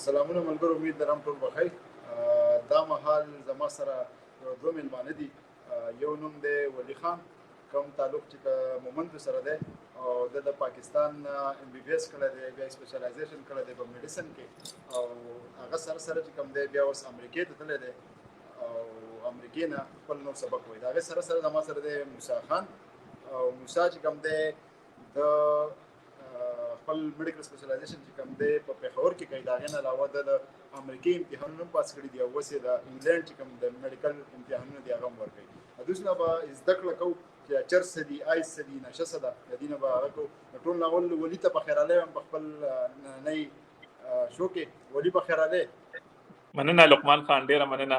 سلامونه ملګرو، امید لرم ټول بخیر. دا مهال زما سره یو دوه مېلمانه دي. یو نوم دی ولی خان، کوم تعلق چې مومندو سره دی، او د پاکستان MBBS کړی دی، بیا سپیشلایزیشن کړی دی په میډیسن کې، او هغه سره چې کوم دی بیا اوس امریکې ته تللی دی او امریکې نه خپل نور سبق وایي. د هغې سره زما سره دی موسی خان، او موسی چې کوم دی د خپل میډیکل سپیشلایزیشن چې کوم دی په پېښور کې کوي. د هغې نه علاوه د امریکې امتحانونه هم پاس کړي دي، او اوس یې د انګلینډ چې کوم د میډیکل امتحانونه دي هغه هم ورکوي. دوی نه به زده کړه کوو چې چرس څه دي، آیس څه دي، نشه څه ده. د دې نه به هغه کوو. د ټول نه اول ولي ته بخیر علی وایم په خپل نننۍ شو کې. ولي بخیر علی. مننه لقمان خان، ډېره مننه.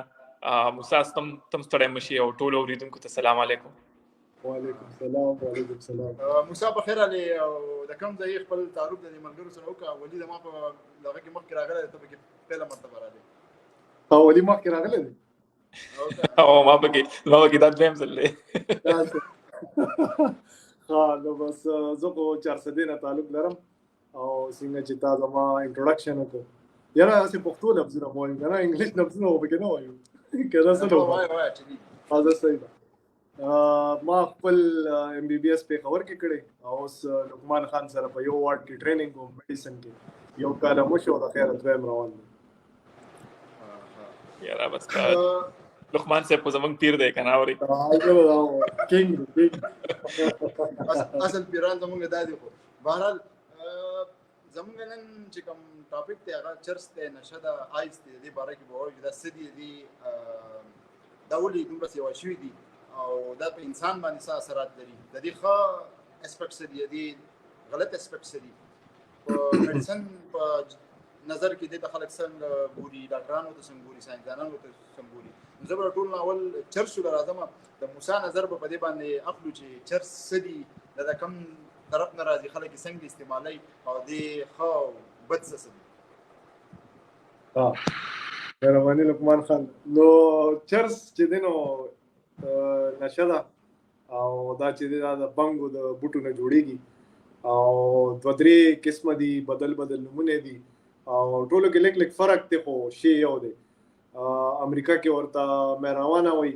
موسی تم ستړی مشي او ټولو اورېدونکو ته سلام علیکم. وعلیکم السلام. وعلیکم السلام. موسی بخیر علی، او د کوم ځای خپل تعارف د ملګرو سره وکړه. ولي د ما په دغه کې مخکې راغلی دی، ته پکې پهله مرتبه راغلی. ولي مخکې راغلی دی؟ او ما پکې دا دویم ځل دی. ښه، نو بس زه خو 400 نه تعلق لرم، او څنګه چې تا زما انټروډکشن وکړو، یاره هسې پښتو لفظونه مو وایو که نه، انګلیش لفظونه خو پکې نه وایو که نه څه نه وایو. صحیح ده. ما خپل MBBS پېښور کې کړی، او اوس لقمان خان سره په یو وارډ کې ټریننګ کوم میډیسن کې. یو کال مو شو، د خیره دویم روان دی. یاره بس لقمان صاحب خو زموږ پیر دی که نه اورې؟ کینګ دی، اصل پیران زموږ دا دي. خو بهرحال زموږ نن چې کوم ټاپک دی هغه چرس دی، نشه ده، آیس دی. د دې باره کې به وایو چې دا څه دي، دا ولې دومره سیوا شوي دي، او دا په انسان باندې څه اثرات لري. د دې ښه اسپیکټس دي، د دې غلط اسپیکټس دي. په میډیسن په نظر کې دې ته خلک څنګه ګوري، ډاکټرانو ته څنګه ګوري، ساینسدانانو ته څنګه ګوري. زه به ټول اول چرسو له راځم، د موسی نظر به په دې باندې اخلو چې چرس څه دي، د کوم طرف نه راځي، خلک یې څنګه استعمالوي، او دې ښه او بد څه دي. مهرباني لقمان خان. نو چرس چې دی نو نشه ده، او دا چې دی دا د بنګو د بوټو نه جوړیږي، او دوه درې قسمه دي، بدل نومونه دي، او ټولو کې لیک فرق دی، خو شی یو دی. امریکا کې ورته مریوانا وایي.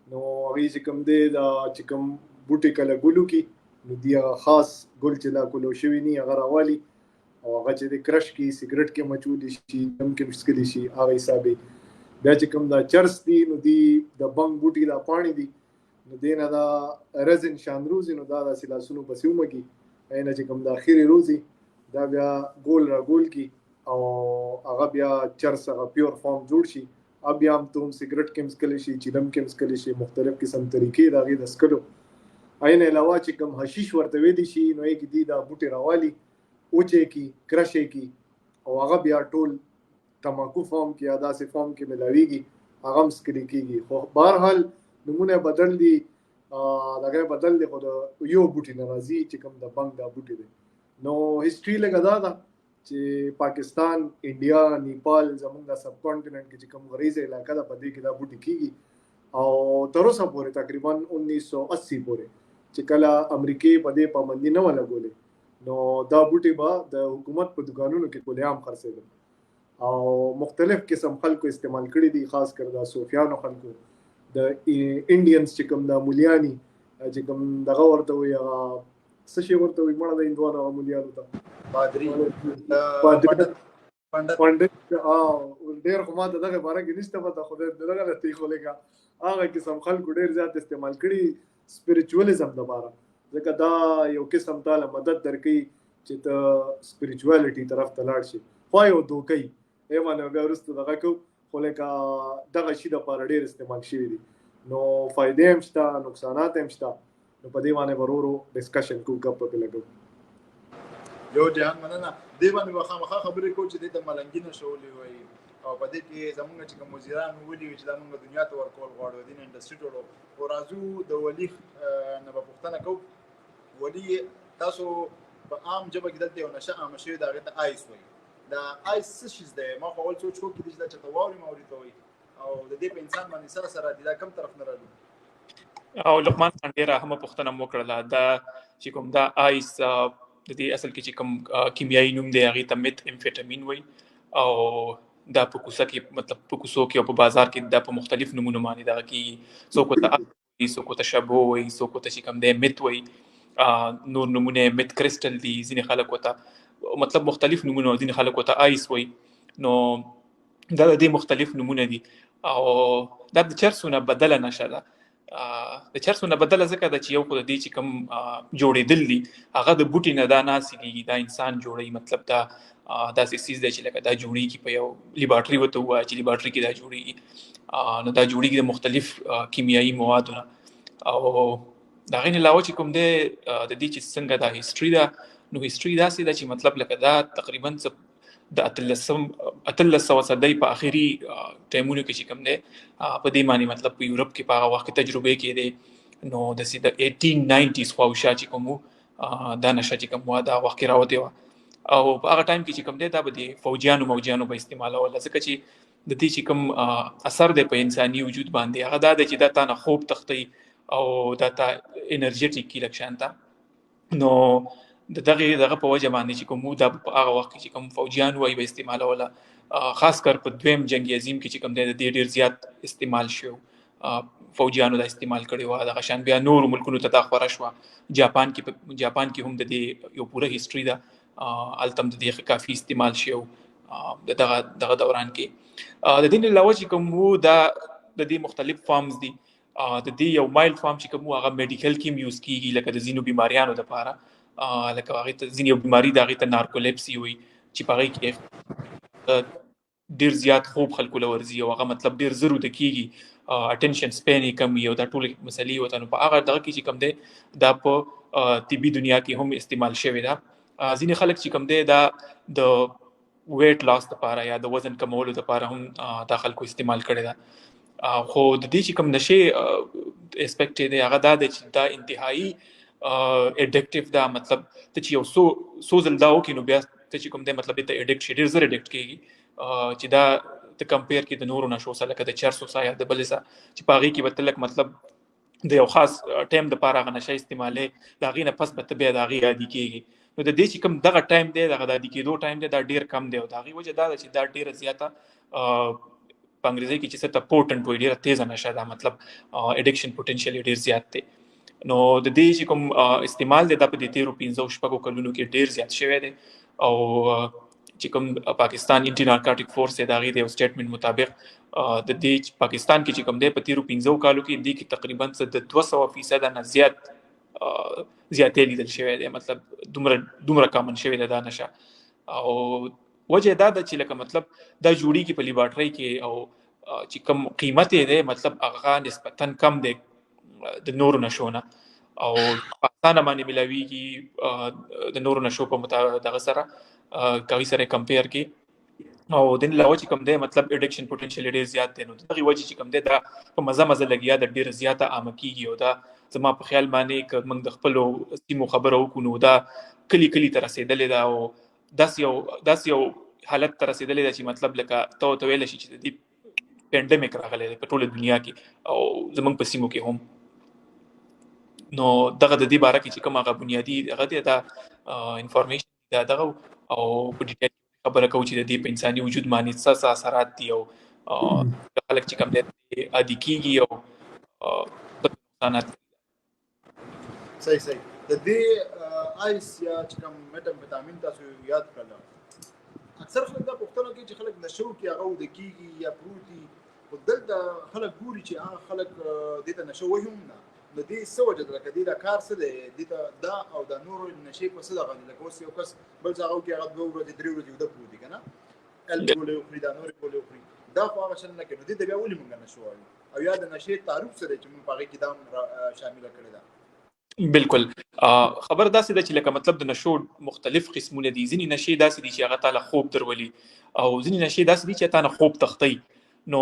نو هغې چې کوم دی دا چې کوم بوټي کله ګلو کې، نو دی هغه خاص ګل چې لا ګلو شوي ني هغه راوالي، او هغه چې دی کرش کې سګرټ کې مچولی شي، دم کې مسکلی شي، هغه حسابې. بیا چې کوم دا چرس دی، نو دی د بنګ بوټي دا پاڼې دي، نو دی نه دا رزن شان روزي، نو دا داسې لاسونو پسې ومږي، اینه چې کوم دا خیرې روزي دا بیا ګول را ګول کی، او هغه بیا چرس هغه پیور فارم جوړ شي. بیا هم ته هم سګرټ کې مسکلی شي، چیلم کې مسکلی شي، مختلف قسم طریقې د هغې د څکلو. اینه علاوه چې کوم حشیش ورته ویلی شي، نو یې کې دی دا بوټي راوالي، اوچې کی، کرشې کی، او هغه بیا ټول تماکو فارم کې یا داسې فارم کې ملاویږي، هغه هم څکلي کېږي. خو بهرحال نومونه بدل دي، دغه بدل دی، خو د یو بوټي نه راځي چې کوم د بنګ دا بوټي دی. نو هسټري لږه دا ده چې پاکستان، انډیا، نیپال، زموږ د سب کانټیننټ کې چې کوم غریزه علاقه ده، په دې کې دا بوټي کېږي، او تر اوسه پورې تقریبا 1980 پورې چې کله امریکې په دې پابندي نه وه لګولې، نو دا بوټي به د حکومت په دکانونو کې کله عام خرڅېدل، او مختلف قسم خلکو استعمال کړي دي، خاص کر د صوفیانو خلکو، د انډینز چې کوم د مولیانی چې کوم دغه ورته وي، هغه څه شی ورته وي، مړه د هندوانو هغه مولیانو ته پادري پنډت. ډېر خو ما ته دغه باره کې نشته پته، خو دغه نه تېښ ولېږه هغه قسم خلکو ډېر زیات استعمال کړي سپریچولیزم دپاره، ځکه دا یو قسم تاله مدد درکوي چې ته سپریچوالټي طرف ته لاړ شي. خو یو دوکوي مانه بیا وروسته دغه کوو، خو لکه دغه شي دپاره ډېر استعمال شوي دي. نو فایدې هم شته، نقصانات هم شته، نو په دې باندې به ورو ورو ډسکشن کوو، ګپ پکې لګوو. یو جهان مننه. دې باندې به خامخا خبرې کوو چې دې ته ملنګي نښولې وایي، او په دې کې زموږ چې کوم وزیران ولي وي چې دا موږ دنیا ته ورکول غواړو، دې نه انډسټري ټولو. خو راځو د ولي نه به پوښتنه کوو. ولي تاسو په عام ژبه کې دلته یو نشه عامه شوې ده، هغې ته آیس وایي. دا آیس څه شیز دی؟ ما خو اول سوچ وکړو چې دا چېرته واوري ماوري ته وایي، او د دې په انسان باندې څه اثر راځي، دا کوم طرف نه راځي؟ او لقمان خان ډېره اهمه پوښتنه مو وکړله. دا چې کوم دا آیس د دې اصل کې چې کوم کیمیایي نوم دی، هغې ته میت امفیټامین وایي، او دا په کوڅه کې مطلب په کوڅو کې او په بازار کې دا په مختلف نمونو باندې دغه کې څوک ته څوک ته شبو وي څوک ته چې کوم دی میت وي نور نمونه میت کریسټل دي ځینې خلک وته مطلب مختلف نمونه ځینې خلک وته آیس وي نو دا د دې مختلف نمونه دي او دا د چرسونه بدله نشه ده د چرسونه بدله ځکه ده چې یو خو د دې چې کوم جوړېدل دي هغه د بوټي نه دا ناسې کېږي دا انسان جوړوي مطلب دا داسې څیز دی چې لکه دا جوړېږي په یو لیبارټري ورته ووایه چې لیبارټري کې دا جوړېږي نو دا جوړېږي د مختلف کیمیایي موادو نه او د هغې نه علاوه چې کوم دی د دې چې څنګه دا هیسټري ده نو هیسټري داسې ده چې مطلب لکه دا تقریبا د 1800 صدۍ په آخري ټایمونو کې چې کوم دی په دې معنی مطلب په یورپ کې په هغه وخت کې تجربې کېدې نو د 1890s خواوشا چې کوم دا نشه چې کوم دا وخت کې راوتې وه او په هغه ټایم کې چې کوم دی دا به د فوجیانو به استعمالوله ځکه چې د دې چې کوم اثر دی په انساني وجود باندې هغه دا دی چې دا تا نه خوب تختی او دا تا انرژیټیک کی لک شانته نو دغه په وجه باندې چې کوم دا په هغه وخت کې چې کوم فوجیان وای به استعمالوله خاص کر په دویم جنگ عظیم کې چې کوم دی ډیر زیات استعمال شو فوجیانو دا استعمال کړي و د غشان بیا نور ملکونو ته دا خبره شو جاپان کې هم د دې یو پوره هیستوري ده التم د دې کافي استعمال شو دغه دوران کې د دې علاوه چې کوم دا د دې مختلف فارمز دي د دې یو مایلډ فارم چې کوم هغه میډیکل کې یوز کیږي لکه د ځینو بیماریانو لپاره لکه هغه ته ځینې بیماری د هغې ته نارکولیپسي وي چې په هغې کې ډېر زیات خوب خلکو له ورځي او هغه مطلب ډېر زر وده کېږي اټینشن سپین یې کم وي او دا ټولې مسلې وته نو په هغه دغه کې چې کوم دی دا په طبي دنیا کې هم استعمال شوی ده ځینې خلک چې کوم دی دا د ویټ لاس لپاره یا د وزن کمولو لپاره هم دا خلکو استعمال کړی ده خو د دې چې کوم نشې اسپیکټ دی هغه دا دی چې دا انتهایی اډکټیو دا مطلب ته چې یو سو ځل دا وکړي نو بیا ته چې کوم دی مطلب ته اډکټ شي ډېر زر اډکټ کېږي چې دا ته کمپیر کې د نورو نشو سره لکه د چرسو سا یا د بلې سا چې په هغې کې به ته لږ مطلب د یو خاص ټایم دپاره هغه نشه استعمالې د هغې نه پس به ته بیا د هغې عادي کېږي نو د دې چې کوم دغه ټایم دی دغه د عادي کېدو ټایم دی دا ډېر کم دی او د هغې وجه دا ده چې دا ډېره زیاته په انګریزي کې چې څه ته پورټنټ وایي ډېره تیزه نشه ده مطلب اډکشن پوټنشل یې ډېر زیات دی نو د دې چې کوم استعمال دی دا په دې 13-15 کلونو کې ډېر زیات شوی دی او چې کوم پاکستان انټي نارکوټیک فورس دی د هغې د یو سټیټمنټ مطابق د دې پاکستان کې چې کوم دی په 13-15 کالو کې دې کې تقریبا د 200% نه زیاتې لیدل شوی دی مطلب دومره کامن شوی دی دا نشه او وجه دا ده چې لکه مطلب دا جوړیږي په لیبارټرۍ کې او چې کوم قیمت یې دی مطلب هغه نسبتاً کم دی د نورو نشو نه او پاکستان باندې ملاویږي د نورو نشو په دغه سره کوي سره کمپیر کې او د علاوه چې کوم دی مطلب اډکشن پوټنشل ډېر زیات دی نو دغه وجه چې کوم دی دا په مزه لګیا د ډېر زیاته عامه کیږي او دا زما په خیال باندې که موږ د خپلو سیمو خبره وکړو نو دا کلی ته رسېدلې ده او داسې یو حالت ته رسېدلې ده چې مطلب لکه ته ویلی شي چې د دې پینډمیک راغلی دی په ټوله دنیا کې او زموږ په سیمو کې هم نو دغه د دې باره کې چې کوم هغه بنیادي هغه دی دا انفارمیشن دا دغه او په ډیټیل خبره کوو چې د دې په انساني وجود باندې څه اثرات دي او خلک چې کوم دی عادي کېږي او نقصانات صحیح د دې آیس یا چې کوم میټامفیټامین تاسو یاد کړل اکثر خلک دا پوښتنه کوي چې خلک نشو کې هغه وده کېږي یا پروتي خو دلته خلک ګوري چې هغه خلک دې ته نشو وایي هم نه د دې څه وجه ده لکه دې دا کار څه دی دې ته دا او د نورو نشې په څه دغه دي لکه اوس یو کس بل ځای کې هغه 2 ورځې 3 ورځې وده پروت دي که نه الکول وخوري دا نور الکول وخوري دا خو هغه شل نه کوي نو دې ته بیا ولې موږ نشو وایو او یا د نشې تعارف څه دی چې موږ په هغې کې دا شامله کړې ده بالکل خبر داسې ده چې لکه مطلب د نشو مختلف قسمونه دي ځینې نشې داسې دي چې هغه تعالی خوب درولي او ځینې نشې داسې دي چې تعالی خوب تختی نو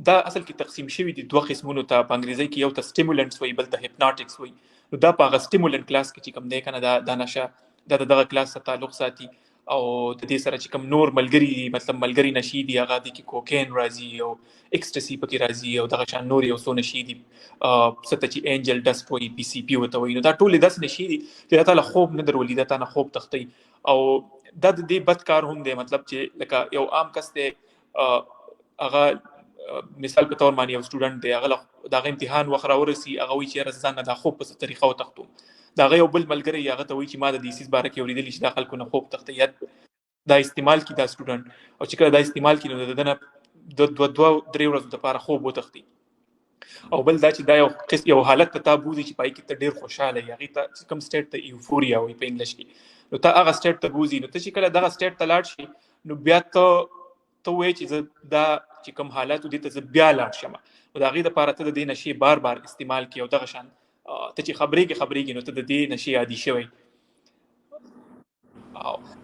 دا اصل کې تقسیم شوی دي دوه قسمونو ته په انګریزي کې یو ته سټیمولنټس وایي بل ته هپناټکس وایي نو دا په هغه سټیمولنټ کلاس کې چې کوم دی که نه دا نشه دا دغه کلاس سره تعلق ساتي او د دې سره چې کوم نور ملګري مطلب ملګري نشي دي هغه دي کې کوکین راځي او ایکسټسي پکې راځي او دغه شان نور یو څو نشي دي څه ته چې انجل ډسټ وایي پی سی پي ورته وایي نو دا ټولې داسې نشي دي چې دا تعالی خوب نه درولي دا تا نه خوب تختی او دا د دې بد کار هم دی، مطلب چې لکه یو عام کس دی هغه مثال په تور باندې یو سټوډنټ دی، هغه دغه امتحان وخت راورسي، هغه وایي چې یاره ځان نه دا خوب په څه طریقه وتښتوم. د هغه یو بل ملګری هغه ته وایي چې ما د دې څیز باره کې اورېدلي چې دا خلکو نه خوب تښتي، یا دا استعمال کړي دا سټوډنټ، او چې کله دا استعمال کړي نو د ده نه د دوه درې ورځو دپاره خوب وتښتي. او بل دا چې دا یو حالت ته تا بوځي چې پای کې ته ډېر خوشحاله یې، هغې ته کوم سټیټ ته ایوفوریا وایي په انګلیش کې، نو ته هغه سټیټ ته بوځي. نو ته چې کله دغه سټیټ ته لاړ شي نو بیا ته وایې چې زه دا چې کوم حالت و دې ته زه بیا لاړ شم، نو د هغې دپاره ته د دې نشې بار بار استعمال کړي، او دغه شان ته چې خبرېږي نو ته د دې نشې عادي شوی.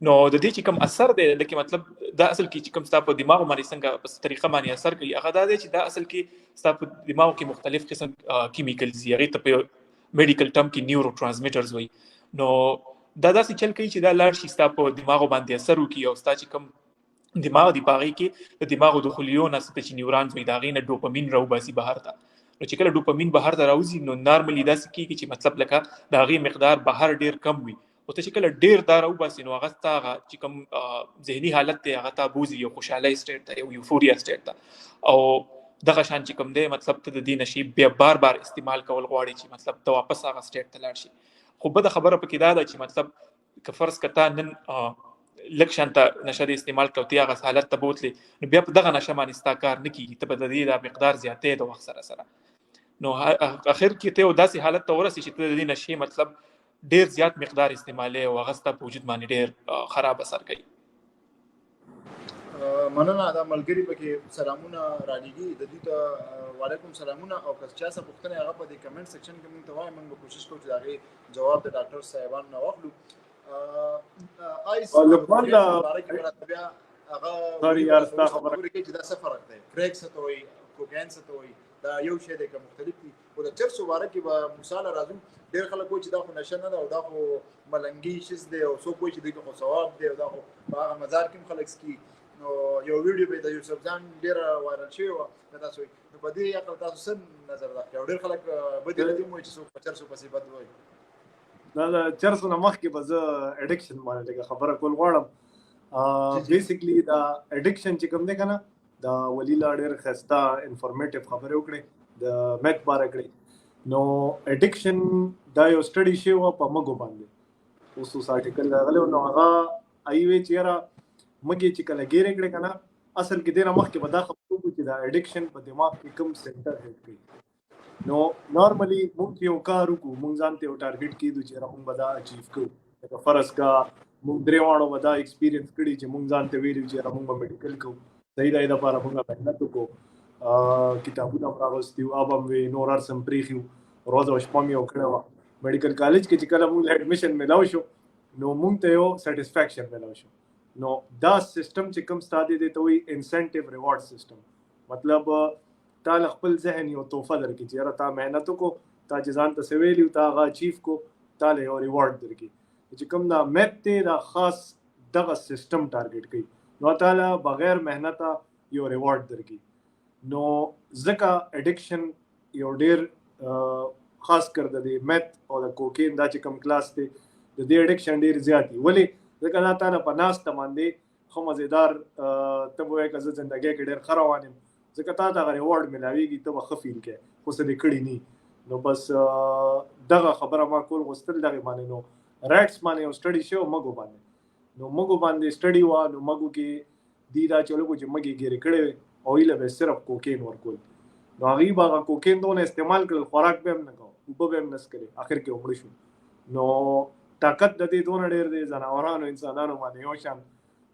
نو د دې چې کوم اثر دی، لکه مطلب دا اصل کې چې کوم ستا په دماغ باندې څنګه په طریقه باندې اثر کوي، هغه دا دی چې دا اصل کې ستا په دماغ کې مختلف قسم کیمیکلز دي، هغې ته په میډیکل ټرم کې نیورو ټرانسمیټرز وایي. نو دا داسې چل کوي چې دا لاړ شي ستا په دماغ باندې اثر وکړي، او ستا چې کوم دماغ دی په هغې کې د دماغ د خلیو نه څه چې نیورانز وایي د هغې نه ډوپامین راوباسي بهر ته. نو چې کله ډوپامین بهر ته راوځي نو نارملي داسې کېږي چې مطلب لکه د هغې مقدار بهر ډېر کم وي، او ته چې کله ډېر دا راوباسي نو هغه ستا هغه چې کوم ذهني حالت دی هغه ته بوځي یو خوشحالۍ سټیټ ته، یو یوفوریا سټیټ ته. او دغه شان چې کوم دی مطلب ته د دې نشې بیا بار بار استعمال کول غواړي چې مطلب ته واپس هغه سټیټ ته لاړ شي. خو بده خبره پکې دا ده چې مطلب که فرض که تا نن لږ شانته نشه دې استعمال کړه او ته هغه حالت ته بوتلې، نو بیا په دغه نشه باندې ستا کار نه کېږي، ته به د دې دا مقدار زیاتې د وخت سره سره. نو اخر کې ته یو داسې حالت ته ورسې چې ته د دې نشې مطلب ډېر زیات مقدار استعمالوي، او هغه ستا په وجود باندې ډېر خراب اثر کوي. مننه. دا ملګري پکې سلامونه رالیږي، د دوی ته وعلیکم سلامونه. او که چا څه پوښتنه هغه په دې کمنټ سیکشن کې موږ ته وایي، موږ به کوشش کوو چې د هغې جواب د ډاکټر صاحبانو نه واخلو. لقمان دا بیا هغه سوري یار ستا خبره کوي چې دا څه فرق دی، کریک څه ته وایي، کوکین څه ته وایي، دا یو شی دی که مختلف دي. او د چرسو باره کې به مثال راځو، ډېر خلک وایي چې دا خو نشه نه ده او دا خو ملنګي شیز دی، او څوک وایي چې دوی خو ثواب دی او دا خو په هغه مزار کې هم خلک څکي. نو یو ویډیو به د یوسف جان ډېره وایرل شوې وه، که تاسو وایي نو په دې عقل تاسو څه نظر راکړئ؟ او ډېر خلک بدې ردي هم وایي چې څوک په چرسو پسې بد وایي. دا د چرسو نه مخکې به زه اډکشن باندې لږه خبره کول غواړم. بیسیکلی دا اډکشن چې کوم دی که نه، دا ولي لا ډېر ښایسته انفارمیټیو خبرې وکړې د میت باره کړې. نو اډکشن دا یو سټډي شوی وه په مږو باندې، اوس اوس آرټیکل راغلی و، نو هغه هغې وایي چې یاره مږې چې کله ګیرې کړې که نه، اصل کې دې نه مخکې به دا خبره وکړو چې دا اډکشن په دماغ کې کوم سنټر هیډ کوي. نو نارملی موږ یو کار وکړو، موږ ځان ته یو ټارګېټ کېدو چې موږ به دا اچیو کړو. لکه فرض کا موږ درې واړو به دا ایکسپیرینس کړي چې موږ ځان ته ویلي چې موږ به میډیکل کوو، صحیح د دې لپاره موږ محنت وکړو، کتابونه هم راغوستي وو، اب هم وې، نور هر څه هم پرېښي وو، ورځ او شپه مې یو کړې وه. میډیکل کالج کې چې کله موږ اډمیشن میلاو شو نو موږ ته یو سیټسفیکشن میلاو شو. نو دا سیستم چې کوم ستا دی ته وایي انسینټیو ریوارډ سیستم. مطلب تا له خپل ذهن یو تحفه درکړي چې یاره تا محنت وکړو، تا چې ځان ته څه ویلي تا هغه اچیو کړو، تا له یو ریوارډ درکړي. چې کوم دا میت دی دا خاص دغه سیستم ټارګېټ کوي، نو تا له بغیر محنته یو ریوارډ درکړي. نو ځکه اډکشن یو ډېر خاص کر د دې میت او د کوکین دا چې کوم کلاس دی د دې اډکشن ډېر زیات دي. ولې؟ ځکه دا تا نه په ناسته باندې ښه مزېدار ته به وایې که زه زندګۍ کې ډېر ښه روان یم، ځکه تا ته هغه ریوارډ میلاویږي، ته به ښه فیل کوې، خو څه دې کړي نه. نو بس دغه خبره ما کول غوښتل دغې باندې. نو رایټس باندې یو سټډي شوی مږو باندې، نو مږو باندې سټډي وه. نو مږو کې دوی دا چلو کو چې مږې ګیرې کړې وې او هیله به صرف کوکین ورکول. نو هغوی به هغه کوکین دونه استعمال کړل، خوراک به هم نه کوه، اوبه به هم نه څکلې، اخر کې مړه شو. نو طاقت د دې دونه ډېر دی ځناورانو انسانانو باندې یو شان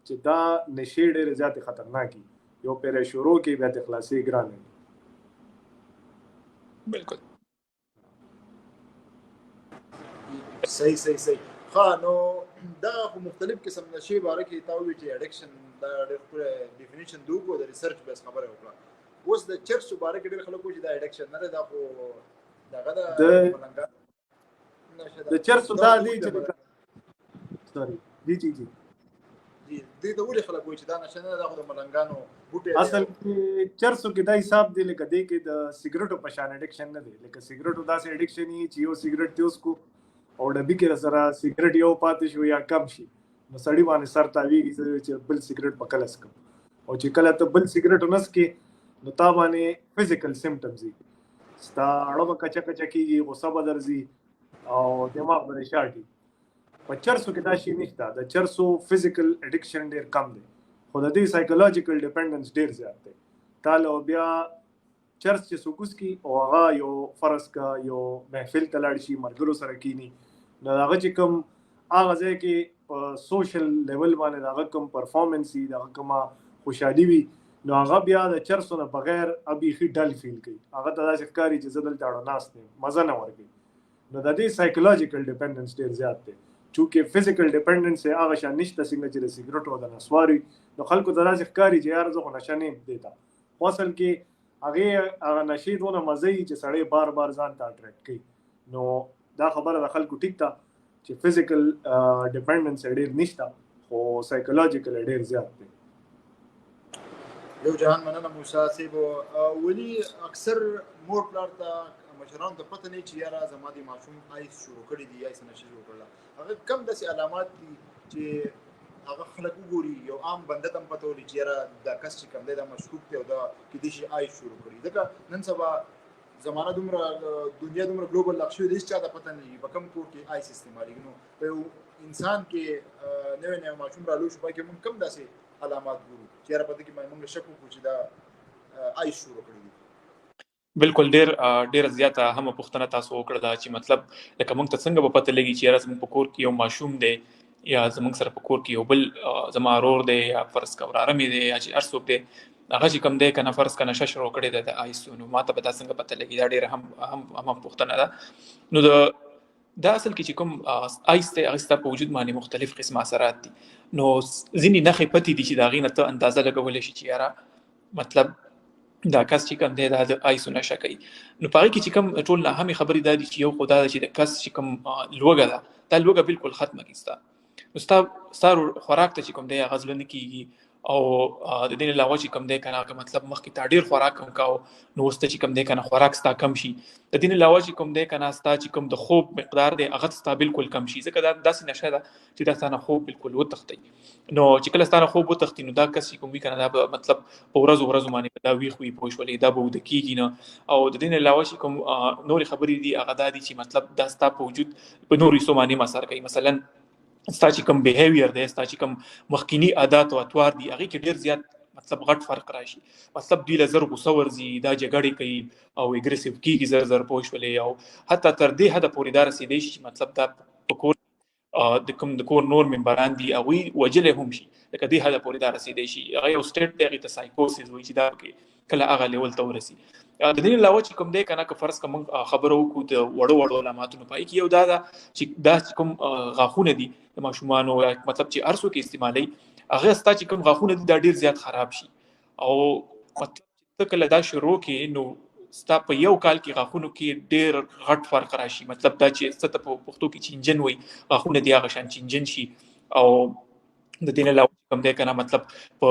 چې دا نشې ډېرې زیاتې خطرناکې، یو پیری شروع کې بیا ته خلاصې ګرانه دي. بالکل صحیح. ښه، نو دا خو مختلف قسم نشې باره کې تا وویل چې اډکشن دا ډېر ښکلی ډیفینیشن دې وکړو، د ریسرچ بیس خبره وکړه. اوس د چرسو باره کې ډېر خلک وایي چې دا اډکشن نه دی، دا خو دغه ده د چرسو دا دی چې سوري جی دې ته ولې خلک وایي چې دا نشه نه ده، دا خو د ملنګانو بوټی دی. اصل کې چرسو کې دا حساب دی لکه دې کې د سګرټو په شان اډکشن نه دی. لکه سګرټو داسې اډکشن یي چې یو سګرټ دې وڅکو او ډبي کې سره سګرټ یو پاتې شو یا کم شي، نو سړی باندې سر تاویږي چې بل سیګریټ په کله څکم، او چې کله ته بل سیګریټ ونڅکې نو تا باندې فزیکل سمټمز دي، ستا اړه به کچه کچه کېږي، غصه به درځي او دماغ به دې شاټي. په چرسو کې دا شی نشته، د چرسو فزیکل اډکشن ډېر کم دی، خو د دې سایکولوژیکل ډیپندنس ډېر زیات دی. تا له بیا چرس چې څوک وڅکي او هغه یو فرض کا یو محفل ته لاړ شي، ملګرو سره کینی، نو هغه چې کوم هغه ځای کې په سوشل لیول باندې د هغه کوم پرفارمنس وي، د هغه کومه خوشحالي وي، نو هغه بیا د چرسو نه بغیر بیخي ډل فیل کوي، هغه ته داسې ښکاري چې زه دلته اړه ناست یم، مزه نه ورکوي. نو د دې سایکولوژیکل ډیپندنس ډېر زیات دی، چونکې فزیکل ډیپندنس هغه شان نشته څنګه چې د سیګریټ او د نسواري، نو خلکو ته داسې ښکاري چې یار زه خو نشه نه یم دې ته، خو اصل کې هغه نشې دونه مزه وي چې سړی بار بار ځان ته اټریکټ کوي. نو دا خبره د خلکو ټیک ده چې فزیکل ډیپندنس ډېر نشته، خو سایکولوژیکل ډېر زیات دی. یو جهان مننه موسی صاحب. ولي اکثر مور پلار ته مشرانو ته پته نه چې یاره زما د ماشوم آیس شروع کړي دي، آیس نشه شروع کړله، هغه کم داسې علامات دي چې هغه خلک وګوري، یو عام بنده ته هم پته ولري چې یاره دا کس چې کوم دی دا مشروب دی او دا کیدای شي آیس شروع کړي. ځکه نن سبا زمانه دومره دنیا دومره ګلوبل لاک شوې ده چې چا ته پته نه لګي په کوم کور کې آیس استعمالېږي. نو په یو انسان کې نوی ماشوم رالو شو پکې موږ کم داسې علامات ګورو چې یاره پته کې موږ شک وکړو چې دا آیس شروع کړي دي. بالکل ډیر زیاته هم پوښتنه تاسو وکړه دا چې مطلب لکه موږ ته څنګه په پته لګي چې یاره زموږ په کور کې یو ماشوم دی یا زموږ سره په کور کې یو بل زما ورور دی یا فرض کا وراره مې دی یا چې هر څوک دی هغه چې کوم دی کنه فرض کا نشه شروع کړې ده د آیس، نو ما ته به دا څنګه پته لګي، دا ډېره هم پوښتنه ده. نو دا اصل کې چې کوم آیس دی هغه ستا په وجود باندې مختلف قسم اثرات دي، نو ځینې نښې پتې دي چې د هغې نه ته اندازه لګولی شي چې یاره مطلب دا کس چې کوم دی دا د آیسو نشه کوي. نو په هغې کې چې کوم ټول ناهمې خبرې دا دي چې یو خو دا ده چې د کس چې کوم لوږه ده دا لوږه بالکل ختمه کړي ستا، نو ستا خوراک ته چې کوم دی هغه زړه نه کېږي، او د دې نه علاوه چې کوم دی که نه مطلب مخکې تا ډېر خوراک هم کاو نو اوس ته چې کوم دی که نه خوراک ستا کم شي، د دې نه علاوه چې کوم دی که نه ستا چې کوم د خوب مقدار دی هغه ستا بالکل کم شي، ځکه دا داسې نشه ده چې دا ستا نه خوب بالکل وتښتوي. نو چې کله ستا نه خوب وتښتي نو دا کس چې کوم وي که نه دا به مطلب په ورځو باندې به دا ویښ وي، پوه شولې، دا به وده کېږي نه. او د دې نه علاوه چې کوم نورې خبرې دي هغه دا دي چې مطلب دا ستا په وجود په نورو حصو باندې هم اثر کوي. مثلا ستا چې کوم بیهیویر دی، ستا چې کوم مخکینی عادات او اطوار دي هغې کې ډېر زیات مطلب غټ فرق راشي، مطلب دوی له زر غوسه ورځي، دا جګړې کوي او اګریسیو کېږي زر پوه شولې، او حتی تر دې حده پورې دا رسېدی شي چې مطلب دا په کور د کور نور ممبران دي هغوی وجلی هم شي، لکه دې حده پورې دا رسېدی شي. هغه یو سټیټ دی هغې ته سایکوسیس وایي چې دا پکې کله هغه لیول ته ورسي. د دې علاوه چې کوم دی که نه که فرض که موږ خبره وکړو د وړو علاماتو په هغې کې یو دا ده چې دا چې کوم غاښونه دي د ماشومانو مطلب چې هر څوک یې استعمالوي هغه ستا چې کوم غاښونه دي دا ډېر زیات خراب شي، او مطلب چې ته کله دا شروع کې نو ستا په یو کال کې غاښونو کې ډېر غټ فرق راشي، مطلب دا چې څه ته په پښتو کې چینجن وایي، غاښونه دې هغه شان چینجن شي. او د دې نه علاوه کوم دی که نه مطلب په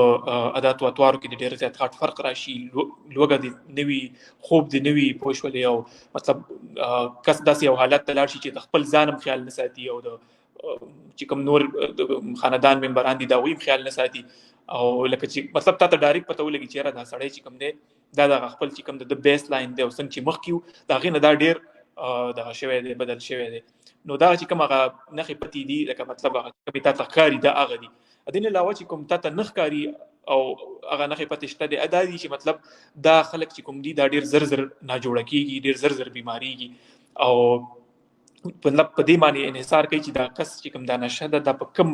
عاداتو اطوارو کې د ډېر زیات غټ فرق راشي، لوږه دې نه وي، خوب دې نه وي، پوه شولې، او مطلب کس داسې یو حالت ته لاړ شي چې د خپل ځان هم خیال نه ساتي او د چې کوم نور خاندان ممبران دي د هغوی هم خیال نه ساتي، او لکه چې مطلب تا ته ډایرکټ پته ولګي چې یاره دا سړی چې کوم دی دا د خپل چې کوم د بیس لاین دی او څنګه چې مخکې وو د هغې نه دا ډېر دغه شوی دی، بدل شوی دی. نو دا چې کوم هغه نښې پتې دي لکه مطلب هغه کومې تا ته ښکاري دا هغه دي. د دې نه علاوه چې کوم تا ته نه ښکاري او هغه نښې پتې شته دی دا دي چې مطلب دا خلک چې کوم دي دا ډېر زر ناجوړه کېږي، ډېر زر بیمارېږي، او مطلب په دې باندې انحصار کوي چې دا کس چې کوم دا نشه ده دا په کوم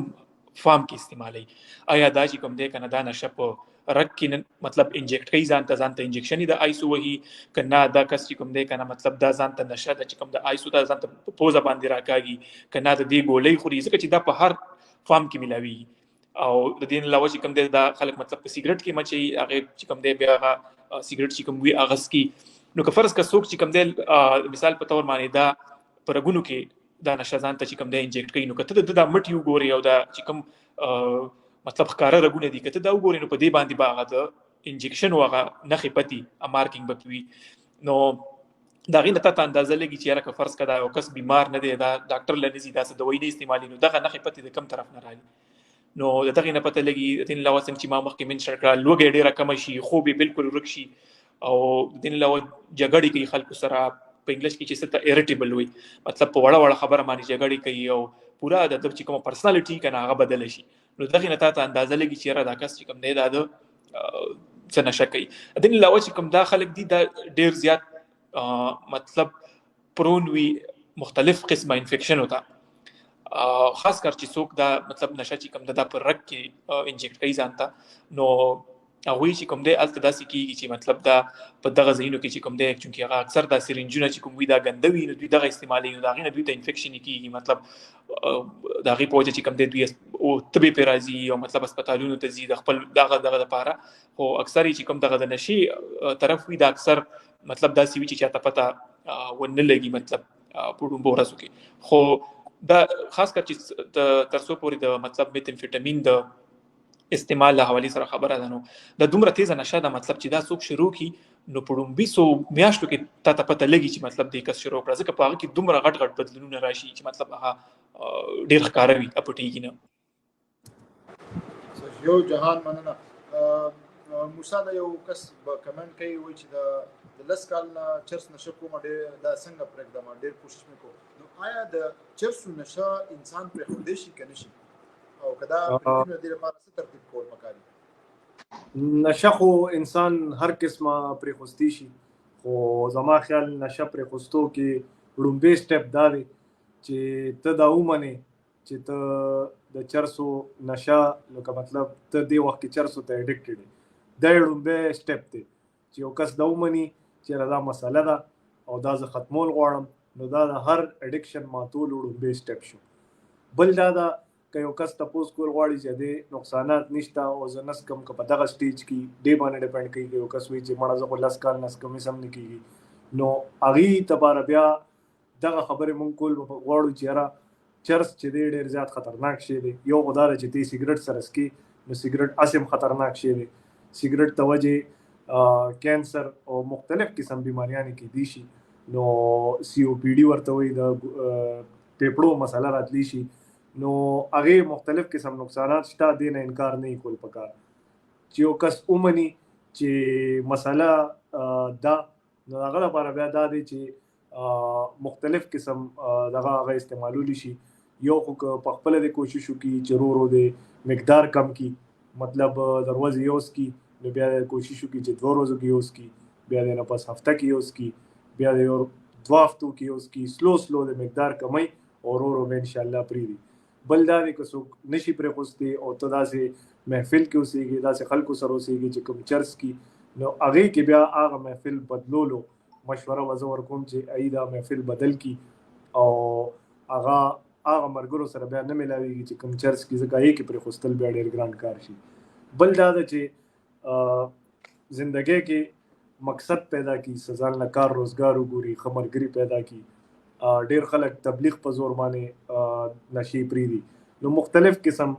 فارم کې استعمالوي، آیا دا چې کوم دی که نه دا نشه په رګ کې مطلب انجیکټ کوي ځان ته انجیکشن یې د آیسو وهي، که نه دا کس چې کوم دی که نه مطلب دا ځان ته نشه ده چې کوم د آیسو دا ځان ته په پوزه باندې راکاږي، که نه د دې ګولۍ خوري، ځکه چې دا په هر فارم کې ملاویږي. او د دې نه علاوه چې کوم دی دا خلک مطلب په سیګریټ کې مچوي، هغې چې کوم دی بیا هغه سیګریټ چې کوم وي هغه څکي. نو که فرض که څوک چې کوم دی مثال په تور باندې دا په رګونو کې دا نشه ځان ته چې کوم دی انجیکټ کوي، نو که ته د دا مټ وګورې او دا چې کوم مطلب ښکاره رګونه دي که ته دا وګورې نو په دې باندې به هغه د انجیکشن او هغه نښې پتې مارکینګ به وي. نو د هغې نه تا ته اندازه لګي چې یاره که فرض که دا یو کس بیمار نه دی، دا ډاکټر له نه ځي، داسې دوایي نه استعمالوي، نو دغه نښې پتې د کوم طرف نه راځي، نو دغه نه پته لګي دین لا وسم چې ما مخکې من شکر لوګي ډیره کم شي خو به بالکل ورک شي او دین لا جګړې کوي خلکو سره په انګلیش کې چې څه ته اریټیبل وي مطلب په وړه وړه خبره باندې جګړې کوي او پورا د چې کوم پرسنالټي کنه هغه بدل شي نو دغه نه ته اندازه لګي چې را دا کس چې کوم دی دا د څه نشه کوي دین لا چې کوم دا خلک دي دا ډیر زیات مطلب پرون وي مختلف قسمه انفیکشن ہوتا خاص کر چې څوک دا مطلب نشه چې کوم دا پر رګ کې انجیکټ کوي ځانته نو هغه چې کوم دی الته داسې کیږي چې مطلب دا په دغه ځینو کې چې کوم دی چې هغه اکثر دا سرنجونه چې کوم وي دا غندوي نو دوی دغه استعمالي نو دا غي نه دوی ته انفیکشن کیږي مطلب دا غي پوهه چې کوم دی دوی او طبي پیرازي او مطلب هسپتالونو ته زیات خپل دغه لپاره خو اکثر چې کوم دغه د نشي طرف وي دا اکثر مطلب دا سی وی چې چاته پتا ونه لګي مطلب پړم بورسو کې خو دا خاص کر چې ترسو پورې د مطلب میتامفیټامین د استعمال له حواله سره خبره ده نو د دومره تیز نشه دا مطلب چې دا څوک شروع کی نو پړم 200 میاشتو کې ته پته لګي چې مطلب د کس شروع کړه ځکه په هغه کې دومره غټ بدلونونه راشي چې مطلب هغه ډیر ښکاروي اپټیږي نه یو جهان مننه موسی دا یو کس کمنټ کوي وای چې د لس کال نه چرس نشه کوم ډېر دا څنګه پرېږدم ډېر کوشش وکړو نو آیا د چرس نشه انسان پرې خوندې شي کنه شي او کدا په دې لپاره څه ترتیب کول پکاري نشه خو انسان هر قسمه پرې خوستی شي خو زما خیال نشه پرې خوستو کې لومبي سټپ دا دی چې ته دا ومنې چې ته د چرسو نشه لکه مطلب ته دې وخت کې چرسو ته اډکټډ دا لومبي سټپ دی چې یو کس دا ومني چې دا مسله ده او دا زه ختمول غواړم نو دا د هر اډکشن ماتول لومبي سټپ شو بل دا که یو کس تاسو کول غواړي چې د نقصانات نشته او زه نس کم که په دغه سټیج کې دی باندې ډیپند کوي چې یو کس وی چې مړه زه خو لاس کال نس کم سم نه کیږي نو هغه تباره بیا دغه خبره مونږ کول غواړو چې را چرس چې دی ډیر زیات خطرناک شی دی یو غدار چې دی سیګریټ سره سکي نو سیګریټ اسیم خطرناک شی دی سیګریټ توجه کینسر او مختلف قسم بیماریاں کې دي شي نو سی او پی ډی ورته وي د پیپړو مسله راتلی شي نو هغه مختلف قسم نقصانات شته دي نه انکار نه کول پکار چې یو کس اومني چې مسله دا نو هغه لپاره بیا دا دی چې مختلف قسم دغه هغه استعمالول شي یو خو په خپل د کوشش وکړي چې ورو د مقدار کم کی مطلب دروازه یوس کی نو بیا کوشش وکړي چې 2 ورځې کې اوس کی بیا د نه پس هفته کې اوس کی بیا د یو 2 هفتو کې اوس کی سلو د مقدار کمای او ورو به ان شاء الله پریری بل دا د کوڅو نشي پرې خوستي او ته داسې محفل کې اوسېږي داسې خلکو سره اوسېږي چې کوم چرس کی نو هغه کې بیا هغه محفل بدلولو مشوره وزور کوم چې ایدا محفل بدل کی او هغه مرګرو سره بیا نه ملاويږي چې کوم چرس کی ځکه یې کې پرې خوستل بیا ډېر ګران کار شي بل دا چې زندگی کې مقصد پیدا کی سزان نه کار روزګار وګوري خمرګری پیدا کی ډیر خلک تبلیغ په زور باندې نشي پریدي نو مختلف قسم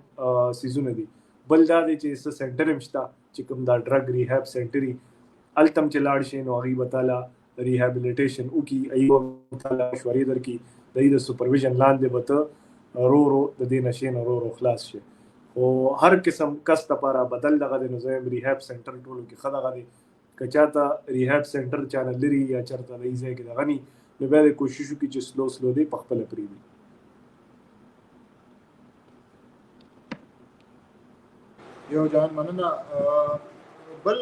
سيزونه دي بل دا دي چې سنټر مشتا چې کوم دا ډرګ ریهاب سنټري التم چې لاړ شي نو غي وتعالى ریهابلیټیشن او کی ایو تعالی مشورې در کی د دې سپرویژن لاندې بته رو د دې نشین رو خلاص شي او هر قسم کس لپاره بدل دغه د نظام ریهاب سنټر ټولو کې خدغه دي کچاته ریهاب سنټر چانل لري یا چرته لایزه کې دغه ني نو به کوشش وکړي چې سلو دی په خپل پریدي یو جان مننه بل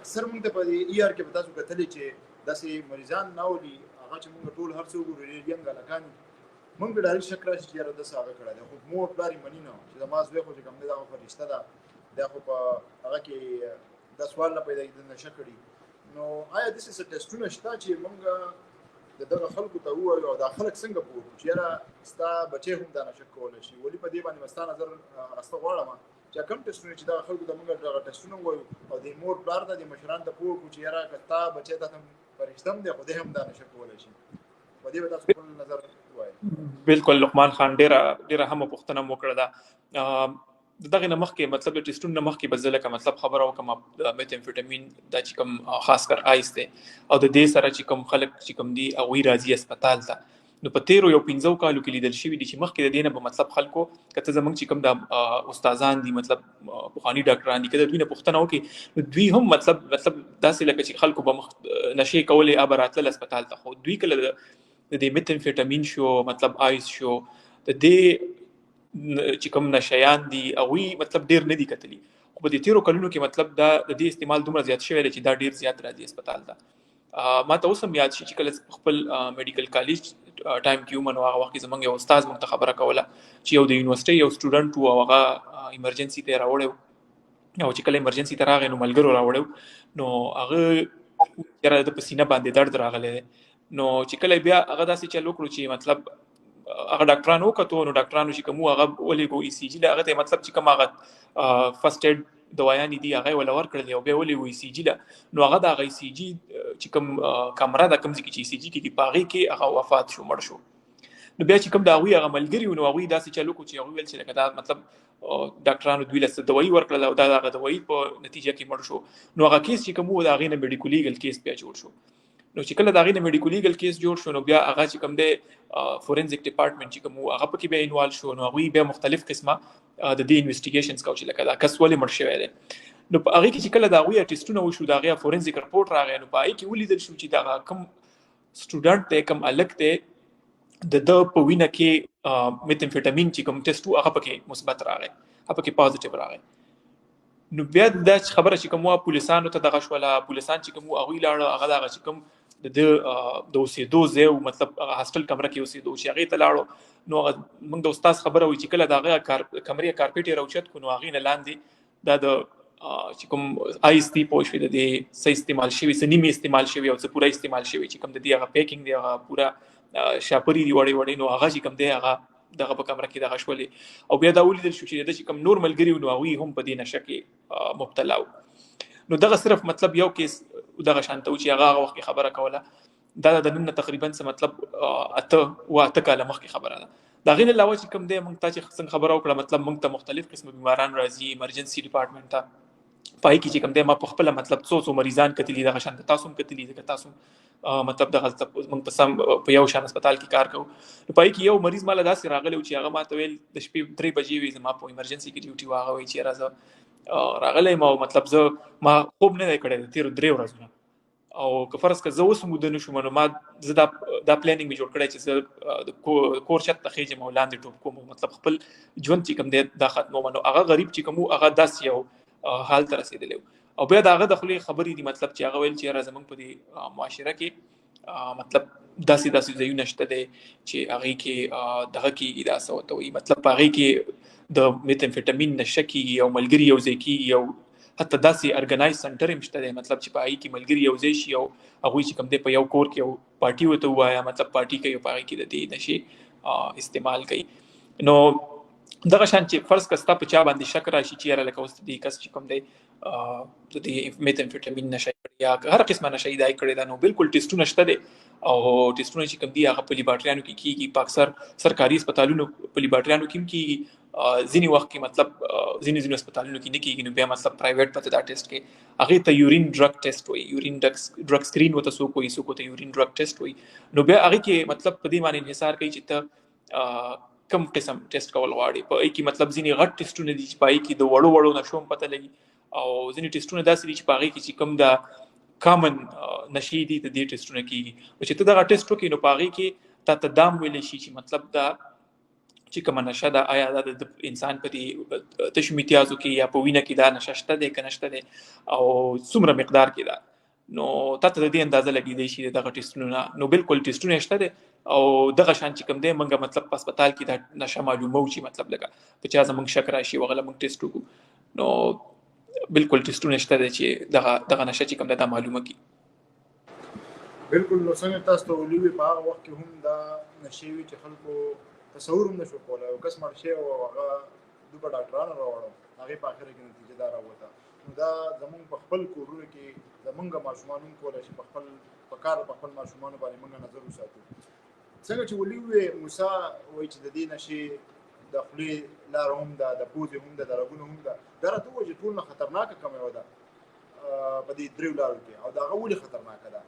اکثر موږ ته په ای آر کې تاسو کتلې چې داسې مریضان ناولي هغه چې موږ ټول هر څو ګورو یم غلکان موږ به ډایرکټ شک راشي چې د ساغه کړه ده خو مور پلاری منی نه چې ما زوی خو چې کوم نه دا فرشته ده دا خو په هغه کې د سوال نه پیدا کېدل نشه کړي نو آیا د څه ټیسټونه شته چې موږ دغه خلکو ته وایو دا خلک څنګه پوه چې یاره ستا بچي هم دا نشه کولای شي ولې په دې باندې مستا نظر راسته غواړم چې کوم ټیسټونه چې دا خلکو ته موږ دغه ټیسټونه وایو او د مور پلار د مشران ته پوه چې یاره کتا بچي ته فرشته هم دی خو دې هم دا نشه کولای شي په دې ودا خپل نظر بالکل لقمان خان ډیره هم پوښتنه وکړه دا دغه نمخ کې مطلب د ټیسټونو نمخ کې بزله کا مطلب خبره وکم د میتامفیټامین د چې کوم خاص کر آیس ته او د دې سره چې کوم خلک چې کوم دی او راځي هسپتال ته نو په تیرو یو 15 کالو کې لیدل شوي دي چې مخکې د دې نه به مطلب خلکو کته زمونږ چې کوم د استادان دي مطلب پخواني ډاکټران دي کله دوی نه پوښتنه وکړي نو دوی هم مطلب داسې لکه چې خلکو به نشي کولې ابر راتلل هسپتال ته خو دوی کله د دې میتامفیټامین شو مطلب آیس شو د دې چې کوم نشیان دي او مطلب ډیر نه دي کتلي خو په دې تیرو کلونو کې مطلب دا د دې استعمال دومره زیات شوی دی چې دا ډیر زیات راځي هسپتال ته ما ته اوس هم یاد شي چې کله خپل میډیکل کالج ټایم کې ومنو هغه وخت زمونږ یو استاد مونږ خبره کوله چې یو د یونیورسيټي یو سټوډنټ وو هغه ایمرجنسي ته راوړیو او چې کله ایمرجنسي ته راغی نو ملګرو راوړیو نو هغه چېرې د پسینه باندې درد راغلی نو چې کله بیا هغه داسې چلو کړو چې مطلب هغه ډاکټرانو وکتو نو ډاکټرانو چې کوم هغه ولې کو ای سی جی هغه ته مطلب چې کوم هغه فرست ایډ دوايانې دي هغه ولا ورکړل او بیا ولې وای سی جی نو هغه د ای سی جی چې کوم کیمرا د کوم ځکه چې سی جی کې پاغي کې هغه وفات شو مړ شو نو بیا چې کوم دا هغه ملګری نو هغه داسې چلو کو چې هغه ویل چې لکه دا مطلب ډاکټرانو دوی له دوايي ورکړل او دا هغه دوايي په نتیجه کې مړ شو نو هغه کیس چې کوم دا هغه نه میډیکل لیګل کیس بیا جوړ شو نو چې کله دا غي میډیکل لیګل کیس جوړ شو نو بیا هغه چې کوم د فورنزیک ډپارټمنټ چې کوم هغه پکې به انوالو شو نو هغه بیا مختلف قسمه د دې انویسټیګیشنز کوي چې لکه دا کس ولې مړ شوی دی نو په هغه کې چې کله دا غویا ټیسټونه وشو دا غي فورنزیک رپورټ راغی نو پای کې ولیدل شو چې دا کم سټوډنټ ته کم الګ ته د په وینه کې میتامفیټامین چې کوم ټیسټ هغه پکې مثبت راغی هغه پکې پازیټیو راغی نو بیا دا خبره چې کومه پولیسانو ته دغه شوله پولیسان چې کوم هغه لاړ هغه دغه چې کوم د اوسېدو ځای مطلب هاستل کمره کې اوسېدو چې هغه ته لاړو نو موږ د استاد خبره وي چې کله دغه کمرې کارپېټ راوچت کو نو هغه نه لاندې دا د چې کوم آیس تی پوښ د دې صحیح استعمال شوی سنیمي استعمال شوی او څه پورا استعمال شوی چې کوم د دې هغه پیکینګ دی هغه پورا شاپری دی وړي نو هغه چې کوم دی هغه دغه په کمره کې دغه شولې او بیا دا ولیدل شو چې د کوم نورمال ګریو نو هغه هم په دې نشه کې مبتلا نو دغه صرف مطلب یو کیس دغه شانته چې هغه وخت خبره کوله دا د نن تقریبا څه مطلب اته کاله مخکې خبره ده دا غین علاوه چې کوم دی موږ ته چې څنګه خبره وکړه مطلب موږ ته مختلف قسم بیماران راځي ایمرجنسي ډپارټمنټ ته پای کې چې کوم دی ما په خپل مطلب څو مریضان کتلی دغه شانته تاسو هم کتلی دغه تاسو مطلب دغه موږ په سم په یو شان هسپتال کې کار کوو پای کې یو مریض مال داسې راغلی چې هغه ما ته ویل د شپې 3 بجې وي زما په ایمرجنسي کې ډیوټي واغه وي چې راځه راغلی ما مطلب ما خوب نه کړی تیر 3 ورځې او که فرض که زه اوس مود نه شوم نو ما زه دا پلانینګ می جوړ کړی چې زه د کور چت ته خېجم او لاندې ټوپ کوم مطلب خپل ژوند چې کوم دی دا ختمو نو هغه غریب چې کوم هغه داس یو حال ته رسیدلی او بیا داغه د خپل خبرې دي مطلب چې هغه ویل چې راځم په دې معاشره کې مطلب داسې ځایونه شته دي چې هغه کې دغه کې دا سوته وي مطلب هغه کې د میتامفیټامین نشکی او ملګری یو ځکه یو حتی داسې ارګنایز سنټر هم شته دی مطلب چې پای کې ملګری یو ځای شي او هغه چې کوم دی په یو کور کې یو پارټي وته وایا مطلب پارټي کوي پای کې د دې نشي استعمال کوي نو دغه شان چې فرض کستا په چا باندې شک راشي چې را لکه اوس دې کس چې کوم دی د دې میتامفیټامین نشي یا هر قسمه نشي دای کړی دا نو بالکل ټیسټونه شته دي او ټیسټونه چې کوم دی هغه په لیبارټریانو کې کیږي په اکثر سرکاري هسپتالونو په لیبارټریانو کې کیږي ځینی وخت کې مطلب ځینی هسپتالونو کې نه کیږي نو بیا مطلب پرایویټ پته دا ټیسټ کې هغه ته یورین ډرګ ټیسټ وي یورین ډرګ سکرین وته سو کوئی ته یورین ډرګ ټیسټ وي نو بیا هغه کې مطلب په دې معنی انحصار کوي چې ته کم قسم ټیسټ کول غواړي په کې مطلب ځینی غټ ټیسټونه دي چې پای کې د وړو نشوم پته لګي او ځینی ټیسټونه داسې دي چې پای کې چې کم دا کامن نشي دي د دې ټیسټونه کیږي چې ته دا ټیسټ وکې نو پای کې تا دام ویل شي چې مطلب دا چې کوم نشه دا آیا د انسان په دې تشمیتیازو کې یا په وینه کې دا نشه شته ده کنه شته ده او څومره مقدار کې ده نو تاسو د دې اندازه لګی دی چې دغه ټیسټونه نو بالکل ټیسټونه شته ده او دغه شان چې کوم دی موږ مطلب په هسپتال کې دا نشه معلومه و چې مطلب لګا په چا زموږ شک راشي وغله موږ ټیسټ وکړو نو بالکل ټیسټونه شته ده چې دغه نشه چې کوم دا معلومه کی بالکل نو څنګه تاسو ته ولوي په هغه وخت کې هم دا نشي چې خلکو تصور هم نشو کولای او کس مړ شي او هغه دوه ډاکټرانو راوړل هغه په اخر کې نتیجه دار راوته نو دا زمونږ په خپل کورونو کې زمونږ ماشومان هم کولای شي په خپل ماشومان باندې موږ نظر وساتو څنګه چې ولوي موسی وایي چې د دې نشي د خپل لار هم د پوزې هم د درګونو هم دا راته وایي چې ټول خطرناک کومه وده په دې درو لارو کې او دا غوړي خطرناک ده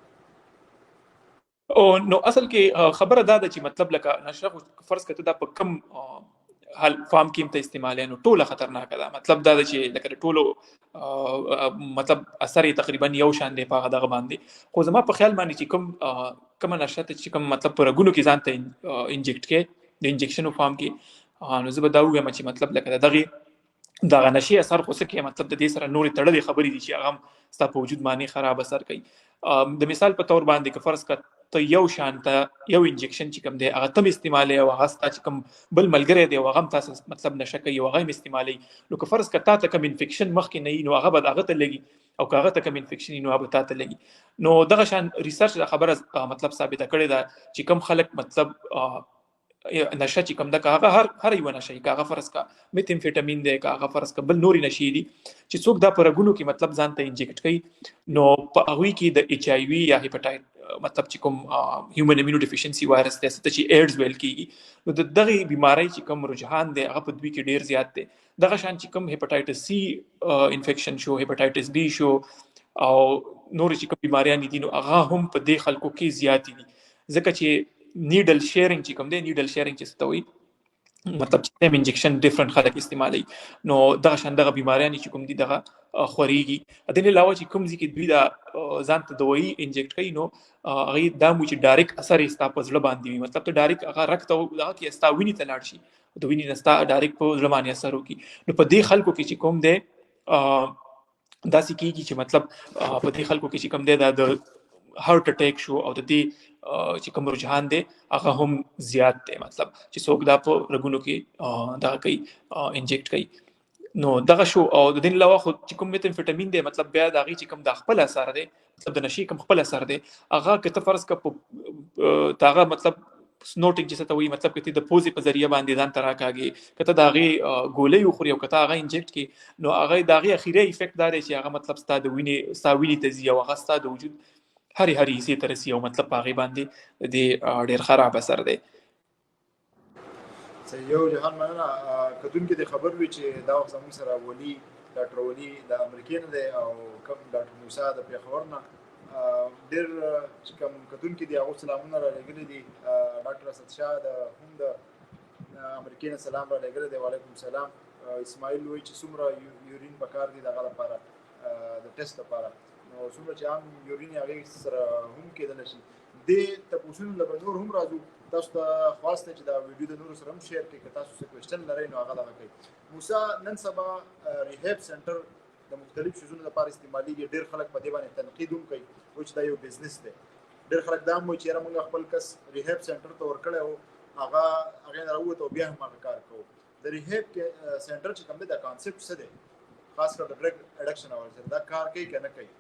او نو اصل کې خبره دا ده چې مطلب لکه نشه فرض کته دا په کم حال فارم کې ته استعمال نو ټوله خطرناک ده. مطلب دا ده چې لکه ټولو مطلب اثر تقریبا یو شان دی په دغه باندې. خو زما په خیال باندې چې کوم نشه ته چې کوم مطلب پر غونو کې ځان ته انجکټ کې د انجکشن فارم کې نو زه به دا وایم چې مطلب لکه دغه نشي اثر خو سکه مطلب د دې سره نورې تړلې خبرې دي چې هغه ستا په وجود باندې خراب اثر کوي. د مثال په تور باندې که فرض کړه ته یو شانته یو انجکشن چې کوم دی هغه تم استعمالي او هغه ستا چې کوم بل ملګری دی هغه تاسو مطلب نشه کوي او هغه استعمالي نو که فرض کړه ته کوم انفیکشن مخکې نه نو هغه به هغه ته لګي او که هغه ته کوم انفیکشن نو هغه ته لګي. نو دغه شان ریسرچ خبره مطلب ثابته کړې ده چې کوم خلک مطلب نشه چې کوم د هر یو نشه کاغه فرض کا میتامفیټامین دی کاغه فرض کا بل نوري نشي دي چې څوک دا پرګونو کې مطلب ځان ته انجکټ کوي نو په هغه کې د ایچ آی وی یا هیپاټایټ مطلب چې کوم هیومن ایمونو ډیفیشنسي وایرس دی چې ایډز ویل کیږي نو دغه بیماری چې کوم رجحان دی هغه په دوی کې ډیر زیات دی. دغه شان چې کوم هیپاټایټس سی انفیکشن شو هیپاټایټس بی شو او نور چې کوم بیماریاں دي نو هغه هم په دې خلکو کې زیات دي ځکه چې نیډل شیرینګ چې کوم دی نیډل شیرینګ چې څه وایي مطلب چې سیم انجکشن ډیفرنٹ خلک استعمالي نو دغه شان دغه بیماریاں چې کوم دي دغه خوريږي. د دې علاوه چې کوم ځکه دوی دا ځان ته دوايي انجکټ کوي نو هغه دا مو چې ډایرکټ اثر یې ستا په زړه باندې وي مطلب ته ډایرکټ هغه رکته دغه کې ستا ویني ته لاړ شي د ویني نستا ډایرکټ په زړه باندې اثر وکړي. نو په دې خلکو کې چې کوم دی داسې کېږي چې مطلب په دې خلکو کې چې کوم دی د هارت اٹیک شو او د دې چې کوم رجحان دی هغه هم زیات دی مطلب چې څوک دا په رګونو کې دا کوي انجکټ کوي نو دغه شو. او د دې علاوه خو چې کوم میتامفیټامین دی مطلب بیا دا غي چې کوم د خپل اثر دی مطلب د نشي کوم خپل اثر دی هغه کته فرض کا تاغه مطلب سنوټینګ چې څه ته وایي مطلب کته د پوزي په ذریعہ باندې ځان تراکاږي کته دا غي ګولې خوري او کته هغه انجکټ کی نو هغه دا غي اخیری افیکټ دار چې هغه مطلب ستاسو ویني تزي او هغه ستاسو د وجود هر هي ترسي او مطلب هغه باندې د ډیر خراب اثر دی. یو جهان مننه کدون کې د خبر وی چې دا وخت زموږ سره ولی ډاکټر ولی د امریکین دی او کوم ډاکټر موسی د پیښور نه ډیر چې کوم کدون کې دی هغه سلامونه را لګل دي ډاکټر اسد شاه د هم د امریکین سلام را لګل دی وعلیکم السلام. اسماعیل وی چې څومره یورین پکار دي دغه لپاره د ټیسټ لپاره نو څومره چې عام یورین هغه سره هم کېدل شي د تاسو له نور هم راځو تاسو ته خواسته چې دا ویډیو د نور سره هم شیر کړئ که تاسو څه کوېشن لرئ نو هغه دغه کوي. موسی نن سبا ریهاب سنټر د مختلف شیزونو لپاره استعمالېږي ډېر خلک په دې باندې تنقید هم کوي چې دا یو بزنس دی. ډېر خلک دا هم وایي چې یاره موږ خپل کس ریهاب سنټر ته ورکړی و هغه نه راووت او بیا هم هغه کار کوو. د ریهاب سنټر چې کوم دی دا کانسیپټ څه دی خاص کر د ډرګ اډکشن اول سره دا کار کوي که نه کوي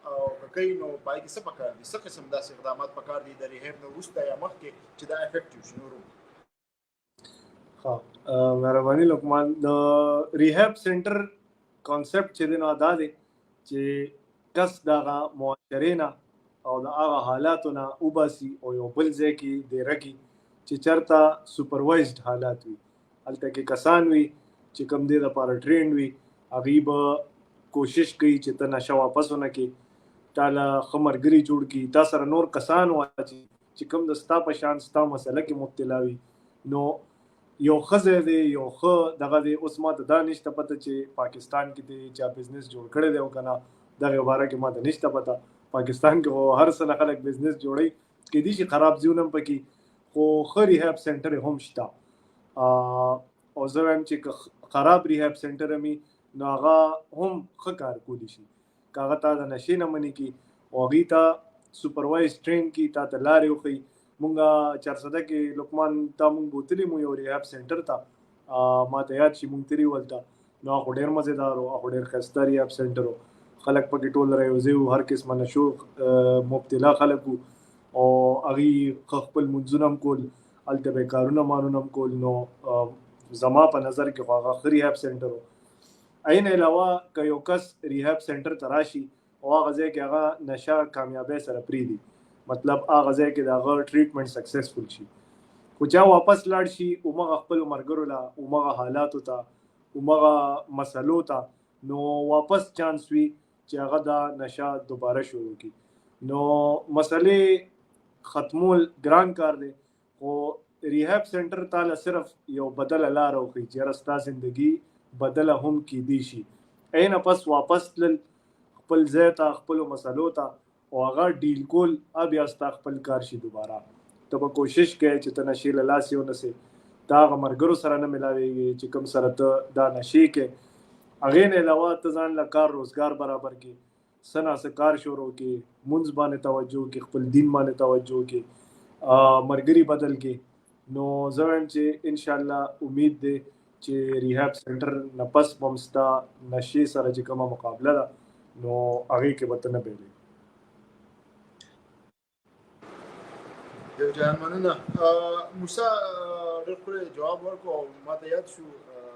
او کوي نو پای کې څه پکار دي څه قسم داسې اقدامات پکار دي د ریهاب نو وروسته یا مخکې چې دا افیکټیو شي نورو. مهرباني لقمان د ریهاب سنټر کانسپټ چې دی نو دا دی چې کس دغه معاشرې نه او د هغه حالاتو نه وباسي او یو بل ځای کې دی رکي چې چېرته سوپروایزډ حالات وي هلته کې کسان وي چې کوم دی دپاره ټرینډ وي هغوی به کوشش کوي چې ته نشه واپس ونه کړي تاله ښه ملګري جوړ کړي تا سره نور کسان واچي چې کوم د ستا په شان ستا مسله کې مبتلا وي نو یو ښه ځای دی یو ښه دغه دی. اوس ما ته دا نشته پته چې پاکستان کې دی چا بزنس جوړ کړی دی او که نه دغې باره کې ما ته نشته پته. پاکستان کې خو هر څه نه خلک بزنس جوړوي کیدای شي خراب ځایونه هم پکې خو ښه ریهاب سنټر هم شته او زه وایم چې خراب ریهاب سنټر هم نو هغه هم ښه کار کولی شي که هغه تا د نشې نه منې کړي او هغوی ته سوپروایز ټرین کړي تا ته لارې وښیي. مونږ چارسده کې لقمان تا مونږ بوتلي مو یو ریهاب سنټر ته ما ته یاد شي مونږ تللي ولته نو هغه ډېر مزېدار و هغه ډېر ښایسته ریهاب سنټر و خلک پکې ټول رایوځای وو هر قسمه نشو مبتلا خلک وو او هغوی خپل منځونه هم کول هلته به کارونه مارونه هم کول نو زما په نظر کې خو هغه ښه ریهاب سنټر و. این علاوه که یو کس ریهاب سنټر ته راشي او هغه ځای کې هغه نشه کامیابۍ سره پرېږدي مطلب هغه ځای کې د هغه ټریټمنټ سکسسفل شي خو چا واپس لاړ شي همغه خپلو ملګرو له همغه حالاتو ته همغه مسلو ته نو واپس چانس وي چې هغه دا نشه دوباره شروع کړي. نو مسلې ختمول ګران کار دی خو ریهاب سنټر تعالی صرف یو بدل لار او چې راستا زندگی بدله هم کی دی شي عین پس واپس تل خپل ځای ته خپل مسلو ته او هغه ډیل کول بیا ستا خپل کار شي دوباره ته به کوشش کوي چې ته نشي له لاس یو نسې دا هغه ملګرو سره نه ملاویږي چې کوم سره ته دا نشي کې هغې نه علاوه ته ځان له کار روزګار برابر کې څه ناڅه کار شروع کې مونځ باندې توجه کې خپل دین باندې توجه کې ملګري بدل کې نو زه وایم چې انشاءالله امید دی چې ریهاب سنټر نه پس به هم ستا نشې سره چې کومه مقابله ده نو هغې کې به ته نه بیلې یو جان مننه موسی ډېر ښکلی جواب ورکړو او ما ته یاد شو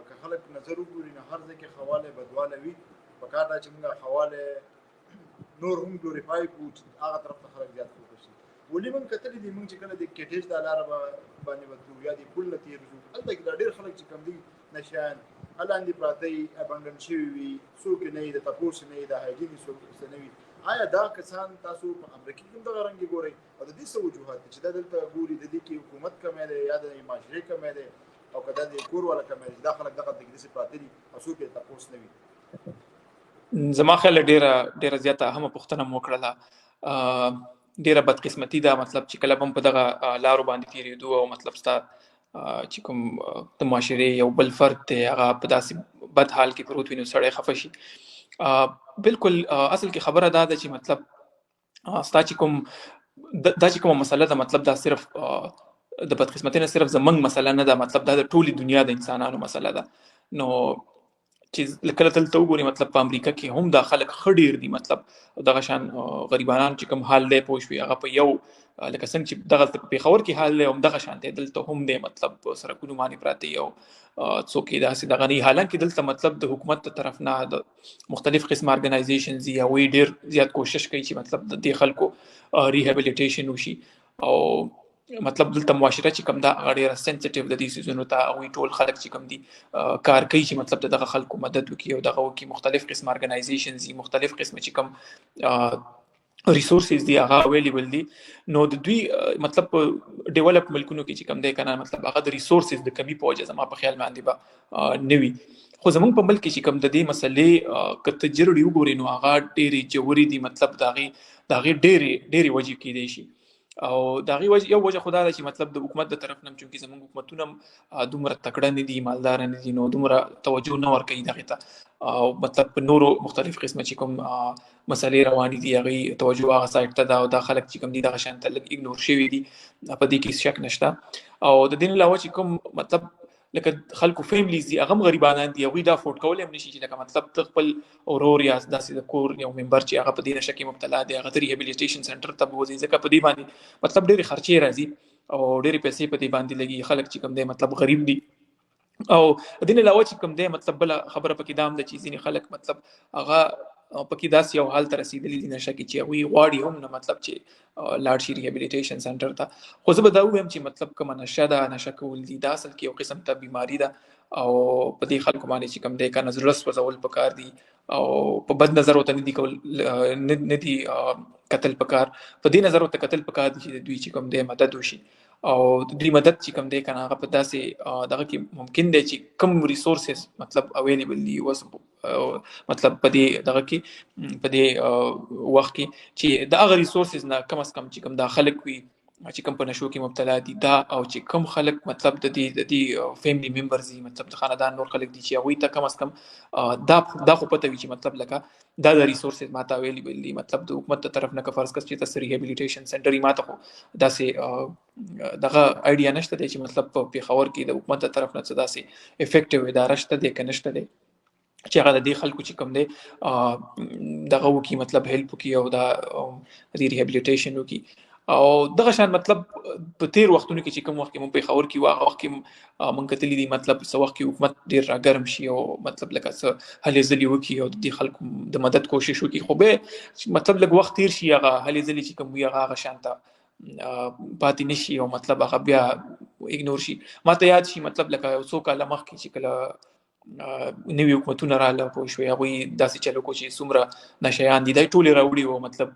که خلک نظر وګوري نو هر ځای کې خواله بدواله وي پکار ده چې موږ خواله نور هم ګلوریفای کړو چې هغه طرف ته خلک زیات فوکس شي ولې موږ کتلي دي موږ چې کله د کیټیج د لاره باندې وتلو یا د پل نه تېر شو هلته کې دا ډېر خلک چې کوم دي نشیان هلاندې پراته وي ابنډن شوي وي څوک یې نه وي د تپوس نه وي د هایجین څه نه وي آیا دا کسان تاسو په امریکا کې هم دغه رنګ ګورئ او د دې څه وجوهات دي چې دا دلته ګوري د دې کې حکومت کمی دی یا د معاشرې کمی دی او که دا د کور والا کمی دی دا خلک دغه داسې پراته دي او څوک یې تپوس نه وي زما خیال ډیره زیاته اهمه پوښتنه مو وکړله ډیره بدقسمتي ده مطلب چې کله هم په دغه لارو باندې تېرېدو او مطلب ستا چې کوم د معاشرې یو بل فرد دی هغه په داسې بد حال کې پروت وي نو سړی خفه شي بالکل اصل کې خبره دا ده چې مطلب ستا چې کوم دا چې کومه مسله ده مطلب دا صرف د بدقسمتۍ نه صرف زمونږ مسله نه ده مطلب دا د ټولې دنیا د انسانانو مسله ده نو چې کله دلته وګوري مطلب په امریکا کې هم دا خلک ښه ډېر دي مطلب دغه شان غریبانان چې کوم حال دی پوه شوي هغه په یو لکه څنګه چې دغه په پېښور کې حال دی هم دغه شان دی دلته هم دی مطلب سړکونو باندې پراته یو څوک یې داسې دغه نه حالانکې دلته مطلب د حکومت د طرف نه د مختلف قسم ارګنایزیشنز دي هغوی ډېر زیات کوشش کوي چې مطلب د دې خلکو ریهابلیټیشن وشي او مطلب دلته معاشره چې کوم دا ډېره سنسټیو د دې سیزونو ته هغوی ټول خلک چې کوم دي کار کوي چې مطلب دغه خلکو مدد وکړي او دغه وکړي مختلف قسم ارګنایزیشنز دي مختلف قسم چې کوم ریسورسز دي هغه اویلیبل دي نو د دوی مطلب ډیولپ ملکونو کې چې کوم دی کنه مطلب هغه د ریسورسز د کمی په وجه زما په خیال باندې به نه وي خو زمونږ په ملک کې چې کوم د دې مسلې که ته جرړې وګورې نو هغه ډېرې ژورې دي مطلب د هغې ډېرې وجې کېدی شي او د هغې یو وجه خو دا ده چې مطلب د حکومت د طرف نه چونکې زموږ حکومتونه هم دومره تکړه نه دي مالداره نه دي نو دومره توجه نه ورکوي دغې ته او مطلب په نورو مختلف قسمه چې کوم مسلې روانې دي هغې توجه هغه سایډ ته ده او دا خلک چې کوم دي دغه شان ته لږ اګنور شوي دي په دې کې شک نشته او د دې نه علاوه چې کوم مطلب لکه خلکو فیملیز دي هغه هم غریبانان دي هغوی دا افورډ کولی هم نشي چې لکه مطلب ته خپل ورور یا داسې د کور یو ممبر چې هغه په دې نشه کې مبتلا دی هغه ته ریهابلیټیشن سنټر ته بوځي ځکه په دې باندې مطلب ډېرې خرچې راځي او ډېرې پیسې په دې باندې لګي خلک چې کوم دی مطلب غریب دي او د دې نه علاوه چې کوم دی مطلب بله خبره پکې دا هم ده چې ځینې خلک مطلب هغه پکې داسې یو حال ته رسېدلي دي نشه کې چې هغوی غواړي هم نه مطلب چې لاړ شي ریهابلیټیشن سنټر ته خو زه به دا ووایم چې مطلب کومه نشه ده نشه کول دي دا اصل کې یو قسم ته بیماري ده او په دې خلکو باندې چې کوم دی که نه زړه سوځول پکار دي او په بد نظر ورته نه دي کول نه دي کتل پکار په دې نظر ورته کتل پکار دي چې د دوی چې کوم دی مدد وشي او د دوی مدد چې کوم دی که نه هغه په داسې دغه کې ممکن دی چې کم ریسورسز مطلب اویلیبل دي اوس مطلب په دې دغه کې په دې وخت کې چې د هغه ریسورسز نه کم از کم چې کوم دا خلک وي چې کوم په نشو کې مبتلا دي دا او چې کوم خلک مطلب د دې فیملی ممبرز دي مطلب د خاندان نور خلک دي چې هغوی ته کم از کم دا خو پته وي چې مطلب لکه دا د ریسورسز ماته اویلیبل دي مطلب د حکومت د طرف نه که فرض کړه چې تاسو ریهابلیټیشن سنټر یې ماته خو داسې دغه آیډیا نشته دی چې مطلب په پېښور کې د حکومت د طرف نه څه داسې افیکټیو اداره شته دی که نشته دی چې هغه د دې خلکو چې کوم دی دغه وکړي مطلب هیلپ وکړي او دا د ریهابلیټیشن وکړي او دغه شان مطلب په تیر وختونو کې چې کوم وخت کې مونږ پېښور کې وو هغه وخت کې مونږ کتلي دي مطلب څه وخت کې حکومت ډېر راګرم شي او مطلب لکه څه هلې ځلې وکړي او د دې خلکو د مدد کوشش وکړي خو به مطلب لږ وخت تیر شي هغه هلې ځلې چې کوم وي هغه شان ته پاتې نه شي او مطلب هغه بیا اګنور شي ما ته یاد شي مطلب لکه یو څو کاله مخکې چې کله نوي حکومتونه رااله پوه شوې هغوی داسې چلو کو چې څومره نشیان دي دا ټولې راوړي وو مطلب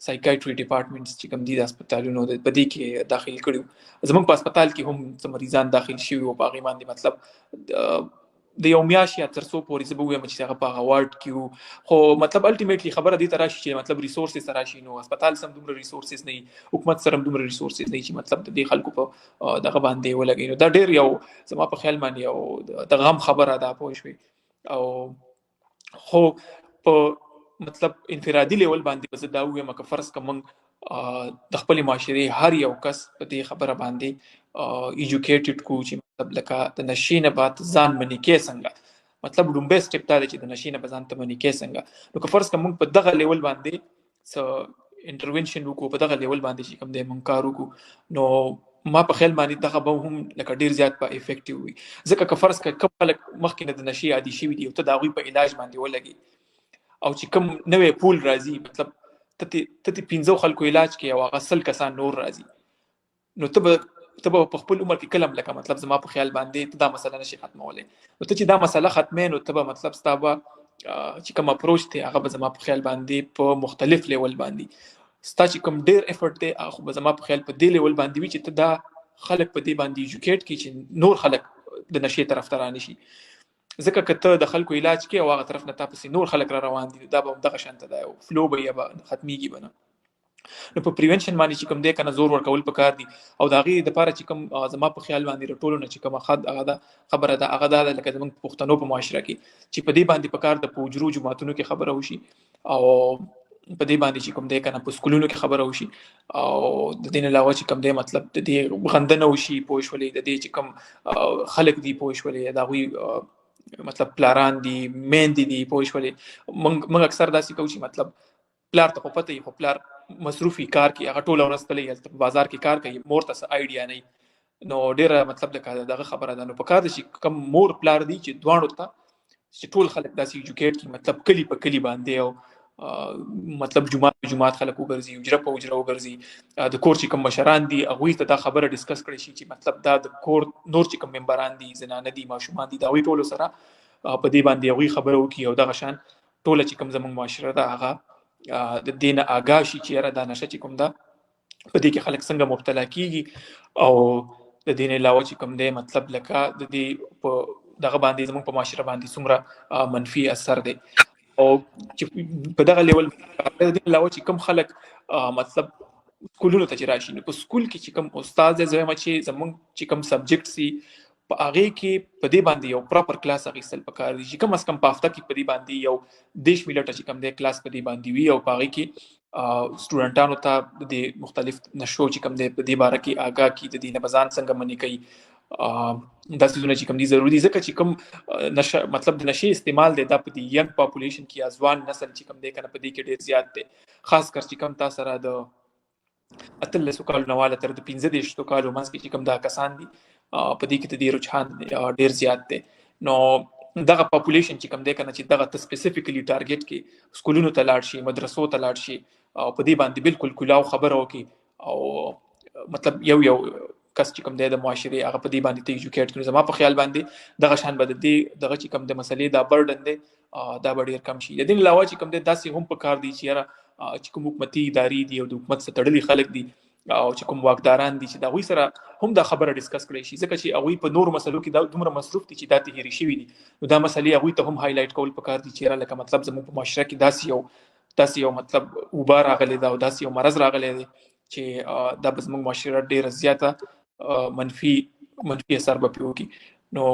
سایکایټري ډپارټمنټس چې کوم دي د هسپتالونو په دې کې داخل کړي زموږ په هسپتال کې هم څه مریضان داخل شوي وو په هغې باندې مطلب د یو میاشت یا تر څو پورې زه به ووایم چې هغه په هغه وارډ کې وو خو مطلب الټیمیټلی خبره دې ته راشي چې مطلب ریسورسز ته راشي نو هسپتال سم دومره ریسورسز نه وي حکومت سره هم دومره ریسورسز نه وي چې مطلب د دې خلکو په دغه باندې ولګوي نو دا ډېر یو زما په خیال باندې یو د غم خبره ده پوه شوې او خو په مطلب انفرادي لیول باندې زه دا ووایم که فرض که موږ د خپلې معاشرې هر یو کس په دې خبره باندې ایجوکیټډ کو چې مطلب لکه د نشې نه بعد ځان منې کې څنګه مطلب لومبی سټیپ دا دی چې د نشې نه به ځان ته منې کې څنګه نو که فرض که موږ په دغه لیول باندې څه انټرونشن وکړو په دغه لیول باندې چې کوم دی موږ کار وکړو نو ما په خیال باندې دغه به هم لکه ډېر زیات په افیکټیو وي ځکه که فرض که کوم خلک مخکې نه د نشې عادي شوي دي او ته د هغوی په علاج باندې ولګي او چې کوم نوی پول راځي مطلب ته د 15 خلکو علاج کې او هغه 100 کسان نور راځي نو ته په خپل عمر کې کلم لکه مطلب زما په خیال باندې ته دا مسله نشي ختمولی نو ته چې دا مسله ختمې نو ته به مطلب ستا به چې کوم اپروچ دی هغه به زما په خیال باندې په مختلف لیول باندې ستا چې کوم ډېر افورټ دی هغه به زما په خیال په دې لیول باندې وي چې ته دا خلک په دې باندې ایجوکیټ کړي چې نور خلک د نشې طرف ته رانشي ځکه که ته د خلکو علاج کې او هغه طرف نه تا پسې نور خلک را روان دي دا به دغه شانته دی او فلو به یې به ختمیږي به نه نو په پریونشن باندې چې کوم دی کنه زور ورکول پکار دي او د هغې دپاره چې کوم زما په خیال باندې د ټولو نه چې کومه هغه خبره ده هغه دا ده لکه زموږ پښتنو په معاشره کې چې په دې باندې پکار د په حجرو جوماتونو کې خبره وشي او په دې باندې چې کوم دی کنه په سکولونو کې خبره وشي او د دې نه علاوه چې کوم دی مطلب د دې غندنه وشي پوه شولې د دې چې کوم خلک دي پوه شولې د هغوی مطلب پلاران دي میندې دي پوه شولې موږ اکثر داسې کوو چې مطلب پلار ته خو پته وي خو پلار مصروفي کار کوي هغه ټوله ورځ تللی هلته په بازار کې کار کوي مور ته څه آیډیا نه وي نو ډېره مطلب لکه دغه خبره ده نو پکار ده چې کوم مور پلار دي چې دواړو ته چې ټول خلک داسې ایجوکیټ کړي مطلب کلي په کلي باندې او مطلب جمعات په جمعات خلک وګرځي حجره په حجره وګرځي د کور چې کوم مشران دي هغوی ته دا خبره ډسکس کړی شي چې مطلب دا د کور نور چې کوم ممبران دي زنانه دي ماشومان دي د هغوی ټولو سره په دې باندې هغوی خبره وکړي او دغه شان ټوله چې کوم زموږ معاشره ده هغه د دې نه آګاه شي چې یاره دا نشه چې کوم ده په دې کې خلک څنګه مبتلا کیږي او د دې نه علاوه چې کوم دی مطلب لکه د دې په دغه باندې زموږ په معاشره باندې څومره منفي اثر دی او چې په دغه لیول د دې علاوه چې کوم خلک مطلب سکولونو ته چې راشي نو په سکول کې چې کوم استاد دی زما چې زموږ چې کوم سبجیکټ سي په هغې کې په دې باندې یو پراپر کلاس اخیستل پکار دي چې کم از کم په هفته کې په دې باندې یو 10 منټه چې کوم دی کلاس په دې باندې وي او په هغې کې سټوډنټانو ته د مختلف نشو چې کوم دی په دې باره کې آګاه کړي د دې نه به ځان څنګه منې کوي دا څیزونه چې کوم دي ضروري دي ځکه چې کوم نشه مطلب د نشې استعمال دی دا په دې ینګ پاپولیشن کې یا ځوان نسل چې کوم دی کنه په دې کې ډېر زیات دی خاص کر چې کوم تا سره د 18 کالو نه واله تر د 15 کالو منځ کې چې کوم دا کسان دي په دې کې د دې رجحان ډېر زیات دی نو دغه پاپولیشن چې کوم دی کنه چې دغه ته سپیسیفیکلی ټارګټ کې سکولونو ته لاړ شي مدرسو ته لاړ شي او په دې باندې بالکل کلاو خبره وکړي او مطلب یو کس چې کوم دی د معاشرې هغه په دې باندې ته ایجوکیټ کړي زما په خیال باندې دغه شان به د دې دغه چې کوم د مسلې دا برډن دی دا به ډېر کم شي د دې علاوه چې کوم دی داسې هم پکار دي چې یاره چې کوم حکومتي ادارې دي او د حکومت سره تړلي خلک دي او چې کوم واکداران دي چې د هغوی سره هم دا خبره ډسکس کړی شي ځکه چې هغوی په نورو مسلو کې دا دومره مصروف دي چې دا ته هېرې شوي دي نو دا مسلې هغوی ته هم هایلایټ کول پکار دي چې یاره لکه مطلب زموږ په معاشره کې داسې یو مطلب وبا راغلی ده او داسې یو مرض راغلی دی چې دا به زموږ معاشره ډېره زیاته منفي اثر به پرې وکړي نو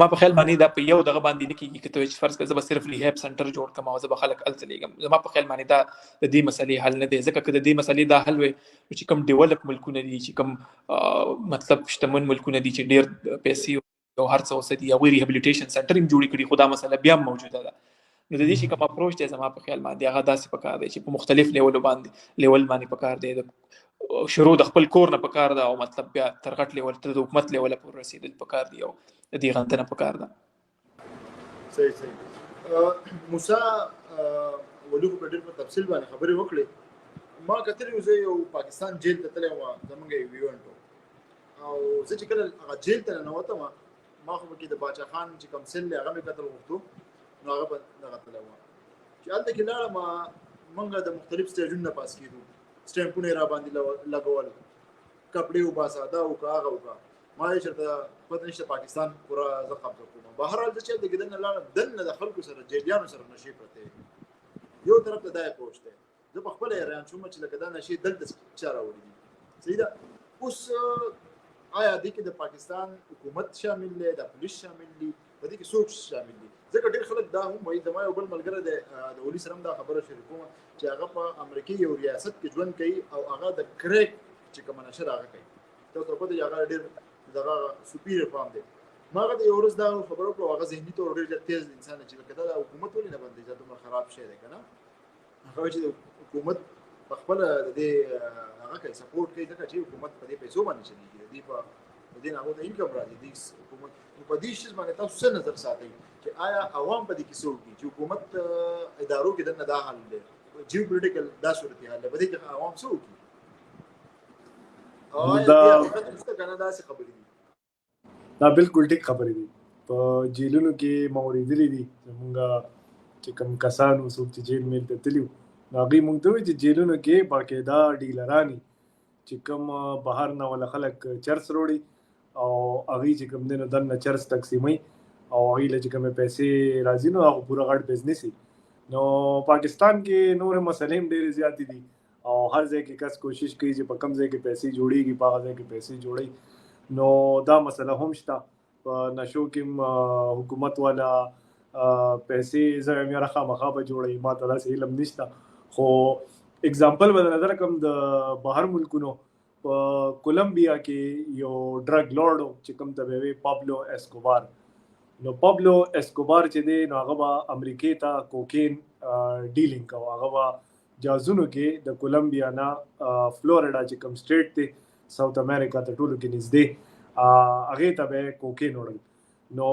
ما په خیال باندې دا په یو دغه باندې نه کېږي که ته چې فرض کړه زه به صرف ریهاب سنټر جوړ کړم او زه به خلک هلته لېږم زما په خیال باندې دا د دې مسلې حل نه دی ځکه که د دې مسلې دا حل وی چې کوم ډیولپ ملکونه دي چې کوم مطلب شتمن ملکونه دي چې ډېر پیسې او هر څه اوسه دي هغوی ریهابلیټیشن سنټر هم جوړې کړي خو دا مسله بیا هم موجوده ده نو د دې چې کوم اپروچ دی زما په خیال باندې هغه داسې پکار دی چې په مختلف لیول باندې پکار دی شروع د خپل کور نه پکار ده او مطلب بیا تر غټ لیول ته د حکومت لیول پورې رسېدل پکار دي او د دې غندنه پکار ده صحیح موسی ولو په ډېر په تفصیل باندې خبرې وکړې ما کتلې زه یو پاکستان جیل ته تللی وم زموږ یو ایونټ او زه چې کله هغه جیل ته ننوتم ما خو کې د باچا خان چې کوم سل هغه مې قتل غوښتو نو هغه په دغه تل و چې هلته کې لاړم موږ د مختلف سټیجونو نه پاس کېدو سټیمپونه را باندې لګول کپړې وباسه دا وکړه هغه وکړه ما یې چېرته پته نشته پاکستان پوره زه قبضه کوم بهرحال زه چې هلته کې دننه لاړم دننه د خلکو سره جیلیانو سره نشې پرتې یو طرف ته دا پوښ دی زه په خپله حیران شوم چې لکه دا نشې دلته چا راوړي دي صحیح ده اوس آیا دې کې د پاکستان حکومت شامل دی د پولیس شامل دي په دې کې څوک شامل دي ځکه ډېر خلک دا هم وایي زما یو بل ملګری دی د ولي سره هم دا خبره شریکوم چې هغه په امریکې یو ریاست کې ژوند کوي او هغه د کریک چې کومه نشر هغه کوي تاسو په دې هغه ډېر دغه سوپیریور فارم دی ما هغه د یو ورځ دا خبره وکړه هغه ذهني طور ډېر تیز انسان چې لکه دا حکومت ولې نه بندي چې دومره خراب شی دی که نه هغه چې حکومت په خپله د دې هغه کوي سپورټ کوي ځکه چې حکومت په دې پیسو باندې چلېږي د دې په دې نه هغو ته انکم راځي دې حکومت نو په دې شیز باندې تاسو څه نظر ساتئ چې آیا عوام په دې کې څه وکړي چې حکومت ادارو کې دننه دا حال دی جیو پولیټیکل دا صورتحال دی په دې کې عوام څه وکړي دا بالکل ټیک خبرې دي په جیلونو کې ما اورېدلې دي زمونږ چې کوم کسانو څوک چې جیل میل ته تللي وو نو هغوی مونږ ته وایي چې جیلونو کې باقاعده ډیلران چې کوم بهر نه ولا خلک چرس وروړي او هغوی چې کوم دی نو دننه چرس تقسیموي او هغوی له چې کومې پیسې راځي نو هغه پوره غټ بزنس وي نو پاکستان کې نورې مسلې هم ډېرې زیاتې دي او هر ځای کې کس کوشش کوي چې په کم ځای کې پیسې جوړېږي په هغه ځای کې پیسې جوړوي نو دا مسله هم شته په نشو کې حکومت والا پیسې زه یم یاره خامخا به جوړوي ما ته داسې علم نشته خو اگزامپل به در نظر کم د بهر ملکونو په کولمبیا کې یو ډرګ لارډ چې کوم ته به وایي پابلو اسکوبار نو پابلو اسکوبار چې دی نو هغه به امریکې ته کوکین ډیلینګ کوه هغه به جازونو کې د کولمبیا نه فلوریډا چې کوم سټیټ دی ساوث امریکا ته ټولو کې نږدې هغې ته به کوکین وړل نو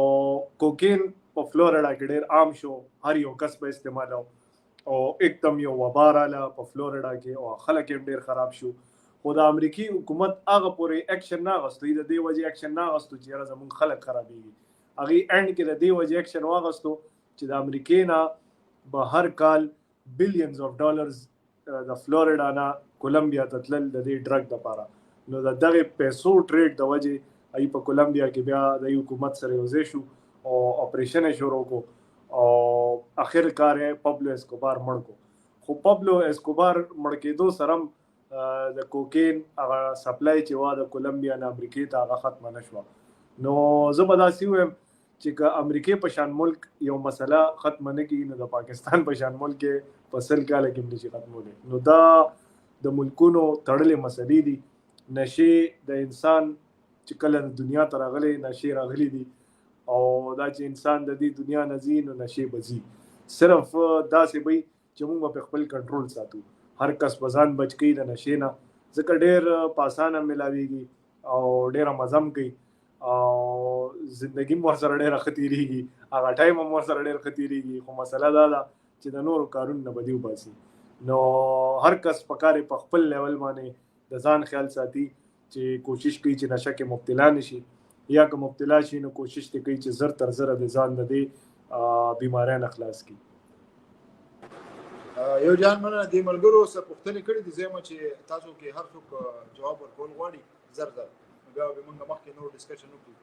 کوکین په فلوریډا کې ډېر عام شو هر یو کس به استعمالو او एकदम یو وبا راله په فلوریډا کې او خلک یې ډېر خراب شو خو د امریکي حکومت هغه پورې اکشن نه اخیستو د دې وجې اکشن نه اخیستو چې یاره زموږ خلک خرابېږي هغې اینډ کې د دې وجې اکشن واخیستو چې د امریکې نه به هر کال بلینز اف ډالرز د فلوریډا نه کولمبیا ته تلل د دې ډرګ دپاره نو د دغې پیسو ټریډ د وجې ای په کولمبیا کې بیا د حکومت سره یوځای شو او اپریشن یې شروع کو او اخر کار یې پابلو اسکوبار مړ کو خو پابلو اسکوبار مړ کېدو سره هم د کوکین هغه سپلای چې وا د کولمبیا نه امریکې ته هغه ختمه نه شوه نو زه به داسې ووایم چې که امریکې په شان ملک یو مسله ختمه نه کړي نو د پاکستان په شان ملک یې په 100 کاله کې هم نشي ختمولی نو دا د ملکونو تړلې مسلې دي نشې د انسان چې کله د دنیا ته راغلی نشې راغلي دي او دا چې انسان د دې دنیا نه ځي نو نشې به ځي صرف داسې به چې موږ به خپل کنټرول ساتو هر کس به ځان بچ کوي د نشې نه ځکه ډېر په اسانه میلاویږي او ډېره مزه هم کوي او زندګي هم ورسره ډېره ښه تېرېږي هغه ټایم هم ورسره ډېر ښه تېرېږي خو مسله دا ده چې د نورو کارونو نه به دې وباسي نو هر کس پکار یې په خپل لیول باندې د ځان خیال ساتي چې کوشش کوي چې نشه کې مبتلا نشي یا که مبتلا شي نو کوشش دې کوي چې زر تر زره د ځان د دې بیماریانو خلاص کړي یو جان مننه دې ملګرو څه پوښتنې کړې دي زه یم چې تاسو کې هر څوک جواب ورکول غواړي زر زر بیا به موږ مخکې نور ډسکشن وکړو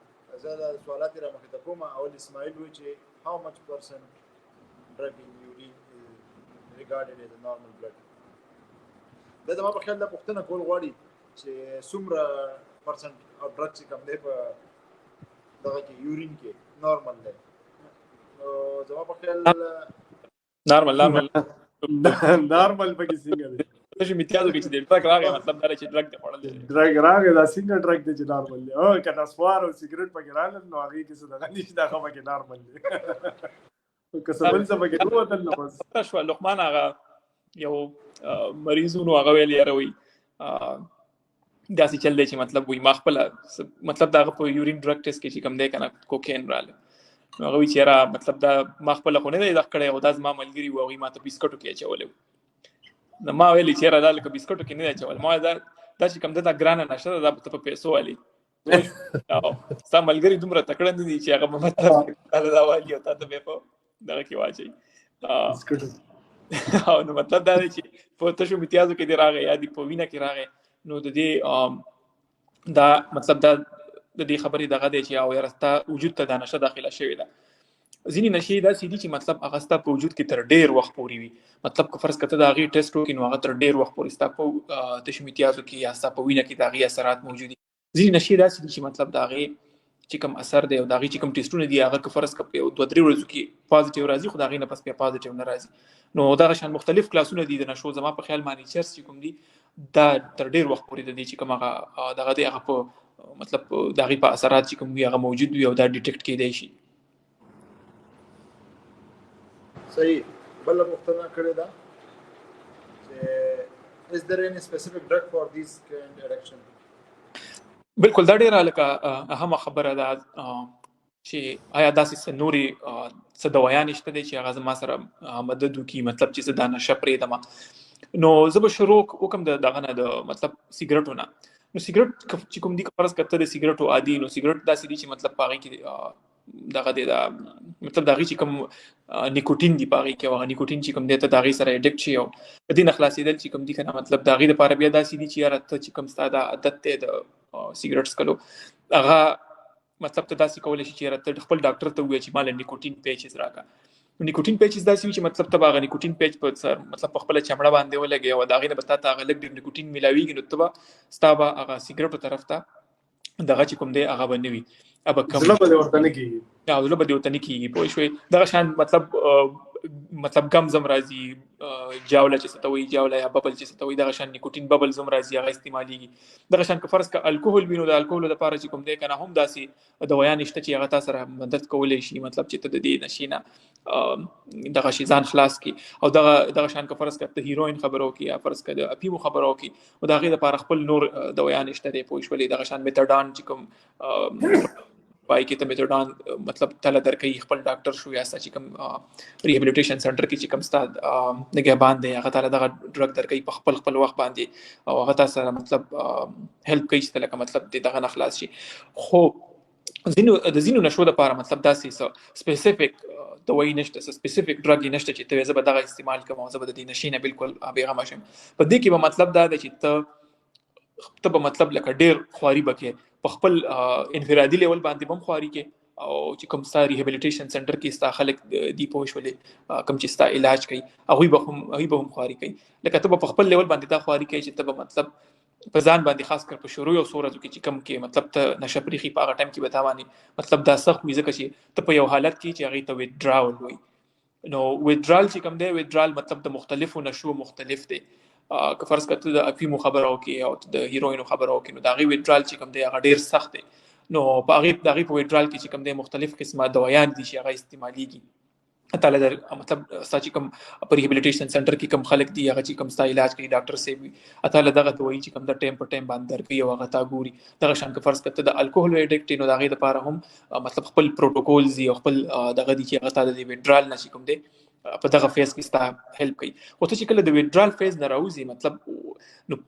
زه دا سوالات را مخې ته کوم اول اسماعیل وایي چې how much percent drug in urine is regarded as a normal blood دا زما په خیال دا پوښتنه کول غواړي چې څومره پرسنټ او ډرګ چې کوم دی په دغه کې یورین کې نارمل دی نو زما په خیال نارمل پکې څنګه دی چې امتیازو کې چې د ډرګ راغی مطلب دا چې ډرګ دی خوړل ډرګ راغی دا څنګه ډرګ دی چې نارمل دی او که نسوار او سیګریټ پکې راغلل نو هغې کې څه دغه نشته هغه پکې نارمل دی که څه بل څه پکې ووتل نو بس شوه لقمان هغه یو مریض و نو هغه ویل یاره وایي داسې چل دی چې مطلب وایي ما خپله مطلب د هغه په یورین ډرګ ټیسټ کې چې کوم دی که نه کوکین راغلی نو هغه وایي چې یاره مطلب دا ما خپله خو نه دی دغه کړی او دا زما ملګري وو هغوی ما ته بسکټو کې اچولی و نو ما ویلې چې یاره دا لکه بسکټو کې نه دی اچولی ما دا چې کوم دی دا ګرانه نشه ده دا به ته په پیسو والي او ستا ملګري دومره تکړه نه دي چې هغه به مطلب کله دا وایي او تا ته به په دغه کې واچوي او نو مطلب دا دی چې په تشو امتیازو کې دی راغی یا دی په وینه کې راغی نو د دې دا مطلب دا د دې خبرې دغه دی چې او یارستا وجود ته د نشه داخله شوې ده. ځینې نشې داسې دي چې مطلب هغه ستا په وجود کې تر ډېر وخت پورې وي. مطلب که فرض کته د هغې ټیسټ وکړي نو هغه تر ډېر وخت پورې ستا په تشو امتیازو کې یا ستا په وینه کې د هغې اثرات موجود دي. ځینې نشې داسې دي چې مطلب د هغې چې کوم اثر دی او د هغې چې کوم ټیسټونه دي هغه که فرض کړه په 2-3 ورځو کې پازیټیو راځي خو د هغې نه پس بیا پازیټیو نه راځي. نو دغه شان مختلف کلاسونه دي د نشو. زما په خیال باندې چرس چې کوم دي دا تر ډېر وخت پورې د دې چې کوم هغه دغه دی هغه په مطلب د هغې په اثرات چې کوم وي هغه موجود وي او دا ډیټیکټ کیدی شي. صحیح. بل پوښتنه کړې ده چې is there any specific drug for this kind addiction؟ بالکل دا ډېره لکه اهمه خبره ده چې آیا داسې څه نورې څه دوايانې شته دی چې هغه زما سره مدد وکړي مطلب چې زه دا نشه پرېږدم. نو زه به شروع وکړم د دغه نه د مطلب سیګرټو نه. نو سیګرټ چې کوم دي فرض کړه د سیګرټو عادي نو سیګرټ داسې دي چې مطلب په هغې کې دغه دی دا مطلب د هغې چې کوم نیکوټین دي په هغې کې او هغه نیکوټین چې کوم دی ته د هغې سره اډکټ شي او د دې نه خلاصېدل چې کوم دي که نه مطلب د هغې دپاره بیا داسې دي چې یاره ته چې کوم ستا دا عادت دی د سیګرټ څکلو هغه مطلب ته داسې کولی شي چې یاره ته خپل ډاکټر ته ووایې چې ما له نیکوټین پیچز راکړه. نیکوټین پیچز داسې وي چې مطلب ته به هغه نیکوټین پیچ په سر مطلب په خپله چمړه باندې ولګوي او د هغې نه به تا ته هغه لږ ډېر نیکوټین میلاویږي نو ته به ستا به هغه سیګرټو طرف ته دغه چې کوم دی هغه به نه وي زړه به دې ورته نه کېږي. زړه به دې ورته نه کېږي پوه شوې. دغه شان مطلب ګم زم راځي جاوله چې څه ته وایي جاوله یا ببل چې څه ته وایي دغه شان نیکوټین ببل زم راځي هغه استعمالېږي. دغه شان که فرض که الکوهول وي نو د الکوهولو دپاره چې کوم دی که نه هم داسې دوایانې شته چې هغه تا سره مدد کولی شي مطلب چې ته د دې نشې نه دغه شي ځان خلاص کړي. او دغه شان که فرض که ته هیروین خبره وکړي یا فرض که د اپیمو خبره وکړي نو د هغې دپاره خپل نور دوایانې شته دی پوه شولې. دغه شان میتاډان چې کوم پای کې ته میتاډان مطلب تله درکوي خپل ډاکټر شو یا ستا چې کوم ریهیبلیټیشن سنټر کې چې کوم ستا نګهبان دی هغه تاله دغه ډرګ درکوي په خپل وخت باندې او هغه تا سره مطلب هیلپ کوي چې ته لکه مطلب د دغه نه خلاص شي. خو د ځینو نشو دپاره مطلب داسې څه سپیسیفیک دوایي نشته څه سپیسیفیک ډرګ یې نشته چې ته زه به دغه استعمال کوم او زه به د دې نشې نه بالکل بېغمه شم. په دې کې به مطلب دا دی چې ته به مطلب لکه ډېر خواري به کې په خپل انفرادي لیول باندې هم خواري کې او چې کوم ستا ریهیبلیټیشن سنټر کې ستا خلک دي پوه شولې کوم چې ستا علاج کوي هغوی به هم خواري کوي. لکه ته به په خپل لیول باندې دا خواري کوي چې ته به مطلب په ځان باندې خاص کر په شروع یو څو ورځو کې چې کوم کې مطلب ته نشه پرېښي په هغه ټایم کې به تا باندې مطلب دا سخت وي ځکه چې ته په یو حالت کې چې هغې ته ویدډراول وایي. نو ویدډرال چې کوم دی ویدډرال مطلب د مختلفو نشو مختلف دی. که فرض کړه ته د اپیمو خبره وکړې او د هیروینو خبره وکړې نو د هغې ویدډرال چې کوم دی هغه ډېر سخت دی. نو په هغې په ویدډرال کې چې کوم دی مختلف قسمه دوایان دي چې هغه استعمالېږي. تعالی در مطلب ستا چې کوم په ریهیبلیټیشن سنټر کې کوم خلک دي هغه چې کوم ستا علاج کوي ډاکټر صاحب وي تعالی دغه دوایي چې کوم د ټایم په ټایم باندې درکوي او هغه تا ګوري. دغه شان که فرض کړه ته د الکوهول اډکټ نو د هغې دپاره هم مطلب خپل پروټوکولز دي او خپل دغه دي چې هغه تا د ویدډرال نه چې کوم دی په دغه فیز کې ستا هیلپ کوي. خو ته چې کله د ویدډرال فیز نه راوځي مطلب نو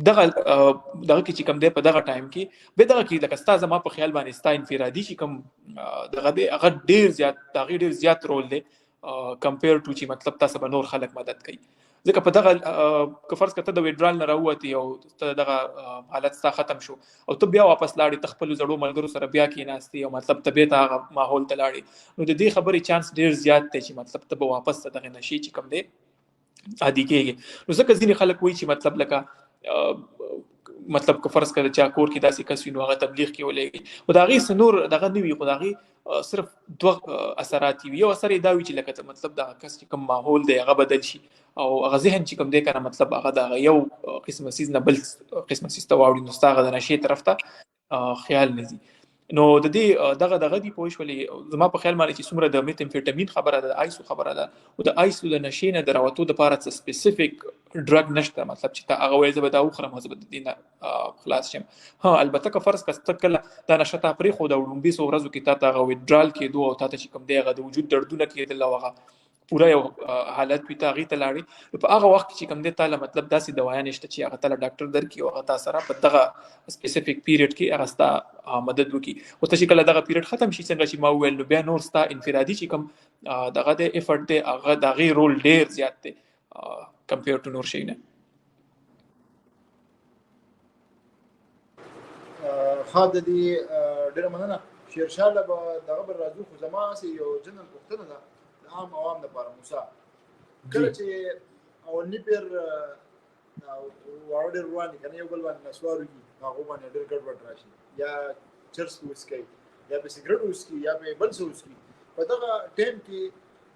دغه کې چې کوم دی په دغه ټایم کې به دغه کې لکه ستا زما په خیال باندې ستا انفرادي چې کوم دغه دی هغه ډېر زیات رول دی کمپیر ټو چې مطلب تاسو به نور خلک مدد کوي. ځکه په دغه که فرض کړه ته د ویدډرال نه راووتې او ته دغه حالت ستا ختم شو او ته بیا واپس لاړې ته خپلو زړو ملګرو سره بیا کېناستې او مطلب ته بېرته هغه ماحول ته لاړې نو د دې خبرې چانس ډېر زیات دی چې مطلب ته به واپس ته دغه نشې چې کوم دی عادي کېږي. نو ځکه ځینې خلک وایي چې مطلب لکه مطلب که فرض کړه چا کور کې داسې کس وي نو هغه تبلیغ کې ولېږي خو د هغې څه نور دغه نه وي خو د هغې صرف دوه اثرات وي. یو اثر یې دا وي چې لکه مطلب دغه کس چې کوم ماحول دی هغه بدل شي او هغه ذهن چې کوم دی که نه مطلب هغه د هغه یو قسمه څیز نه بل قسمه څیز ته واوړي نو ستا هغه د نشې طرف ته خیال نه ځي. نو د دې دغه دي پوه شولې. زما په خیال باندې چې څومره د میتامفیټامین خبره ده د آیسو خبره ده او د آیسو د نشې نه د راوتو دپاره څه سپیسیفیک ډرګ نشته مطلب چې ته هغه وایې زه به دا وخورم زه به د دې نه خلاص شم. البته که فرض کړه ته کله دا نشه تا پرېښوده او لومړي څو ورځو کې تا ته هغه ویدډرال کېدو او تا ته چې کوم دی هغه د وجود دردونه کېدل او هغه پوره یو حالت وي ته هغې ته لاړې، په هغه وخت کې چې کوم دی تا له مطلب داسې دوايانې شته چې هغه تا له ډاکټر درکړي او هغه تا سره په دغه سپیسیفیک پیریډ کې هغه ستا مدد وکړي. خو ته چې کله دغه پیریډ ختم شي څنګه چې ما وویل، نو بیا نور ستا انفرادي چې کوم دغه دی ایفرټ دی هغه د هغې رول ډېر زیات دی کمپیر ټو نور شي نه. ښه د دې ډېره مننه. شیرشاه له به دغه بل راځو، خو زما هسې یو جنرال پوښتنه ده د عام عوام دپاره. موسی کله چې اولني پیر واړه ډېر روان دي که نه، یو بل باندې نسوار وکړي هغو باندې ډېر ګډوډ راشي، یا چرس وڅکئ یا به سګرټ وڅکي یا به بل څه وڅکي، په دغه ټایم کې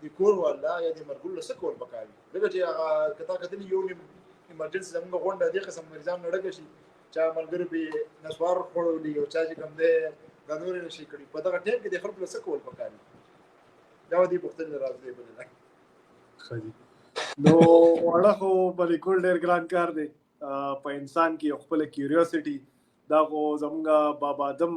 د کور والا یا د مرګرو له څه کول پکار دي؟ ځکه چې هغه که تا کتلي یو نیم ایمرجنسي زموږ غونډه دې قسم مریضان نه ډکه شي، چا ملګرو به نسوار خوړولي او چا چې کوم دی دا نورې نشي کړي، په دغه ټایم کې د خلکو له څه کول پکار دي؟ دا دې پوښتنې راز دی بللی. نو واړه خو بالکل ډېر ګران کار دی په انسان کې خپله کیوریوسټي. دا خو زموږ بابا آدم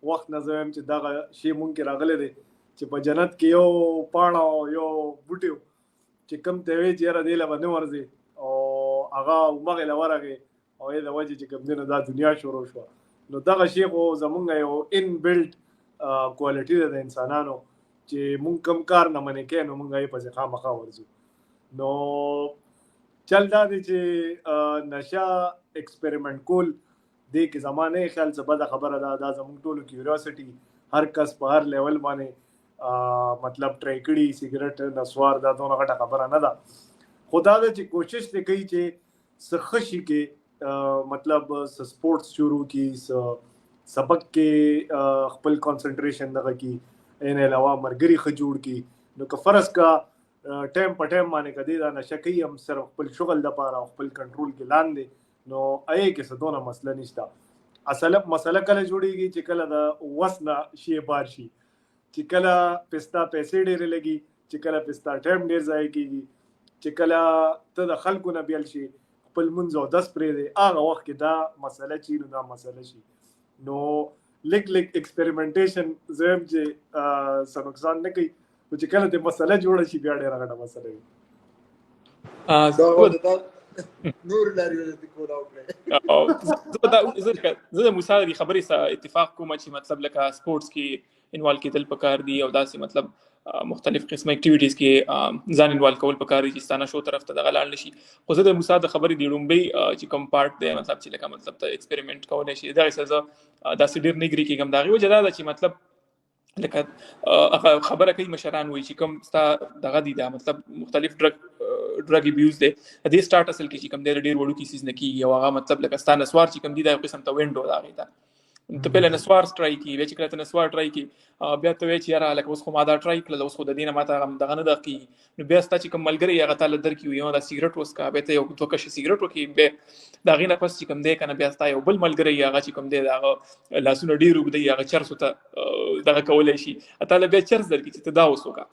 وخت نه زه وایم چې دغه شی مونږ کې راغلی دی چې په جنت کې یو پاڼه او یو بوټی چې کوم ته وایي چې یاره دې له به نه ورځې او هغه همغې له ورغې او یې د وجې چې کوم دی نو دا دنیا شروع شوه. نو دغه شی خو زمونږ یو ان بلډ کوالټي ده د انسانانو چې مونږ کم کار نه منې کوي نو مونږ یې پسې خامخا ورځو. نو چل دا دی چې نشه ایکسپریمنټ کول دې کې زما نه خیال څه بده خبره ده. دا زموږ ټولو کیوریوسټي هر کس په هر لیول باندې مطلب ټرای کړي، سګرټ نسوار دا دونه غټه خبره نه ده. خو دا ده چې کوشش دې کوي چې څه ښه شي کې مطلب څه سپورټس شروع کړي، څه سبق کې خپل کانسنټریشن دغه کړي، این علاوه ملګري ښه جوړ کړي. نو که فرض کا ټایم په ټایم باندې که دې دا نشه کوي هم صرف خپل شغل دپاره او خپل کنټرول کې لاندې، نو هغې کې څه دونه مسله نشته. اصله مسله کله جوړېږي چې کله د وس نه شی بار شي، چې کله پستا پیسې ډېرې لګي، چې کله پستا ټایم ډېر ضایع کېږي، چې کله ته د خلکو نه بیل شي، خپل لمونځ او دس پرېږدې، هغه وخت کې دا مسله شي نو دا مسله شي. نو لږ لږ ایکسپریمنټیشن زه یم چې څه نقصان نه کوي، خو چې کله دې مسله جوړه شي بیا ډېره غټه مسله وي. نور لري د کولا وکړي. زه د موسی د خبرې سره اتفاق کوم چې مطلب لکه سپورټس کې انوالو کېدل پکار دي او داسې مطلب مختلف قسمه اکټیویټیز کې ځان انوالو کول پکار دي چې ستانه شو طرف ته دغه لاړ نشي. خو زه د موسی د خبرې د لومړۍ چې کوم پارټ دی مطلب چې لکه مطلب ته ایکسپریمنټ کولی شي دغې سره زه داسې ډېر نه ګري کېږم. د هغې وجه دا ده چې مطلب لکه خبره کوي مشران وایي چې کوم ستا دغه دي دا مطلب مختلف ډرګ ابیوز دی دې سټارټ اصل کې چې کوم دی ډېر وړوکي څیز نه کېږي او هغه مطلب لکه ستا نسوار چې کوم دي دا یو قسم ته وینډو ده هغې ته ته پهله نسوار ټرای کړي، بیا چې کله ته نسوار ټرای کړي بیا ته وایې چې یاره لکه اوس خو ما دا ټرای کړله اوس خو د دې نه ما ته دغه نه ده کېږي. نو بیا ستا چې کوم ملګری هغه تا له درکړي وي دا سګرټ وڅکه، بیا ته یو دوه کشه سګرټ وکړي، بیا د هغې نه پس چې کوم دی که نه بیا ستا یو بل ملګری هغه چې کوم دی د هغه لاسونه ډېر اوږده وي هغه چرسو ته دغه کولی شي تا له بیا چرس درکړي چې ته دا اوس وکړه.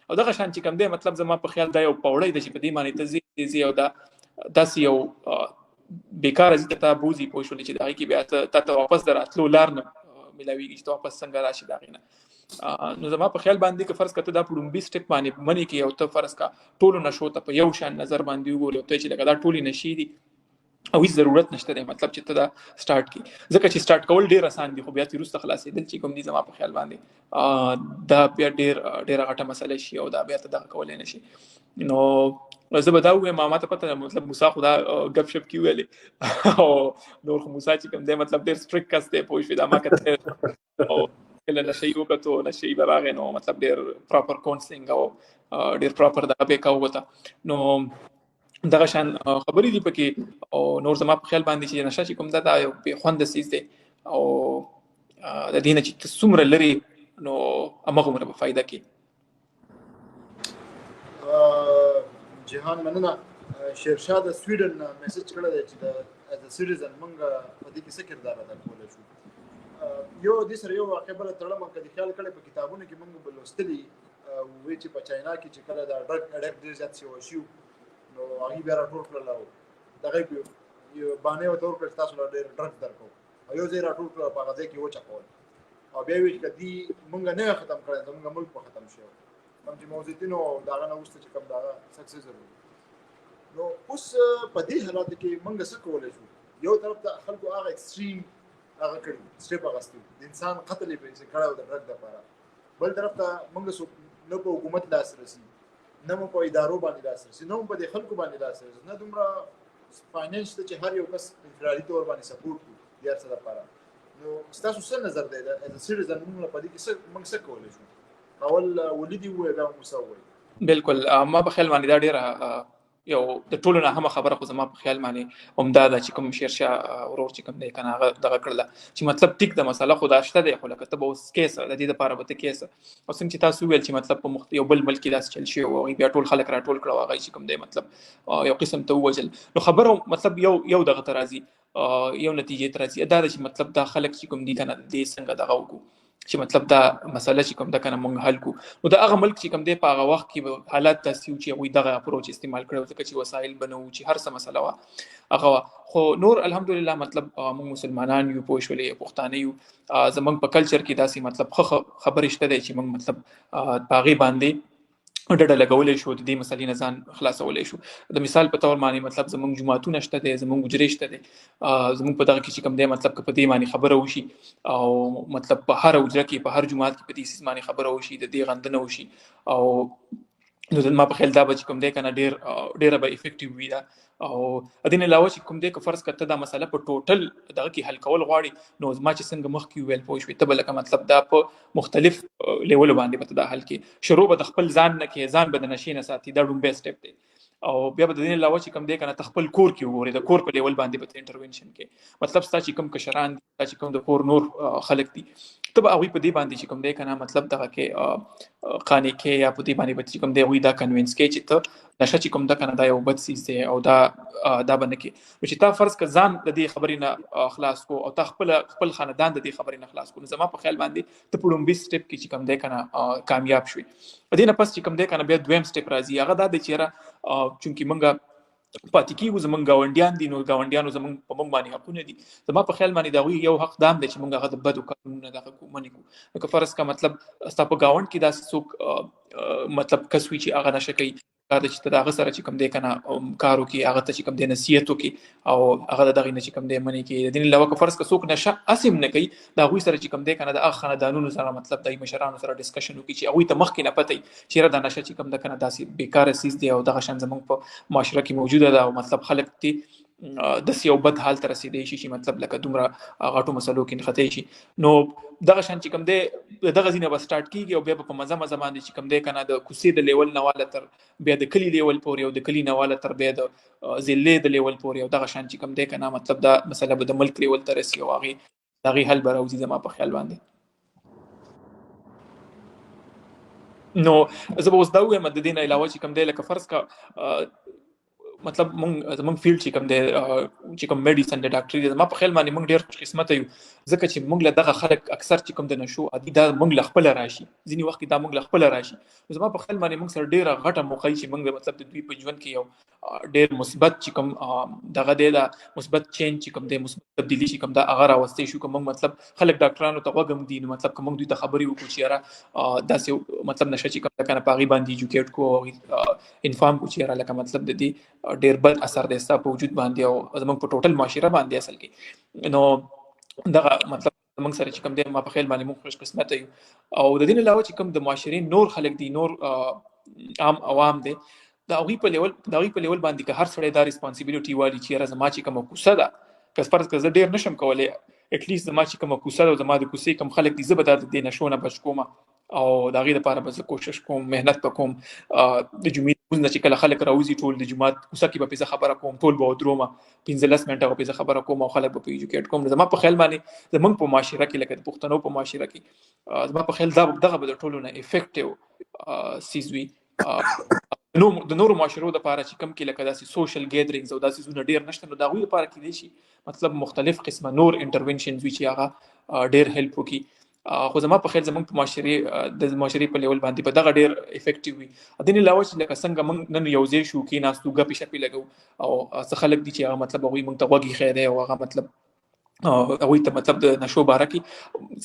او دغه شان چې کوم دی مطلب زما په خیال دا یو پوړی ده چې په دې باندې ته ځې او داسې یو بیکاره ځي ته بوځي پوه شولې چې د هغې کې بیا ته واپس د راتلو لار نه ملاویږي چې ته واپس څنګه راشي د هغې نه. نو زما په خیال باندې که فرض که ته دا په لومبي سټپ باندې منې کې او ته فرض کا ټولو نشو ته په یو شان نظر باندې وګورې او ته چې لکه دا ټولې نشي دي او هیڅ ضرورت نشته دی مطلب چې ته دا سټارټ کړي، ځکه چې سټارټ کول ډېر اسان دي خو بیا ترې وروسته خلاصېدل چې کوم دي زما په خیال باندې دا بیا ډېره غټه مسله شي او دا بیا ته دغه کولی نه شي. نو زه به دا ووایم ما ته پته ده مطلب موسی خو دا ګپ شپ کې ویلې او نور خو موسی چې کوم دی مطلب ډېر سټریک کس دی پوه شوې دا ما کته او کله نشي وکړو نشي به راغی نو مطلب ډېر پراپر کاونسلینګ او ډېر پراپر دغه به کوو ته نو دغه شان خبرې دي پکې. او نور زما په خیال باندې چې نشه چې کوم دا یو بې خونده څیز دی او د دې نه چې ته څومره لرې نو همغومره به فایده کوي. جهان مننه. شیرشاه د سویډن میسج کړی دی چې د ایز ا سټیزن موږ په دې کې څه کردار ادا کولی شو. یو دې سره یو واقع بله تړم که دې خیال کړی په کتابونو کې موږ به لوستلي وایي چې په چاینا کې چې کله د ډرګ اډکټ ډېر زیات شوی شي نو هغې بیا راټول کړل او دغه یو بانې ورته ورکړل چې تاسو له ډېر ډرګ درکوو او یو ځای راټول کړل په هغه ځای کې وچکول او بیا یې ویل چې که دې موږ نه ختم کړی زموږ ملک به ختم شي. کوم چې موجودینو دا غنه وسته چې کوم دا سکسس ورو نو اوس په دې حالت کې موږ څه کولای شو یو طرف ته خلکو هغه ایکستریم هغه کړي سټیپ هغه د انسان قتل یې په کړه د ډرګ لپاره بل طرف ته موږ نه په حکومت لاس رسي نه مو په ادارو باندې لاس رسي نه په دې خلکو باندې لاس رسي نه دومره فاینانس ته چې هر یو کس انفرادي تور باندې سپورټ کوي د هر څه لپاره نو ستاسو څه نظر دی دا از سیټیزن موږ په دې کې موږ څه کولای شو اول ولیدي و دا مسوي بالکل ما په خیال باندې دا ډیره یو د ټولو نه هم خبره خو زما په خیال باندې همدا د چې کوم شیرشاه ورور چې کوم دی کنه هغه دغه کړله چې مطلب ټیک د مسله خو دا شته دی خو لکه ته به اوس کیس د دې لپاره به ته کیس او څنګه چې تاسو ویل چې مطلب په یو بل ملک کې داس چل شي او بیا ټول خلک راټول کړه هغه چې کوم دی مطلب یو قسم ته وجل نو خبره مطلب یو دغه ترازی یو نتیجې ترازی دا چې مطلب دا خلک چې کوم دي کنه د څنګه دغه وکړو چې مطلب دا مسله چې کوم دا کنه مونږ حل کو نو دا هغه ملک چې کوم دی په هغه وخت کې حالات تاسو چې وي دغه اپروچ استعمال کړو ځکه چې وسایل بنو چې هر څه مسله وا هغه خو نور الحمدلله مطلب موږ مسلمانان یو پوښولې پښتانه یو زمونږ په کلچر کې داسې مطلب خبرې شته چې موږ مطلب باغی باندې ډډه لګولې شو د دې مسلې نه ځان خلاصولې شو د مثال په تور باندې مطلب زمونږ جماعتونه شته دي زمونږ حجرې شته دي زمونږ په دغه کې چې کوم دی مطلب په دې باندې خبره وشي او مطلب په هر حجره کې په هر جماعت کې په دې سیس باندې خبره وشي د دې غندنه وشي او نو ما په خیال دا به چې کوم دی کنه ډیره به افیکټیو وي دا او ادین علاوه چې کوم دی که فرض کړه دا مسله په ټوټل دغه کې حل کول غواړي نو ما چې څنګه مخ کې ویل پوه شوې ته بلکه مطلب دا په مختلف لیول باندې به دا حل کې شروع به د خپل ځان نه کې ځان به د نشي نه ساتي دا ډوم بیسټ سټپ دی او بیا به د دې علاوه چې کوم دی کنه خپل کور کې وګوري د کور په لیول باندې به انټرونشن کې مطلب ستا چې کوم کشران دي چې کوم د کور نور خلک دي ته به هغوی په دې باندې چې کوم دی کنه مطلب دغه کې قانع کې یا په دې باندې چې کوم دی هغوی دا کنوینس کې چې ته نشه چې کوم دا کنه دا یو بد څیز دی او دا باندې کې چې تا فرض که ځان د دې خبرې نه خلاص کو او تا خپل خاندان د دې خبرې نه خلاص کو نو زما په خیال باندې ته په لومبي سټپ کې چې کوم دی کنه کامیاب شوي دې نه پس چې کوم دی کنه بیا دویم سټپ راځي هغه دا دی چې چونکې موږ پاتې کېږو زمونږ ګاونډیان دي نو ګاونډیانو زمونږ په موږ باندې حقونه دي زما په خیال باندې د هغوی یو حق دام دی چې موږ هغه د بدو کارونو دغه منې کړو لکه فرض کا مطلب ستا په ګاونډ کې داسې څوک مطلب کس وي چې هغه نشه کوي کار د چې ته د هغه سره چې کوم دی که نه کار وکړي هغه ته چې کوم دی نصیحت وکړي او هغه د دغې نه چې کوم دی منې کړي د دې علاوه که فرض که څوک نشه هسې نه کوي د هغوی سره چې کوم دی که نه د هغه خاندانونو سره مطلب د مشرانو سره ډسکشن وکړي چې هغوی ته مخکې نه پته وي چې یاره دا نشه چې کوم ده که نه داسې بېکاره څیز دی او دغه شان زموږ په معاشره کې موجوده ده او مطلب خلک دي داسې یو بد حال ته رسېدی شي چې مطلب لکه دومره غټو مسلو کې نښتی شي نو دغه شان چې کوم دی دغه ځینه به سټارټ کېږي او بیا به په مزه باندې چې کوم دی که نه د کوڅې د لیول نه واله تر بیا د کلي لیول پورې او د کلي نه واله تر بیا د ضلعې د لیول پورې او دغه شان چې کوم دی که نه مطلب دا مسله به د ملک لیول ته رسي او هغې حل به راوځي زما په خیال باندې نو زه به اوس دا ووایم د دې نه علاوه چې کوم دی لکه فرض کا مطلب زمونږ فیلډ چې کوم دی چې کوم میډیسن دی ډاکټري دی زما په خیال باندې موږ ډېر خوش قسمته یو ځکه چې موږ له دغه خلک اکثر چې کوم د نشو عادي دا موږ له خپله راشي ځینې وخت کې دا موږ له خپله راشي زما په خیال باندې موږ سره ډېره غټه موقع چې موږ مطلب د دوی په ژوند کې یو ډېر مثبت چې کوم دغه دی دا مثبت چینج چې کوم دی مثبت تبدیلي چې کوم دا هغه راوستی شو که موږ مطلب خلک ډاکټرانو ته غوږ هم دي نو مطلب که موږ دوی ته خبرې وکړو چې یاره داسې مطلب نشه چې کوم ده که نه په هغې باندې ایجوکیټ کړو او انفارم کړو چې یاره لکه مطلب د دې ډېر بد اثر دی ستا په وجود باندې او زموږ په ټوټل معاشره باندې اصل کې نو دغه مطلب زموږ سره چې کوم دی ما په خیال باندې موږ خوش قسمته یو او د دې علاوه چې کوم د معاشرې نور خلک دي نور عام عوام دی د هغوی په لیول باندې که هر سړی دا ریسپانسیبیلیټي والي چې یاره زما چې کومه کوڅه ده که فرض که زه ډېر نشم کولی اټلیسټ زما چې کومه کوڅه ده زما د کوڅې کوم خلک دي زه به دا د دې نشو نه بچ کوم او د هغې دپاره به زه کوشش کوم محنت به کوم د جمعې لمونځ نه چې کله خلک راوځي ټول د جومات کوڅه کې به پې زه خبره کوم ټول به ودرومه 15 منټه به پې زه خبره کوم او خلک به پې ایجوکیټ کوم زما په خیال باندې زموږ په معاشره کې لکه د پښتنو په معاشره کې زما په خیال دغه به د ټولو نه افیکټیو څیز وي د نورو معاشرو دپاره چې کوم کې لکه داسې سوشل ګیدرینګز او دا څیزونه ډېر نشته نو د هغوی دپاره کیدای شي مطلب مختلف قسمه نور انټرونشنز وي چې هغه ډېر هیلپ وکړي خو زما په خیال زموږ په معاشرې په لیول باندې به دغه ډېر افیکټیو وي د دې علاوه چې لکه څنګه موږ نن یو ځای شو کېناستو ګپې شپې لګو او څه خلک دي چې هغه مطلب هغوی موږ ته غوږ ایښی دی او هغه مطلب هغوی ته مطلب د نشو باره کې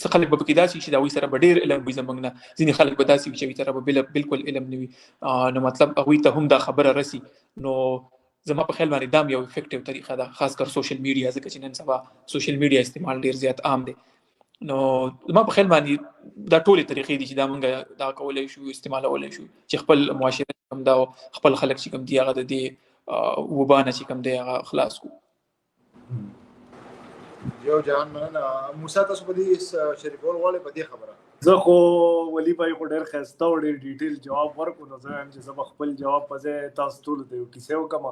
څه خلک به پکې داسې وي چې د هغوی سره به ډېر علم وي زموږ نه، ځینې خلک به داسې وي چې هغوی سره به بالکل علم نه وي. نو مطلب هغوی ته هم دا خبره رسي. نو زما په خیال باندې دا هم یو افیکټیو طریقه ده، خاص کر سوشل میډیا، ځکه چې نن سبا سوشل میډیا استعمال ډېر زیات عام دی. نو زما په خیال باندې دا ټولې طریقې دي چې دا موږ دا کولی شو، استعمالولی شو، چې خپل معاشره چې کوم دا خپل خلک چې کوم دي هغه د دې وبا نه چې کوم دی هغه خلاص کړو. یو جهان مننه. موسی تاسو په دې شریکول غواړئ په دې خبره؟ زه خو ولی بھائی خو ډېر ښایسته او ډېر ډیټیل جواب ورکړو. نو زه وایم چې زه به خپل جواب په ځای تاسو ټولو ته یو کیسه وکړم.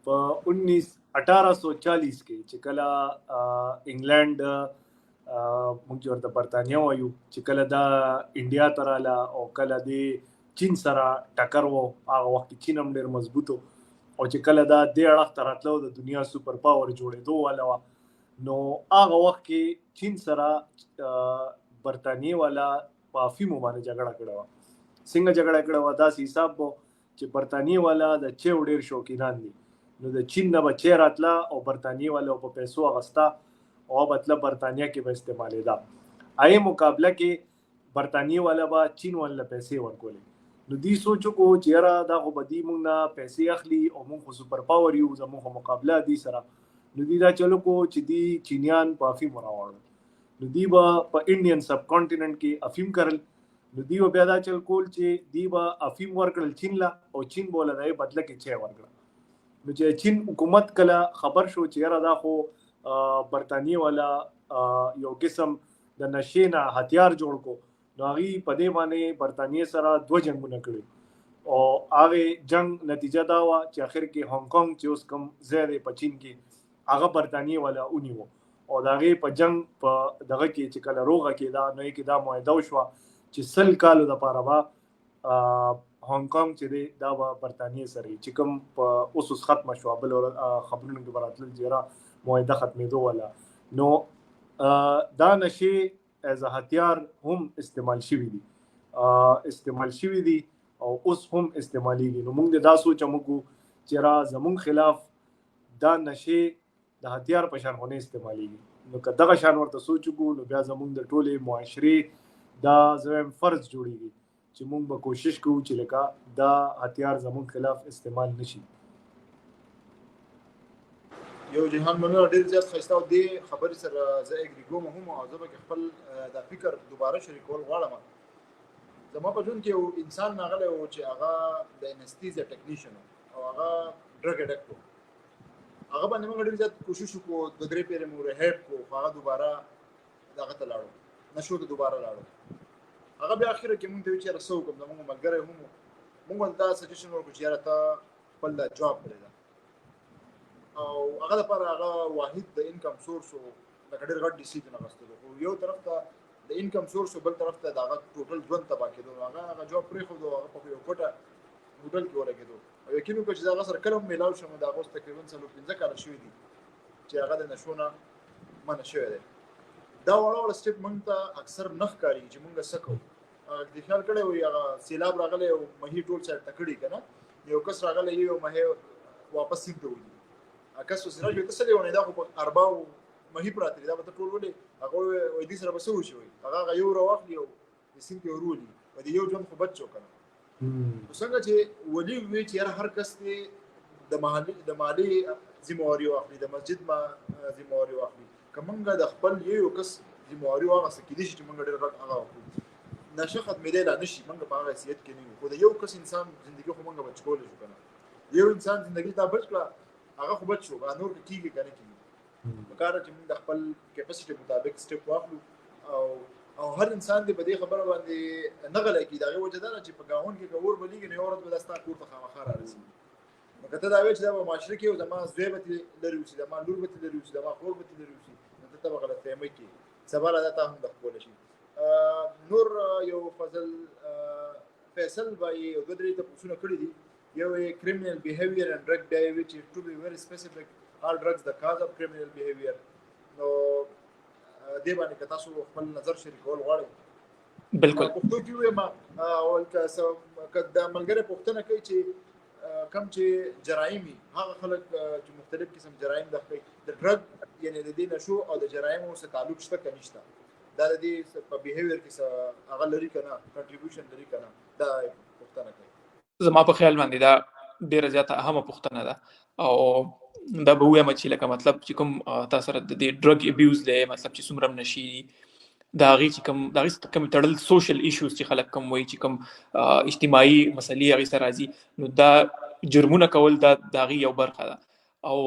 په 1840 کې چې کله انګلینډ موږ چې ورته برطانیه وایو چې کله دا انډیا ته راله او کله د چین سره ټکر و، هغه وخت کې چین هم ډېر مضبوط و، او چې کله دا دې اړخ ته راتلو د دنیا سوپر پاور جوړېدو والا وه، نو هغه وخت کې چین سره برطانیې والا په افیمو باندې جګړه کړې وه. څنګه جګړه کړې وه؟ داسې حساب و چې برطانیې والا د چیو ډېر شوقینان دي، نو د چین نه به چی راتله او برطانیې والا په پیسو اخسته او مطلب برطانیه کې به استعمالېده. هغې مقابله کې برطانیې والا به چین والا پیسې ورکولې. نو دوی سوچ وکړو چې یاره دا خو به دوی موږ نه پیسې اخلي او موږ خو سوپر پاور یو، زموږ خو مقابله دوی سره. نو دوی دا چلو کو چې دوی چینیان په افیمو راوړل. نو دوی به په انډین سب کانټیننټ کې افیم کرل. نو دوی به بیا دا چل کول چې دوی به افیم ورکړل چین له، او چین به له د بدله کې چی ورکړه. نو چې چین حکومت کله خبر شو چې یاره دا خو برطانیې والا یو قسم د نشې نه هتیار جوړ کو، نو هغې په دې باندې برطانیې سره 2 جنګونه کړي، او هغې جنګ نتیجه دا وه چې آخر کې هانګ کانګ چې اوس کوم ځای دی په چین کې، هغه برطانیې والا ونیو، او د هغې په جنګ په دغه کې چې کله روغه کېده، نو یې کې دا معاهده وشوه چې 100 کالو دپاره به هانګ کانګ چې دی دا به برطانیې سره چې کوم په اوس ختمه شوه، بل خبرونو کې به راتلل چې یاره معاهده ختمېدو والا. نو دا نشې ایز هتیار هم استعمال شوي دي او اوس هم استعمالیږي. نو موږ دا سوچ هم وکړو چې یاره زموږ خلاف دا نشې د هتیار په شان خو نه استعمالیږي. نو که دغه شان ورته سوچ وکړو، نو بیا زموږ د ټولې معاشرې دا زه وایم فرض جوړېږي چې موږ به کوشش کوو چې لکه دا هتیار زموږ خلاف استعمال نشي. یو جهان مننه، ډېر زیات ښایسته. او دې خبرې سره زه اګري کوم هم، او زه به خپل دا فکر دوباره شریکول غواړم. زما په ژوند کې یو انسان راغلی و چې هغه د انستیزیا ټیکنیشن او هغه ډرګ اډکټ و. هغه باندې موږ ډېر زیات کوشش وکړو، 2-3 پیرې مو ریهیب کړو، خو هغه دوباره دغه ته لاړو، نشو ته دوباره لاړو. هغه بیا اخره کې موږ ته ویل چې یاره څه وکړم، زموږ ملګری هم موږ ورته دا سجیشن ورکړو چې یاره ته خپل دا جاب پرېږده، او هغه دپاره هغه واحد د انکم سورس و، لکه ډېر غټ ډیسیژن اخیستلو، خو یو طرف ته د انکم سورس و، بل طرف ته د هغه ټوټل ژوند تباه کېدو. هغه جاب پرېښودو، هغه په یو کوټه هوټل کې ولګېدو، او یقین وکړه چې زه هغه سره کله هم میلاو شم، د هغه اوس تقریبا 4-5 کاله شوي دي چې هغه د نشو نه منع شوی دی. دا واړه سټیپ موږ ته اکثر نه ښکارېږي چې موږ څه کوو. دې خیال کړی وي هغه سیلاب راغلی او مهي ټول سایډ ته کړي که نه، یو کس راغلی یو مهي واپس سیند ته وځي، کس ورسره راشي ته څه دی ونې دا خو په ارباو مهي پراته دي، دا به ته ټول ولې؟ هغه وایي دې سره به څه وشي؟ هغه یو راواخلي او د سیند کې ورولي، په دې یو ژوند خو بچ شو که نه. څنګه چې ولي وي چې یاره هر کس دې د مالي ذمهواري واخلي، د مسجد ذمهواري واخلي، که موږ د خپل یو کس ذمهواري واخیسته کېدای شي چې موږ ډېر غټ هغه وکړو. نشه ختمېدی لا نه شي، موږ په هغه حیثیت کې نه یو، خو د یو کس انسان زندګي خو موږ بچ کولی شو که نه. یو انسان زندګي تا بچ کړه، هغه خو بچ شو، نور که کېږي که نه کېږي. پکار ده چې موږ د خپل کیپاسټي مطابق سټیپ واخلو، او هر انسان دې په دې خبره باندې نه غلی کړي. د هغې وجه دا ده چې په ګاونډ کې که اور بلیږي، نو یوه ورځ به دا ستا کور ته خامخا رارسېږي. نو که ته دا وایې چې دا به معاشره کې یو زما زوی به ترې لرې اوسي، زما لور به ترې لرې اوسي، زما خور به ترې لرې اوسي، نو ته به غلطفهمۍ کوې، سبا له دا تا هم دغه شي. نور یو فیصل به یې 2-3 تپوسونه کړي دي. یو یې criminal behavior and drug behavior, which to be very specific, all drugs the cause of criminal behavior. نو دې باندې که تاسو خپل نظر شریکول غواړئ. بالکل پښتو کې وایم، او که د ملګري پوښتنه کوي چې کم چې جرایم هغه خلک چې مختلف قسم جرایم د ډرګ یعنی د دې نشو او د جرایمو سره تعلق شته که نشته دا د دې په بیهیویر کې هغه لري کنه کنټریبیوشن لري کنه دا پوښتنه کوي. زما په خیال باندې دا ډیره زیاته اهمه پوښتنه ده او دا به وایم چې لکه مطلب چې کوم تاسو سره د ډرګ ابیوز دی مطلب چې څومره نشي دا غي چې کوم تړل سوشل ایشوز چې خلک کوم وایي چې کوم اجتماعي مسلې هغه سره راځي نو دا جرمونه کول دا غي یو برخه ده او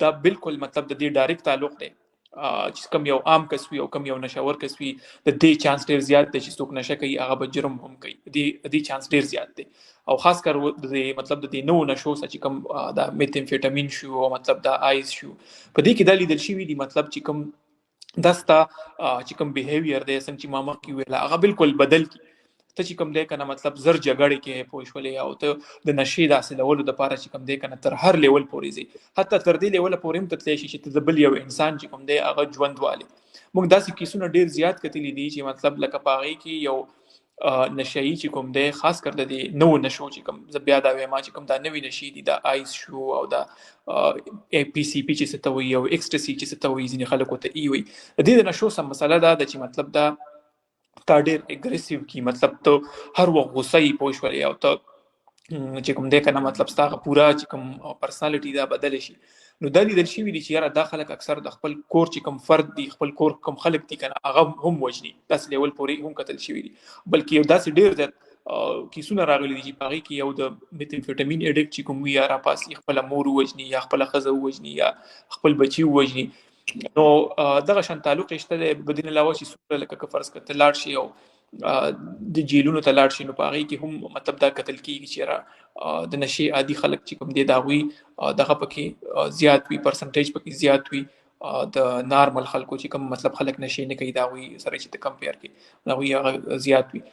دا بالکل مطلب د دې ډایرکټ تعلق دی چې کوم یو عام کس وي او کوم یو نشاور کس وي د دې چانس ډیر زیات دی چې څوک نشه کوي هغه به جرم هم کوي دې چانس ډیر زیات دی او خاص کر د مطلب د نو نشو چې کوم دا میتامفیټامین شو او مطلب دا آیس شو په دې کې د لیدل شي وی دي مطلب چې کوم داستا چې کوم بیهیویر دی څنګه چې ماما کی ویلا هغه بالکل بدل کی ته چې کوم دی کنه مطلب زر جګړې کې پوښولې او ته د نشي داسې لولو د پاره چې کوم دی کنه تر هر لیول پورې زی حتی تر دې لیول پورې هم تتلی شي چې ته بل یو انسان چې کوم دی هغه ژوند والي موږ داسې کیسونه ډیر زیات کتلی دي چې مطلب لکه پاغي کې یو نشئی چې کوم دی خاص کر د دې نو نشو چې کوم ز بیا دا وایم چې کوم دا نوې نشي دي دا آیس شو او دا پی سی پی چې ستوي او ایکسټسي چې ستوي ځینې خلکو ته ای وي د دې نشو سم مسله دا چې مطلب دا تا ډیر اګریسیو کی مطلب ته هر وخت غوسه یې پوښولې او ته چې کوم دی کنه مطلب ستاسو پورا چې کوم پرسنالټي دا بدل شي نو د لیدل شي ویل چې یاره دا خلک اکثر د خپل کور چې کوم فرد دی خپل کور کوم خلک دي کنه هغه هم وجني داس لیول پورې هم قتل شي ویل بلکې یو داسې ډیر د کیسونه راغلي دي چې پاغي کې یو د میتامفیټامین اډیکټ چې کوم وی را پاسي خپل مور وجني یا خپل خزه وجني یا خپل بچي وجني نو دغه شان تعلق شته د بدین علاوه چې سوره لکه فرض کړه لاړ شي او د جیلونو ته لاړ شي نو پاغي کې هم مطلب دا قتل کیږي چې د نشي عادي خلک چې کوم دي دا وی دغه پکې زیات وی پرسنټیج پکې زیات وی د نارمل خلکو چې کوم مطلب خلک نشي نه کوي دا وی سره چې کمپیر کوي دا وی زیات وی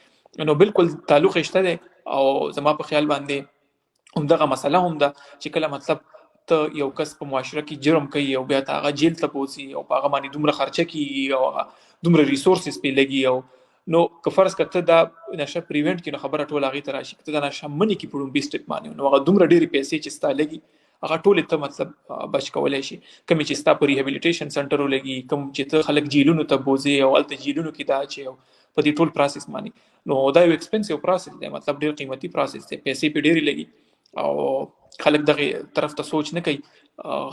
نو بالکل تعلق شته او زما په خیال باندې هم دغه مسله هم ده چې کله مطلب ته یو کس په معاشره کې جرم کوي او بیا ته هغه جیل ته بوځي او هغه باندې دومره خرچه کوي او دومره ریسورسز په لګي او نو که فرض کته دا نشه پریونت کې نو خبره ټول هغه تر راشي کته دا نشه منی کې پړم بیسټ باندې نو هغه دومره ډېری پیسې چې ستا لګي هغه ټول ته مطلب بچ کولای شي کوم چې ستا په ریهابیلیټیشن سنټر ولګي کوم چې ته خلک جیلونو ته بوځي او الته جیلونو کې دا چې په دې ټول پروسس باندې نو دا یو ایکسپنسیو پروسس دی مطلب ډېر قیمتي پروسس دی پیسې په ډېری لګي او خلک دغه طرف ته سوچ نه کوي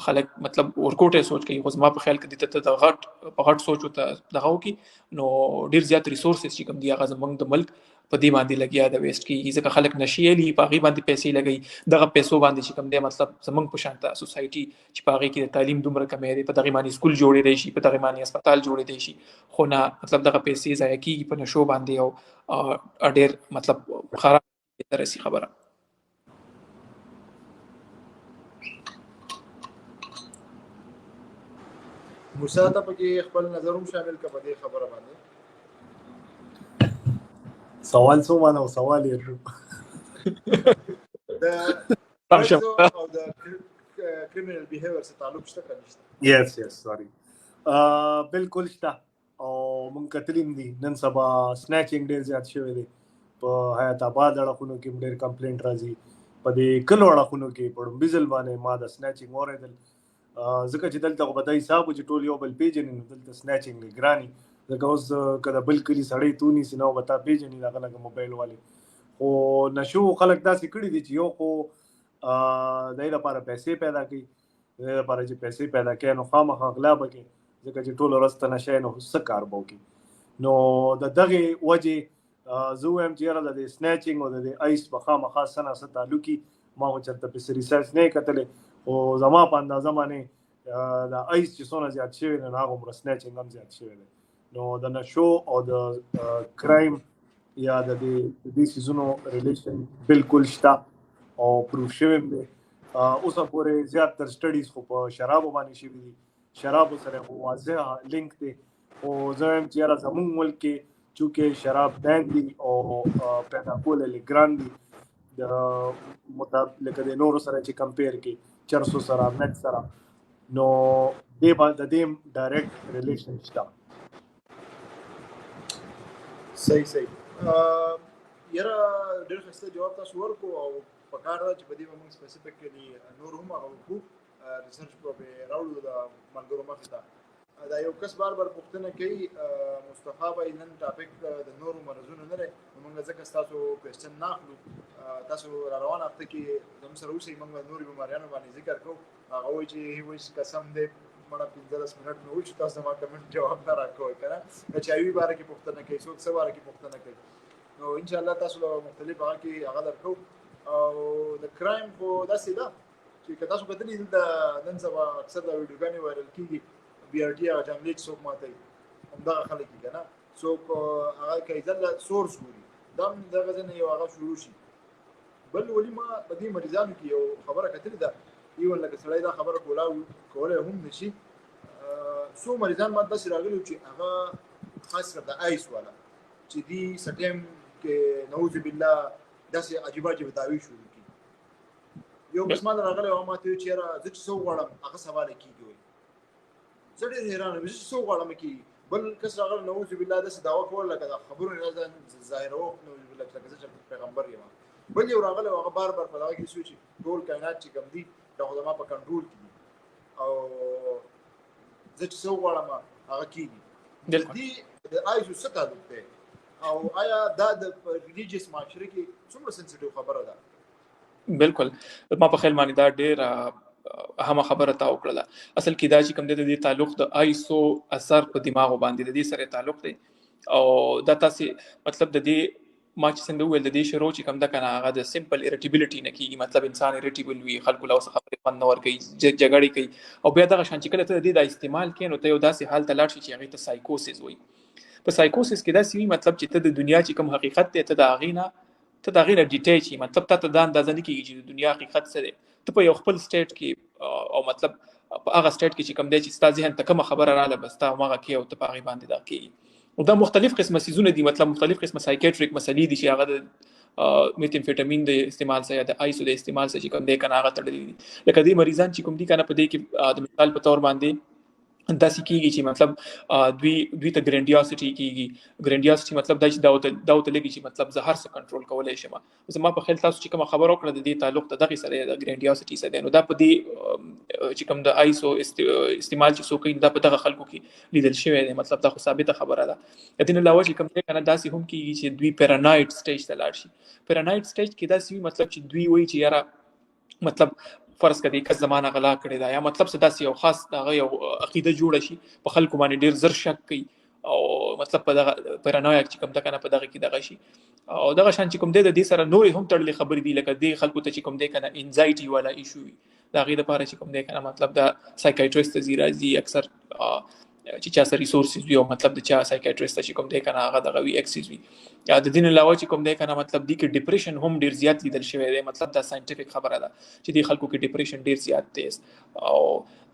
خلک مطلب ورکوټه سوچ کوي خو زما په خیال کې د غټ سوچ ته دغه وکي نو ډیر زیات ریسورسز چې کوم دی هغه زمونږ د ملک په دې باندې لګیا د ویسټ کې ځکه خلک نشيلي پاغي باندې پیسې لګي دغه پیسو باندې چې کوم دی مطلب زمونږ په شانته سوسايټي چې پاغي کې د تعلیم دومره کمې دی په دغه باندې سکول جوړې دی شي په دغه باندې هسپتال جوړې دی شي خو نه مطلب دغه پیسې ضایع کیږي په نشو باندې او ډیر مطلب خراب درسي خبره موسی ته پکې خپل نظروم شامل کړه په دې خبره باندې سوال څه مانو سوال یې د او د criminal behavior سره تعلق شته کنه yes sorry بالکل شته او مونږ کتلیم دي نن سبا سنیچینګ ډیر زیات شوی دی په حیات آباد اړخونو کې ډیر کمپلینټ راځي په دې کلو اړخونو کې په بزل باندې ما د سنیچینګ اوریدل ځکه چې دلته په دای حساب چې ټول یو بل پیجن دلته سنیچینګ لګرانی ځکه اوس کله بل کلی سړی تونی سينو وتا پیجن دا غلګ موبایل والے او نشو خلک داسې کړي دي چې یو خو دای لپاره پیسې پیدا کوي دای لپاره چې پیسې پیدا کوي نو خامخ اغلا بکي ځکه چې ټول ورسته نشه نو څه کار بوکي نو د دغه وجه زه هم چې را د سنیچینګ او د آیس په خامخ سره سره تعلقي ما چرته په ریسرچ نه کتلې او زما په اندازه باندې د آیس چې څونه زیات شوی نه هغه عمر سنیچینګ هم زیات شوی نو د نشو او د کرایم یا د دې سيزونو ریلیشن بالکل شته او پروف شوی دی اوس پورې زیات تر سټډیز خو په شراب باندې شوی دي شراب سره واضح لینک دی او زم چې را زموږ ملک کې چې شراب بین دي او پیدا کول لګران دي د مطابق د نورو سره چې کمپیر کې 400 سره نت سره نو دې باندې د ډایرکټ ریلیشن شته صحیح یاره ډېر ښه جواب تاسو ورکو او په کار ده چې په دې به موږ سپیسیفیکلی نور هم هغه وکړو ریسرچ به راوړو د ملګرو مخې ته دا یو کس بار پوښتنه کوي مصطفی بھائی نن ټاپک د نورو مرزونو نه دی موږ ځکه ستاسو کوېسچن نه اخلو تاسو را روان هفته کې زموږ سره اوسئ موږ نورو بیماریانو باندې ذکر کوو هغه وایي چې هیڅ قسم دی مړه 15 منټ مې وچ تاسو ما کمنټ جواب نه راکوئ کنه د چایوي باره کې پوښتنه کوي څوک څه باره کې پوښتنه کوي نو ان شاء الله تاسو له مختلف هغه کې هغه درکو او د کرایم خو داسې ده چې که تاسو کتلي د نن سبا اکثر د ویډیوګانې وایرل کېږي بي آر ټي هغه جملې څوک ماتوي همدغه خلک دي که نه څوک هغه کوي ځل سورس ګوري دا هم دغه ځای نه یو هغه شروع شي بل ولي ما په دې مریضانو کې یو خبره کتلې ده ایون لکه سړی دا خبره کولی هم نشي څو مریضان ما داسې راغلي چې هغه خاص کر د آیس والا چې دي سټیم کې نعوذ بالله داسې عجیبه عجیبه دعوې شروع کړي یو قسم راغلی او ما ته چې یاره زه چې څه وغواړم هغه سوال کېږي وایي زه ډېر حیران یم چې څه وغواړم کېږي بل کس راغلی نعوذ بالله داسې دعوه کوله لکه د خبرو نه ظاهروه نعوذ بالله لکه زه چې پیغمبر یم بل یو راغلی هغه بار په دغه کې شو چې ټول کائنات چې کوم دي دا خو زما په کنټرول کې دي او زه چې څه وغواړم هغه کېږي دې د آیسو څه تعلق دی او آیا دا د ریلیجیس معاشره کې څومره سنسټیو خبره ده بالکل ما په خیال باندې دا ډېر اهمه خبره تا وکړله اصل کې دا چې کوم د دې تعلق د آیسو اثر په دماغ باندې د دې سره تعلق دی او دا تاسو مطلب د دې ما چې څنګه ویل د دې شروع چې کوم د کنه هغه د سمپل اریټیبিলিټی نه کیږي مطلب انسان اریټیبل وي خلکو له خبرې فن نور کوي جګړې کوي او بیا دغه شان چې کله ته د دې د استعمال کین او ته یو داسې حالت لاړ شي چې هغه ته سایکوسیس وایي په سایکوسیس کې دا سی مطلب چې ته د دنیا چې کوم حقیقت ته د اغینه ډیټیچ مطلب ته دا اندازه نه کیږي چې د دنیا حقیقت څه دی ته په یو خپل سټیټ کې او مطلب په هغه سټیټ کې چې کوم دی چې ستا ذهن ته کومه خبره رااله بس تا هغه کې او ته په هغه باندې دا کیږي او دا مختلف قسمه سيزونه دي مطلب مختلف قسمه سایکیټریک مسلې دي چې هغه د میتامفیټامین د استعمال سره یا د آیسو د استعمال سره چې کوم دی کنه هغه تړلي دي لکه دې مریضان چې کوم دي کنه په دې کې د مثال په تور باندې داسې کېږي چې مطلب دوی ته ګرینډیاسټي کېږي ګرینډیاسټي مطلب دا چې دا ته لګي چې مطلب زه هر څه کنټرول کولی شم زما په خیال تاسو چې کومه خبره وکړه د دې تعلق د دغې سره د ګرینډیاسټي سره نو دا په دې چې کوم د آیسو استعمال چې څوک کوي دا په دغه خلکو کې لیدل شوی دی مطلب دا خو ثابته خبره ده د دې علاوه چې کوم دی کنه داسې هم کېږي چې دوی پیرانوید سټیج ته لاړ شي پیرانوید سټیج کې داسې مطلب چې دوی وایي چې یاره مطلب فرض کړئ که زمانہ غلا کړی دا یا مطلب څه داسې یو خاص دغه یو عقیده جوړه شي په خلکو باندې ډېر زر شک کوي او مطلب په دغه پیرانویا چې کوم د کنه په دغه کې دغه شي او دغه شان چې کوم د دې سره نورې هم تړلې خبرې دي لکه د خلکو ته چې کوم د کنه انزایټي والا ایشو وي دا غي د پاره چې کوم د کنه مطلب دا سایکایټریست زیرازي اکثر چې چا سره ریسورسز وي او مطلب د چا سایکایټریست چې کوم دی کنه هغه دغه وی ایکسیز وي یا د دین علاوه چې کوم دی کنه مطلب دی کې ډیپریشن هم ډیر زیات لیدل شوی دی مطلب دا ساينټیفیک خبره ده چې دی خلکو کې ډیپریشن ډیر زیات دی او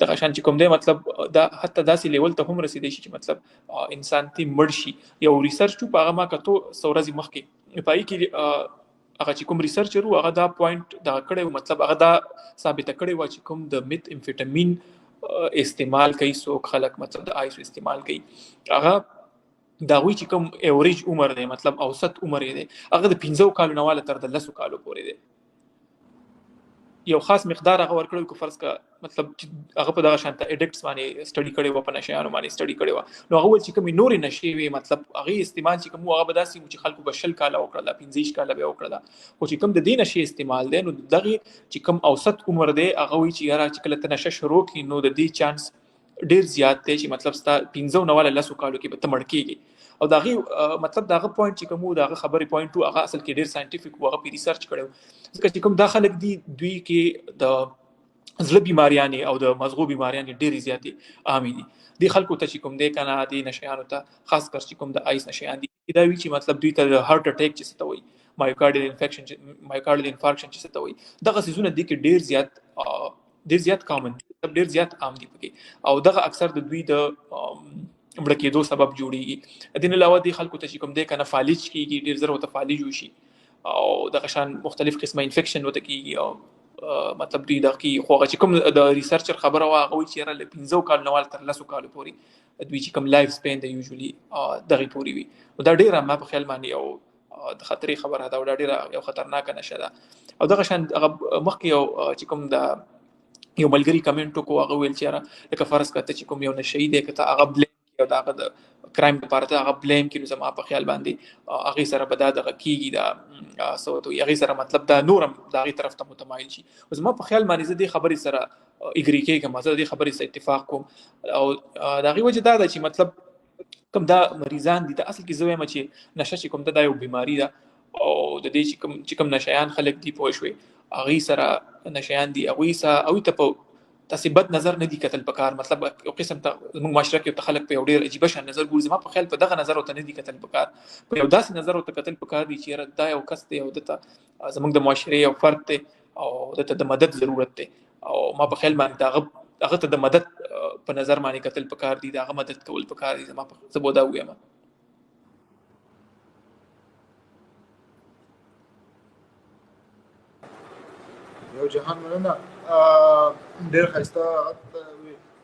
دغه شان چې کوم دی مطلب دا حتی داسې لیول ته هم رسیدي شي چې مطلب انسان ته مړ شي یو ریسرچ په هغه ما کتو سورزي مخکې پای کې هغه چې کوم ریسرچر هغه دا پوینټ دا کړی مطلب هغه دا ثابت کړی و چې کوم د میت امفیټامین استعمال کوي سو خلک مطلب د آیسو استعمال کوي هغه دا وی چې کوم ایوریج عمر دی مطلب اوسط عمر دی هغه د 15 کالو نه والا تر د 10 کالو پورې دی یو خاص مقدار هغه ورکړل کو فرض کا مطلب هغه په دغه شانته اډکټس باندې سټڈی کړي و په نشيانو باندې سټڈی کړي و نو هغه چې کوم نورې نشي وي مطلب هغه استعمال چې کوم هغه بداسي چې خلکو بشل کاله وکړه 15 کاله به وکړه او چې کوم د دین شي استعمال دی نو دغه چې کوم اوسط عمر دی هغه وی چې یاره چې کله ته نشه شروع کړي نو د دې چانس ډیر زیات دی چې مطلب ستا 15 نواله 10 کالو کې به تمړ کېږي او دغه مطلب دغه پوینټ چې کوم دغه خبرې پوینټ هغه اصل کې ډیر ساينټیفیک هغه په ریسرچ کړو ځکه چې کوم داخله دی دوی کې د زړه بیماریانې او د مغزو بیماریانې ډېرې زیاتې عامې دي د خلکو ته چې کوم دی کنه د نشيانو ته خاص کر چې کوم د آیس نشيان دي دا وی چې مطلب دوی ته هارت اٹیک چې څه وایي مایوکارډیل انفارکشن چې څه وایي دغه سيزونه دي کې ډېر زیات کامن ډېر زیات عام دي پکې او دغه اکثر د دوی د مړ کېدو سبب جوړیږي د دې علاوه د خلکو ته چې کوم دی کنه فالج کیږي ډېر زر وته فالج وشي او دغه شان مختلف قسمه انفیکشن وته کیږي او مطلب دوی د کی خو چې کوم د ریسرچر خبره واغوي چې را ل 15 کال نوال تر 10 کال پورې دوی چې کوم لایف سپین د یوزولي دغه پوري وي دا ډېر ما په خیال باندې او د خطرې خبره ده او ډېر یو خطرناک نشه ده او دغه شان هغه مخکې یو چې کوم د یو ملګری کمنټ وکړو هغه ویل چې را لکه فرض کړه چې کوم یو نشئی دی کته هغه بلیم او دا هغه د کرایم لپاره ته هغه بلیم کینو زما په خیال باندې هغه سره به دا دغه کیږي دا سوتو هغه سره مطلب دا نورم دا غي طرف ته متمایل شي زما په خیال باندې زه دې خبرې سره اګری کېږم زه دې خبرې سره اتفاق کوم او دا غي وجه دا ده چې مطلب کوم دا مریضان دي د اصل کې زویم چې نشه چې کوم دا یو بیماری ده او د دې چې کوم نشيان خلک دي پوه شوي هغه سره نشيان دي هغه سره او ته په تاسو بد نظر نه دی کتل پکار مطلب یو قسم ته موږ معاشره کې ته خلک په ډیر عجیب شان نظر ګوري زما په خیال په دغه نظر ته نه دی کتل پکار په یو داسې نظر ته کتل پکار دي چې دا یو کس دی او دته زموږ د معاشره یو فرد دی او دته د مدد ضرورت دی او ما په خیال باندې هغه ته د مدد په نظر باندې کتل پکار دي دا هغه مدد کول پکار دي زما په زبودا وایم یو جهان مننه ډېر ښایسته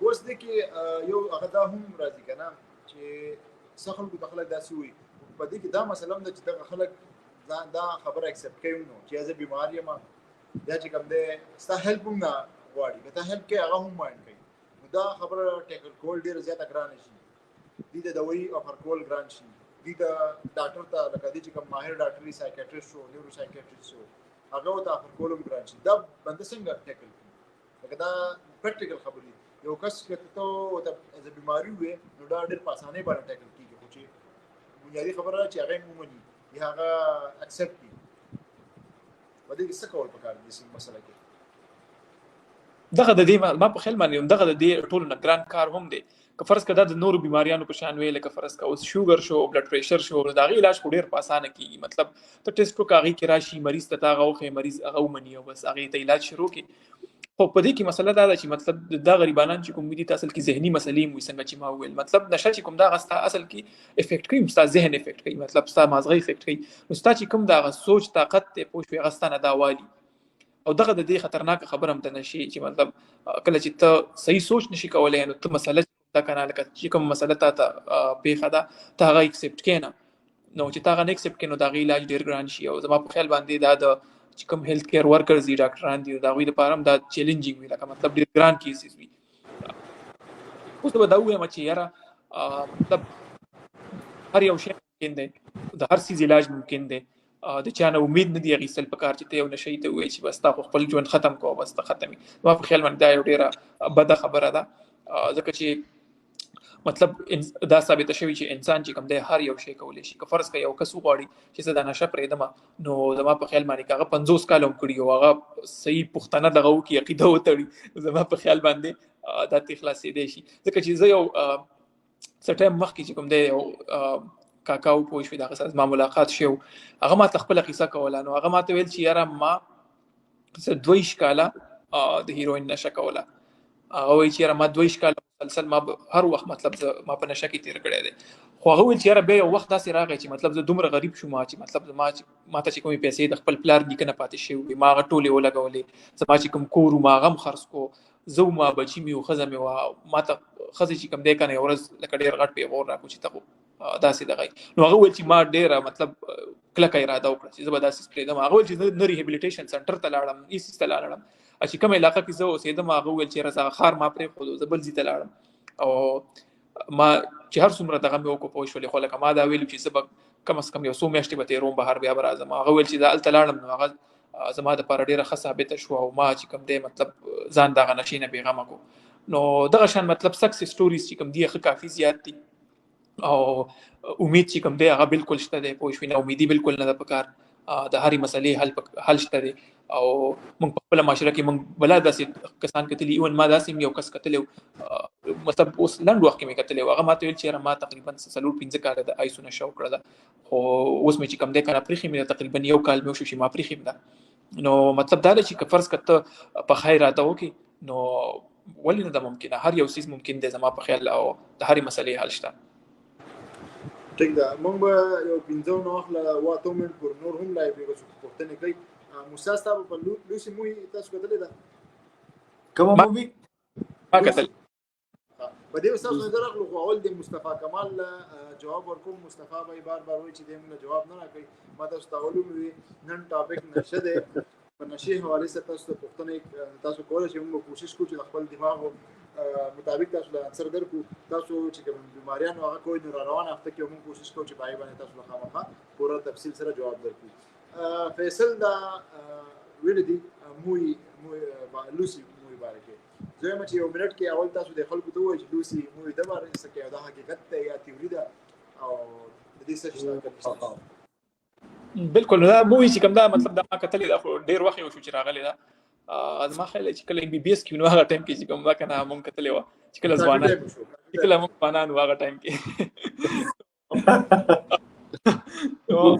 اوس دی کې یو هغه دا هم راځي که نه چې څه خلکو ته خلک داسې وایي په دې کې دا مسله هم ده چې دغه خلک دا خبره اکسپټ کوي نو چې زه بیمار یم یا چې کوم دی ستا هیلپ هم نه غواړي که ته هیلپ کوي هغه هم مایند کوي نو دا خبره ټیکل کول ډېره زیاته ګرانه شي دوی ته دوایي افر کول ګران شي دوی ته ډاکټر ته لکه دوی چې کوم ماهر ډاکټر وي سایکیاټریسټ شو نیورو سایکیاټریسټ شو هغه ته افر کولم ګران شي دا بنده څنګه ټیکل کوي لکه دا پریکټیکل خبرې یو کس که ته د بیماري وي نو دا ډېر په اسانۍ باندې ټیکل کېږي خو چې بنیادي خبره ده چې هغه یې ومني یا هغه اکسپټ کړي په دې کې څه کول پکار دي دې مسله کې دغه د دې ما په خیال باندې دغه د دې ټولو نه ګران کار هم دی که فرض کړه د نورو بیماریانو په شان وی لکه فرض کړه اوس شوګر شو بلډ پریشر شو دا غي علاج ډېر په اسانه کیږي مطلب ته ټیسټ وکړي کې راشي مریض ته هغه وخه مریض هغه ومني او بس هغه ته علاج شروع کی خو په دې کې مسله دا ده چې مطلب دا غریبانان چې کوم دي اصل کې ذهني مسلې مو څنګه چې ما ویل مطلب نشه چې کوم دا غستا اصل کې افیکټ کوي مستا ذهن افیکټ کوي مطلب ستا مازغه افیکټ کوي نو ستا چې کوم دا سوچ طاقت ته پوښوي غستانه دا والی او دغه د دې خطرناک خبره هم ده نشي چې مطلب کله چې ته صحیح سوچ نشي کولای نو ته مسله دا کنه لکه چې کوم مسله ته پیښه ده ته هغه اکسپټ کینه نو چې تا هغه نه اکسپټ کینو دا غي علاج ډیر ګران شي او زما په خیال باندې دا د چې کوم هیلث کیر ورکرز دي ډاکټران دي دا غوي لپاره هم دا چیلنجینګ وي لکه مطلب ډیر ګران کیسز وي اوس به دا وایم چې یاره مطلب هر یو شی ممکن دی د هر سیز علاج ممکن دی د چانه امید نه دی غیسل پکار چې ته یو نشي ته وای چې بس تا خپل ژوند ختم کوو بس ته ختمي ما په خیال باندې دا یو ډیره بده خبره ده ځکه چې مطلب دا ثابت شوی چې انسان چې کوم دی هر یو شی کولای شي که فرض کړه یو کس وغواړي چې زه دا نشه پرېږدم نو زما په خیال باندې هغه 50 کال هم کړي او هغه صحیح پښتنه دغه وکي عقیده وتړي زما په خیال باندې دا ته خلاصې دی شي ځکه چې زه یو سټیم مخکې چې کوم دی کاکاو پوه شوي دغه سره ما ملاقات شو هغه ما خپل قصه کوله نو هغه ما ته ویل چې یاره ما زه 2 کاله د هیروین نشه کوله هغه وایي چې یاره ما 2 کاله مسلسل ما هر وخت مطلب ما په نشه کې تیر کړی دی خو هغه ویل چې یاره بیا یو وخت داسې راغی چې مطلب زه دومره غریب شوم چې مطلب ما ته چې کومې پیسې د خپل پلار نیکنه پاتې شوي ما هغه ټولې ولګولې زما چې کوم کور ما هغه هم خرڅ کو زه ما بچي مې ښځه مې ما ته ښځې چې کوم دی که نه یو ورځ لکه ډېر غټ پیغور راکړو چې ته داسې دغه نو هغه ویل چې ما ډېره مطلب کلکه اراده وکړه چې زه به داسې پرېږدم هغه ویل چې زه نه ریهیبلیټیشن سنټر ته لاړم ایسیس ته لاړم چې کوم علاقه کې زه اوسېدم هغه ویل چې رضا خار ما پرېښودو زه بل ځای ته لاړم او ما چې هر څومره دغه مې وکړو پوه شولې خو لکه ما دا ویلو چې زه به کم از کم یو څو میاشتې به تېروم بهر بیا به راځم هغه ویل چې زه هلته لاړم نو هغه زما دپاره ډېره ښه ثابته شوه او ما چې کوم دی مطلب ځان دغه نشې نه بېغمه کړو نو دغه شان مطلب سکسس سټوریز چې کوم دي ښه کافي زیات دي او امید چې کوم دی هغه بالکل شته دی پوه شوې نه امیدي بالکل نه ده پکار د هرې مسلې حل شته دی او موږ په خپله معاشره کې موږ بلا داسې کسان کتلي ایون ما داسې یو کس کتلی مطلب اوس لنډ وخت کې مې کتلی هغه ما ته ویل چې یاره ما تقریبا 4-5 کاله د آیسو نشه وکړه ده خو اوس مې چې کوم دی که نه پرېښې مې ده تقریبا 1 کال مې وشو چې ما پرېښې مې ده نو مطلب دا ده چې که فرض کړه ته په ښه اراده وکړې نو ولې نه ده ممکنه هر یو څیز ممکن دی زما په خیال او د هرې مسلې حل شته ټیک ده موږ به یو 15 نو اخله واته منټ پر نور هم لایو به پوښتنه کوي موسی تاسو په لوسی مووی تاسو کتلې ده کومه مووی ما کتل په دې وسه نظر اخلو خو اول د مصطفی کمال جواب ورکوم مصطفی به بار وایي چې دې موږ جواب نه راکړي ما تاسو ته ولوم نن ټاپک نشه ده په نشي حواله سره تاسو ته پوښتنه تاسو کولای شئ موږ کوشش کوو چې خپل دماغ مطابق تاسو له انسر درکو تاسو چې کوم بیماریان هغه کوی نو روان هفته کې موږ کوشش کوو چې پای باندې تاسو له خامخا پوره تفصیل سره جواب درکو فیصل دا ولدي موي لوسی موي بارکه زه مې یو منټ کې اول تاسو د خلکو ته وایي چې لوسی موي د بار څه کې دا حقیقت ته یا تیوري ده او د دې څه څه بالکل دا موي چې کوم دا مطلب دا کتلې دا ډیر وخت یو شو چې راغلی دا ما خیال چې کله ام بي بي اس کې نو هغه ټایم کې چې کوم دا کنه مونږ کتلې و چې کله ځوانان کله مونږ ځوانان هغه ټایم کې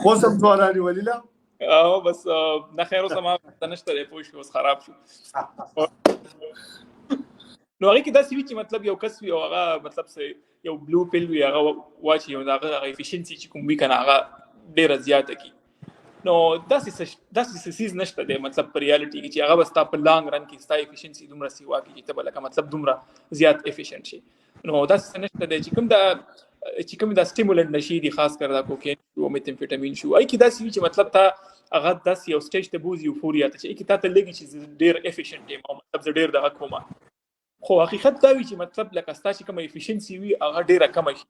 خو سم ځوانان ولیلا او بس نه خیر اوس ما نشته دی پوه شو اوس خراب شو نو هغه کې دا سی چې مطلب یو کس وي او هغه مطلب سه یو بلو پیل وي هغه واچي یو هغه افیشنسي چې کوم وی کنه هغه ډیره زیاته کی نو داسې سیز نشته دی مطلب په ریالټي کې چې هغه بس تا په لانګ رن کې ستا افیشنسي دومره سیوا کې چې ته بلکه مطلب دومره زیات افیشنت شي نو داسې نشته دی چې کوم دا سټیمولنت نشي دي خاص کر دا کوکین او میتامفیټامین شو اي کې داسې چې مطلب تا هغه داسې یو سټیج ته بوزي یوفوریا ته چې کې تا ته لګي چې ډیر افیشنت یم او مطلب ډیر دغه کومه خو حقیقت دا وی چې مطلب لکه ستاسو کوم افیشنسي وي هغه ډیره کم شي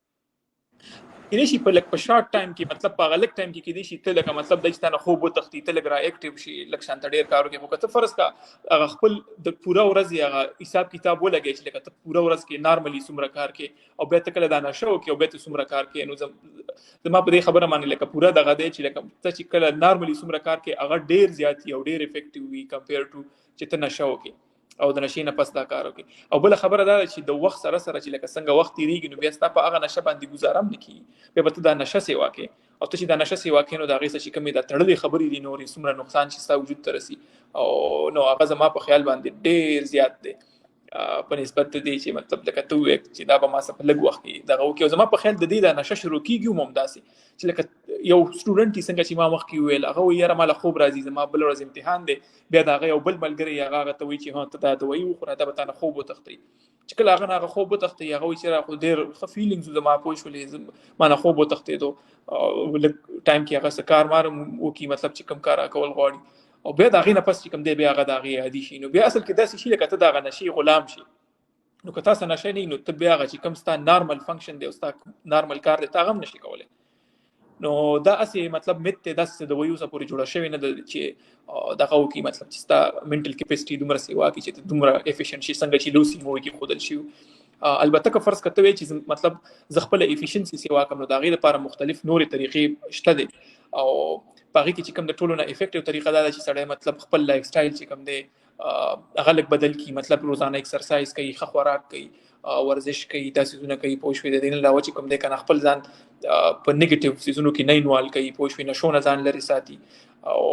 کله شي په لک په شارټ ټایم کې مطلب په غلط ټایم کې کېدی شي ته لکه مطلب د ستانه خوب او تختی ته لګرا اکټیو شي لکه شانت ډیر کارو کې خو کته فرض کا هغه خپل د پورا ورځ هغه حساب کتاب ولګی چې لکه ته پورا ورځ کې نارملی سمره کار کې او به ته کله دا نشو کې او به ته سمره کار کې نو زما په دې خبره باندې لکه پورا دغه دی چې لکه ته چې کله نارملی سمره کار کې هغه ډیر زیات او ډیر افیکټیو وي کمپیر ټو چې ته نشو کې او د نشي نه پس دا کار وکي او بل خبره دا چې د وخت سره چې لکه څنګه وخت تیریږي نو بیا ستا په هغه نشه باندې گزارم نکي بیا به ته دا نشه سیوا کې او ته چې دا نشه سیوا کې نو دا غي څه کمی دا تړلې خبرې دي نورې څومره نقصان چې ستا وجود ته رسي او نو هغه زما په خیال باندې ډیر زیات دی په نسبت ته دی چې مطلب لکه ته وې چې دا به ما څه په لږ وخت کې دغه وکي او زما په خیال د دې دا نشه شروع کیږي ممداسي چې لکه یو سټوډنټ څنګه چې ما مخ کې ویل هغه یې مال خوب راځي زما بل ورځ امتحان دی بیا دا یو بل ملګری هغه ته وی چې ها ته دا دوی وخوره دا به تاسو خوب وتختی چې کله هغه خوب وتختی هغه چې را خو ډیر فیلینګز زما پوه شولې ما نه خوب وتختی دو ټایم کې هغه سکار مار او کی مطلب چې کم کار کول غواړي او بیا دا غي نه پس چې کم دی بیا هغه دا غي عادي شي نو بیا اصل کې داسې شي لکه ته دا غنشي غلام شي نو که تاسو نشه نه نو ته بیا هغه چې کم ستا نارمل فنکشن دی او ستا نارمل کار دی تا هم نشي کولای نو دا اسی مطلب مت داسې د ویو سره پورې جوړه شوی نه چې دغه وکي مطلب چې ستا منټل کیپاسټي دومره سیوا کی چې دومره افیشنت شي څنګه چې لوسی مو کې خودل شي البته که فرض کته وی چې مطلب ز خپل افیشنسي سیوا کوم نو دا غي لپاره مختلف نورې طریقې شته دي او باقي کې کوم د ټولو نه افیکټیو طریقه دا چې سړی مطلب خپل لایف سټایل چې کوم دی هغه لږ بدل کی مطلب روزانه ایکسرسایز کوي ښه خوراک کوي ورزش کوي تاسو زونه کوي پوه شوي د دین علاوه چې کوم دی کنه خپل ځان په نیگیټیو سيزونو کې نه انوال کوي پوه شوي نشو نه ځان لري ساتي او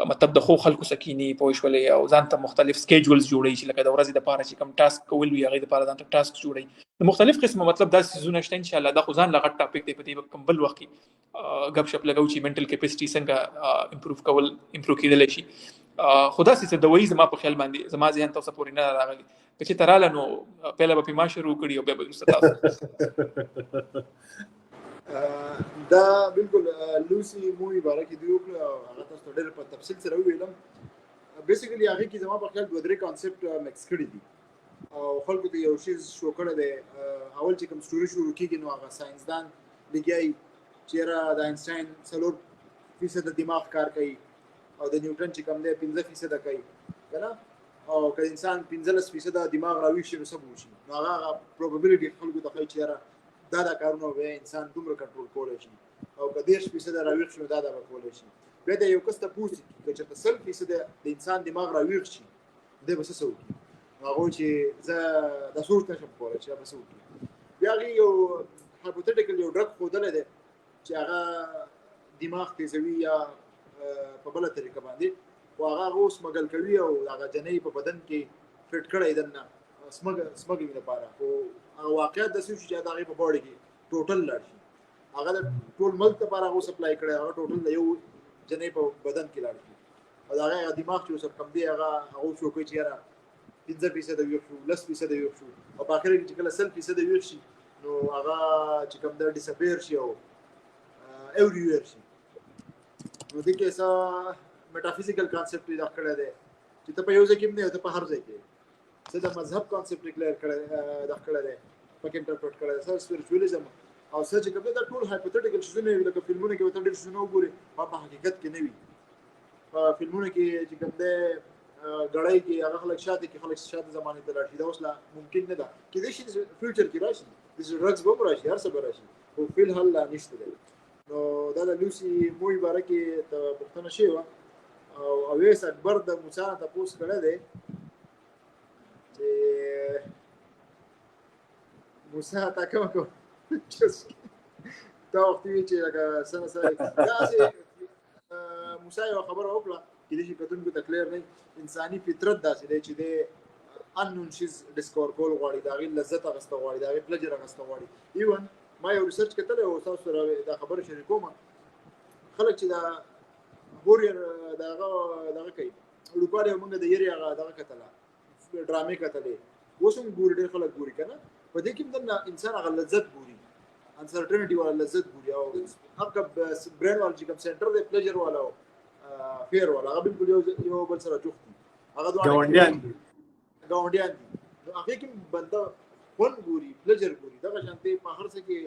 مطلب د خو خلکو سکینی پوه شولې او ځان ته مختلف سکیجولز جوړي چې لکه د ورځې د پاره چې کوم ټاسک کول وي هغه د پاره ځان ته ټاسک جوړي مختلف قسمه مطلب دا سيزونه شته ان شاء الله دا خو ځان لغټ ټاپک دی په دې کوم بل وخت غب شپ لګاو چې منټل کیپاسټي څنګه امپروف کېدل شي خدا سي د وایي زما په خیال باندې زما ځین تاسو پورې نه راغلي چې تراله نو پهله به ما شروع کړی او بیا به تاسو دا بالکل لوسی مووی بارے کې دی او هغه تاسو ډېر په تفصیل سره ویلم بیسیکلی هغه کې زما په خیال دوه درې کانسپټ مکس کړی دي او خلکو ته یو شی شو کړی دی اول چې کوم سټوري شروع کیږي نو هغه ساينسدان لګي چې د آینسټاین 3% دماغ کار کوي او د نیوټن چې کوم دی 15% کوي کنه او که انسان 15% دماغ راوي شي نو سبو شي نو هغه پروبابیلیټي خلکو ته کوي چې دا کارونه به انسان دومره کنټرول کولای شي او که 10% راويخ شي دا به کولای شي به دا یو کس ته پوښتنه چې 100% د انسان دماغ راويخ شي دا به څه وکړي هغه چې زه د صورت نشم کولای چې به څه وکړي بیا یو هایپوتټیکل یو ډرګ خودل دي چې هغه دماغ تیزوي یا په بل طریقه باندې او هغه اوس مګل کوي او هغه جنې په بدن کې فټ کړی دنه سمګینګ لپاره او هغه واقعیت د سوي چې دا غي په باډي کې ټوټل لړ شي هغه د ټول ملک لپاره هغه سپلای کړي هغه ټوټل د یو جنې په بدن کې لړ شي او هغه دماغ چې اوس کم دی هغه شو کوي چې را 15% ویو شو 10% ویو شو او په اخر کې چې کله 100% ویو شي نو هغه چې کوم د ډیسپیر شي او ایوریویر شي نو د کې څه میټافیزیکل کانسپټ دا کړی دی چې ته په یو ځای کې نه ته په هر ځای کې څه د مذهب کانسپټ کلیر کړی دا کړی دی پکې انټرپریټ کړی دی سر سپیریچوالېزم او سر چې کوم دا ټول هایپوتیټیکل شونه وي لکه فلمونه کې وته ډېر شونه وګوري په حقیقت کې نه وي په فلمونو کې چې کوم دی غړای کې هغه خلک شاته کې خلک شاته زمانه ته راشي دا اوس لا ممکن نه ده کې دې شي فیوچر کې راشي د ډرګز به راشي هر څه به راشي او فل حل لا نشته ده نو دا د لوسی موي بارکه ته پښتنه شی و او اویس اکبر د موسی ته پوس کړه ده چې موسی تا کوم دا وخت چې هغه سنه سره دا چې موسی یو خبره وکړه چې دې کتونکو تکلیر نه انساني فطرت داسې دی چې د انون شیز ډیسکور کول غواړي دا غي لذت غسته غواړي دا غي پلجر غسته غواړي ایون ما یو ریسرچ کتل او تاسو سره دا خبره شریکوم خلک چې دا بوریر داغه کوي لوګاره موږ د یری هغه دغه کتله ډرامې کتلې وسوم ګور ډېر خلک ګوري کنه په دې کې د انسان هغه لذت ګوري انسرټینټی ولا لذت ګوري او هغه برین وال چې کوم سنټر دی پلجر والا فیر والا هغه بالکل یو بل سره جوختي هغه دوه ګاونډیان دي هغه کې بنده خون ګوري پلجر ګوري دا شانتي په هر څه کې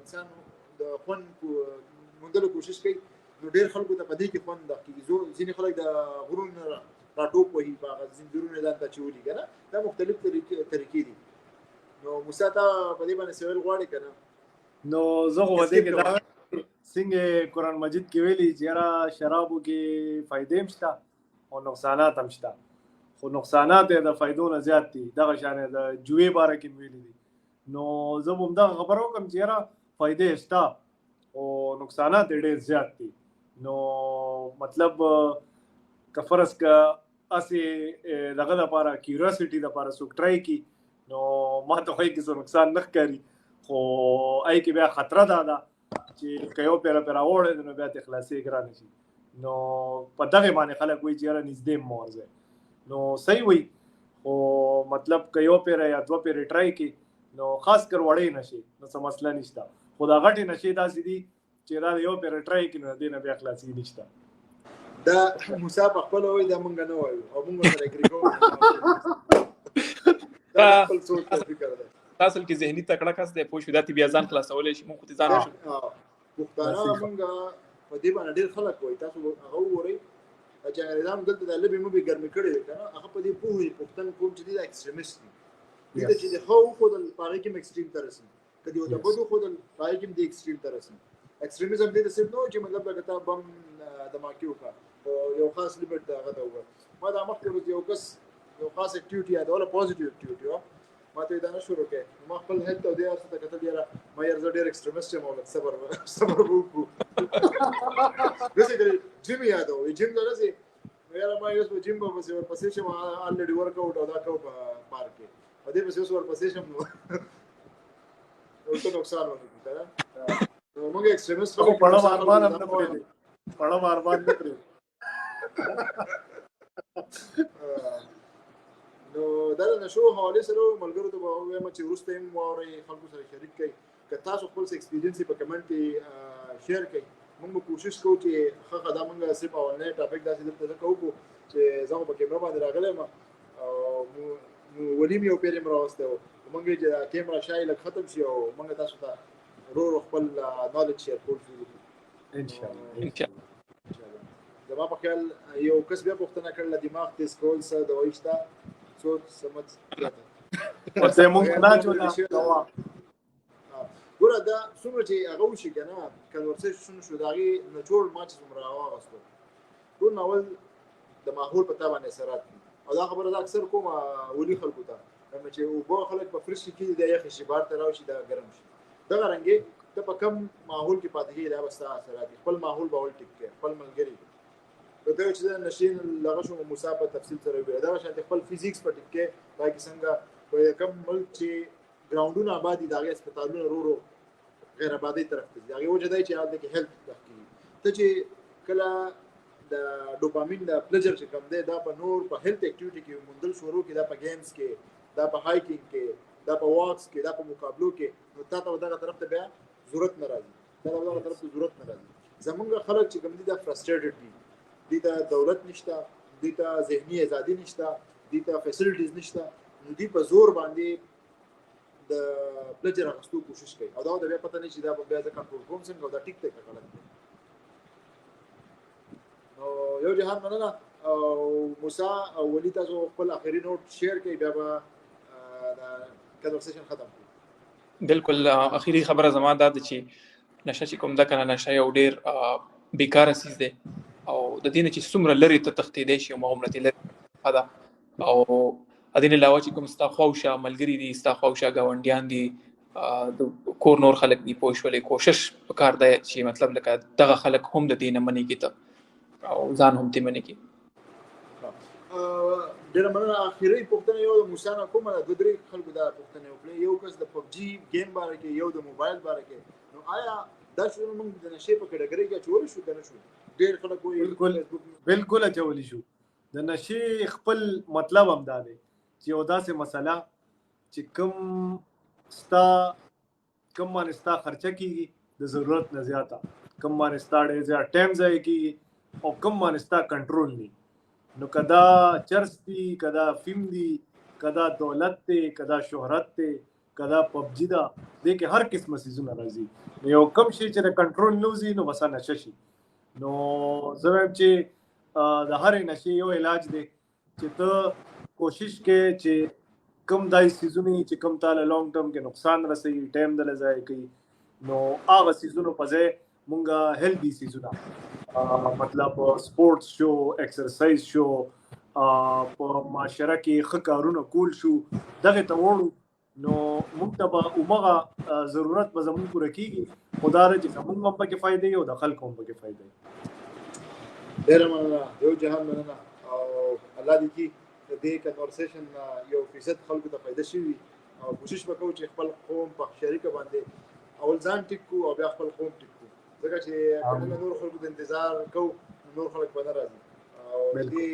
انسان د خون موندلو کوشش کوي نو ډېر خلکو ته پدې کې خون د کیږي ځینې خلک د غرون راټوپ وهي په زندورونه ځان ته چولي کنه دا مختلف طریقې دي نو موسی ته په دې باندې سوال غواړي کنه نو زه خو دې کې دا څنګه قرآن مجید کې ویلي چې را شرابو کې فائدې مشته او نقصانات هم شته خو نقصانات د فائدو نه زیات دي دغه شان د جوې باره کې ویلي دي نو زه هم دا خبرو کوم چې را فائدې شته او نقصانات ډېر زیات دي نو مطلب کفرس کا اسی دغه لپاره کیوریوسټي لپاره سو ټرای کی نو ما ته وایي چې نقصان نه کوي خو آی کې بیا خطر ده چې کيو پیرا وړه نو بیا ته خلاصي ګران شي نو په دغه باندې خلک وایي چې را نږدې مورځه نو صحیح وي او مطلب کيو پیرا یا دو پیرا ټرای کی نو خاص کر وړې نشي نو څه مسله نشته خدا غټي نشي داسې دي چې را یو پیرا ټرای کی نو دینه بیا خلاصي نشته دا موسی په خپل وای دا مونږ نه وایو او مونږ سره اګری کوو دا خپل څه فکر ده تاسو کې ذهني تکړه کس دی پوه شو دا تی بیا ځان خلاصولې شي مونږ ته ځان شو پښتانه مونږ په دې باندې ډېر خلک وایي تاسو هغه ووري چې انګریزان دلته د لبي مو به ګرمي کړي کنه هغه په دې پوهې پښتون کوم چې د ایکستریمیست دي چې د خو خو د پاره کې ایکستریم ترسي کدی وته بده خو د پاره کې د ایکستریم ترسي ایکستریمیزم دې څه نو چې مطلب لکه بم دماکیو کا یو خاص لیمټ دا غته و ما دا مخکې یو کس یو خاص اکټیویټي دا ولا پوزټیو اکټیویټي ما ته دا نه شروع کړ ما خپل هیلث او د یار څخه کته دی ما یې زړه ډېر ایکستریمیست یم او صبر وکړو دغه جیم یادو جیم درځي یاره ما یو جیم په پسې چې ما الریډي ورک اوټ او دا کو په پارک کې په دې پسې ور پسې شم نو ورته نقصان ونه کړه نو موږ ایکستریمیست په پړه مارمان هم نه پرې پړه مارمان نه پرې نو دا نشو حواله سره ملګرو ته وایم چې ورسته هم ووري خلکو سره شریک کړئ که تاسو خپل ایکسپیرینس په کمنټ کې شیر کړئ موږ کوشش کوو چې هغه دا موږ صرف اولنې ټاپک داسې درته کوو چې زموږ په کیمرا باندې راغلی ما او ولیم یو پیرم راوسته موږ چې کیمرا شایله ختم شي او موږ تاسو ته ورو خپل نالج شیر کول ان شاء الله زما په خیال یو کس بیا پوښتنه کړل دماغ تیز کول څه د وایشتا څو سمج ورته موږ نه جوړه ګوره دا څومره چې هغه وشي که نه کنورسیشن شو د هغې نچوړ ما چې څومره راواغستو ټول ناول د ماحول په تا باندې اثرات دي او دا خبره دا اکثر کوم ولي خلکو ته چې اوبه خلک په فرش کې کېږي دا یخې شي بار ته راوشي دا ګرم شي دغه رنګې ته په کم ماحول کې پاتې کېږي دا به ستا اثرات دي خپل ماحول به ول ټیک کړې خپل ملګري کته چې د نشین لغه شو موسی په تفصیل سره وی دا شانته خپل فزیکس په ټیک کې باقي څنګه په کم ملک چې ګراوندونه آبادی دغه هسپتالونه ورو غیر آبادی طرف ته دغه وجه دی چې حالت کې هیلث تحقیق ته چې کله د ډوپامین د پلیجر چې کوم دی دا په نور په هیلث اکټیویټي کې مندل شروع کې دا په گیمز کې دا په هایکینګ کې دا په واکس کې دا په مقابلو کې نو تاسو دغه طرف ته بیا ضرورت نه راځي دا دغه طرف ته ضرورت نه راځي زمونږ خلک چې کوم دي دا فرستریټډ دي دې ته دولت نشته، دې ته ذهني ازادي نشته، دې ته فیسلټیز نشته، نو دوی په زور باندې د پلجر اخیستو کوشش کوي او دا د بیا پته نه چې دا به بیا زه کنټرول کوم څنګه او دا ټیک دی که غلط دی. نو یو جهان مننه او موسی او ولي تاسو خپل اخري نوٹ شیر کړئ بیا به دا کنورسیشن ختم کړو. بالکل اخیری خبره زما دا ده چې نشه چې کوم ده کنه نشه یو ډیر بیکاره څیز دی او د دې نه چې څومره لرې ته تښتېدی شي همغومره ترې لرې ده او د دې نه علاوه چې کوم ستا خواوشا ملګري دي، ستا خواوشا ګاونډیان دي، د کور نور خلک دي، پوه شولې کوشش پکار دی چې مطلب لکه دغه خلک هم د دې نه منې کړي ته او ځان هم ترې منې کړي. ډېره مننه. اخري پوښتنه یو د موسی نه کومه ده، دوه درې خلکو دا پوښتنه وکړې. یو کس د پبجي گیم باره کې، یو د موبایل باره کې. نو آیا دا شروع موږ د نشې په کټګورۍ کې اچولی شو که نه شو؟ ډېر خلک وایي بالکل اچولی شو. د نشې خپل مطلب هم دا دی چې یو داسې مسله چې کوم باندې ستا خرچه کېږي د ضرورت نه زیاته، کوم باندې ستا ډېر زیات ټایم ضایع کېږي او کوم باندې ستا کنټرول نه. نو کدا چرس دی، کدا فیم دی، کدا دولت دی، کدا شهرت دی، کدا پبجي ده، دې کې هر قسمه څیزونه راځي. نو یو کم شي چې د کنټرول نه وځي نو بس نشه شي. نو زه وایم چې د هرې نشې یو علاج دی چې ته کوشش کې چې کم دای څیزونه چې کم تاله لانګ ټرم کې نقصان رسوي، ټایم دله ضایع کوي، نو هغه څیزونو په ځای مونږه هیلدي څیزونه مطلب سپورټس شو، ایکسرسایز شو، په معاشره کې ښه کارونه کول شو، دغې ته وړو نو موږ ته به همغه ضرورت به زموږ پوره کېږي. خو دا چې زموږ هم پکې فایده او د خلکو هم پکې فایده. ډېره مننه، یو جهان مننه او الله دې کړي د دې کنورسیشن 1% خلکو ته فایده شوي او کوشش به کوو چې خپل قوم په شریکه باندې اول ځان ټیک کړو او بیا خپل قوم ټیک کړو، ځکه چې که موږ نور خلکو د انتظار کوو نور خلک به نه راځي او د دې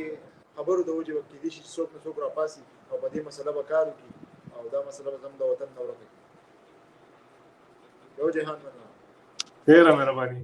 خبرو د وجې به کېدای شي چې څوک نه څوک راپاسي او په دې مسله به کار وکړي او دا مسله به زموږ د وطن نه ورکه کړي. یو جهان مننه. ډېره مهرباني.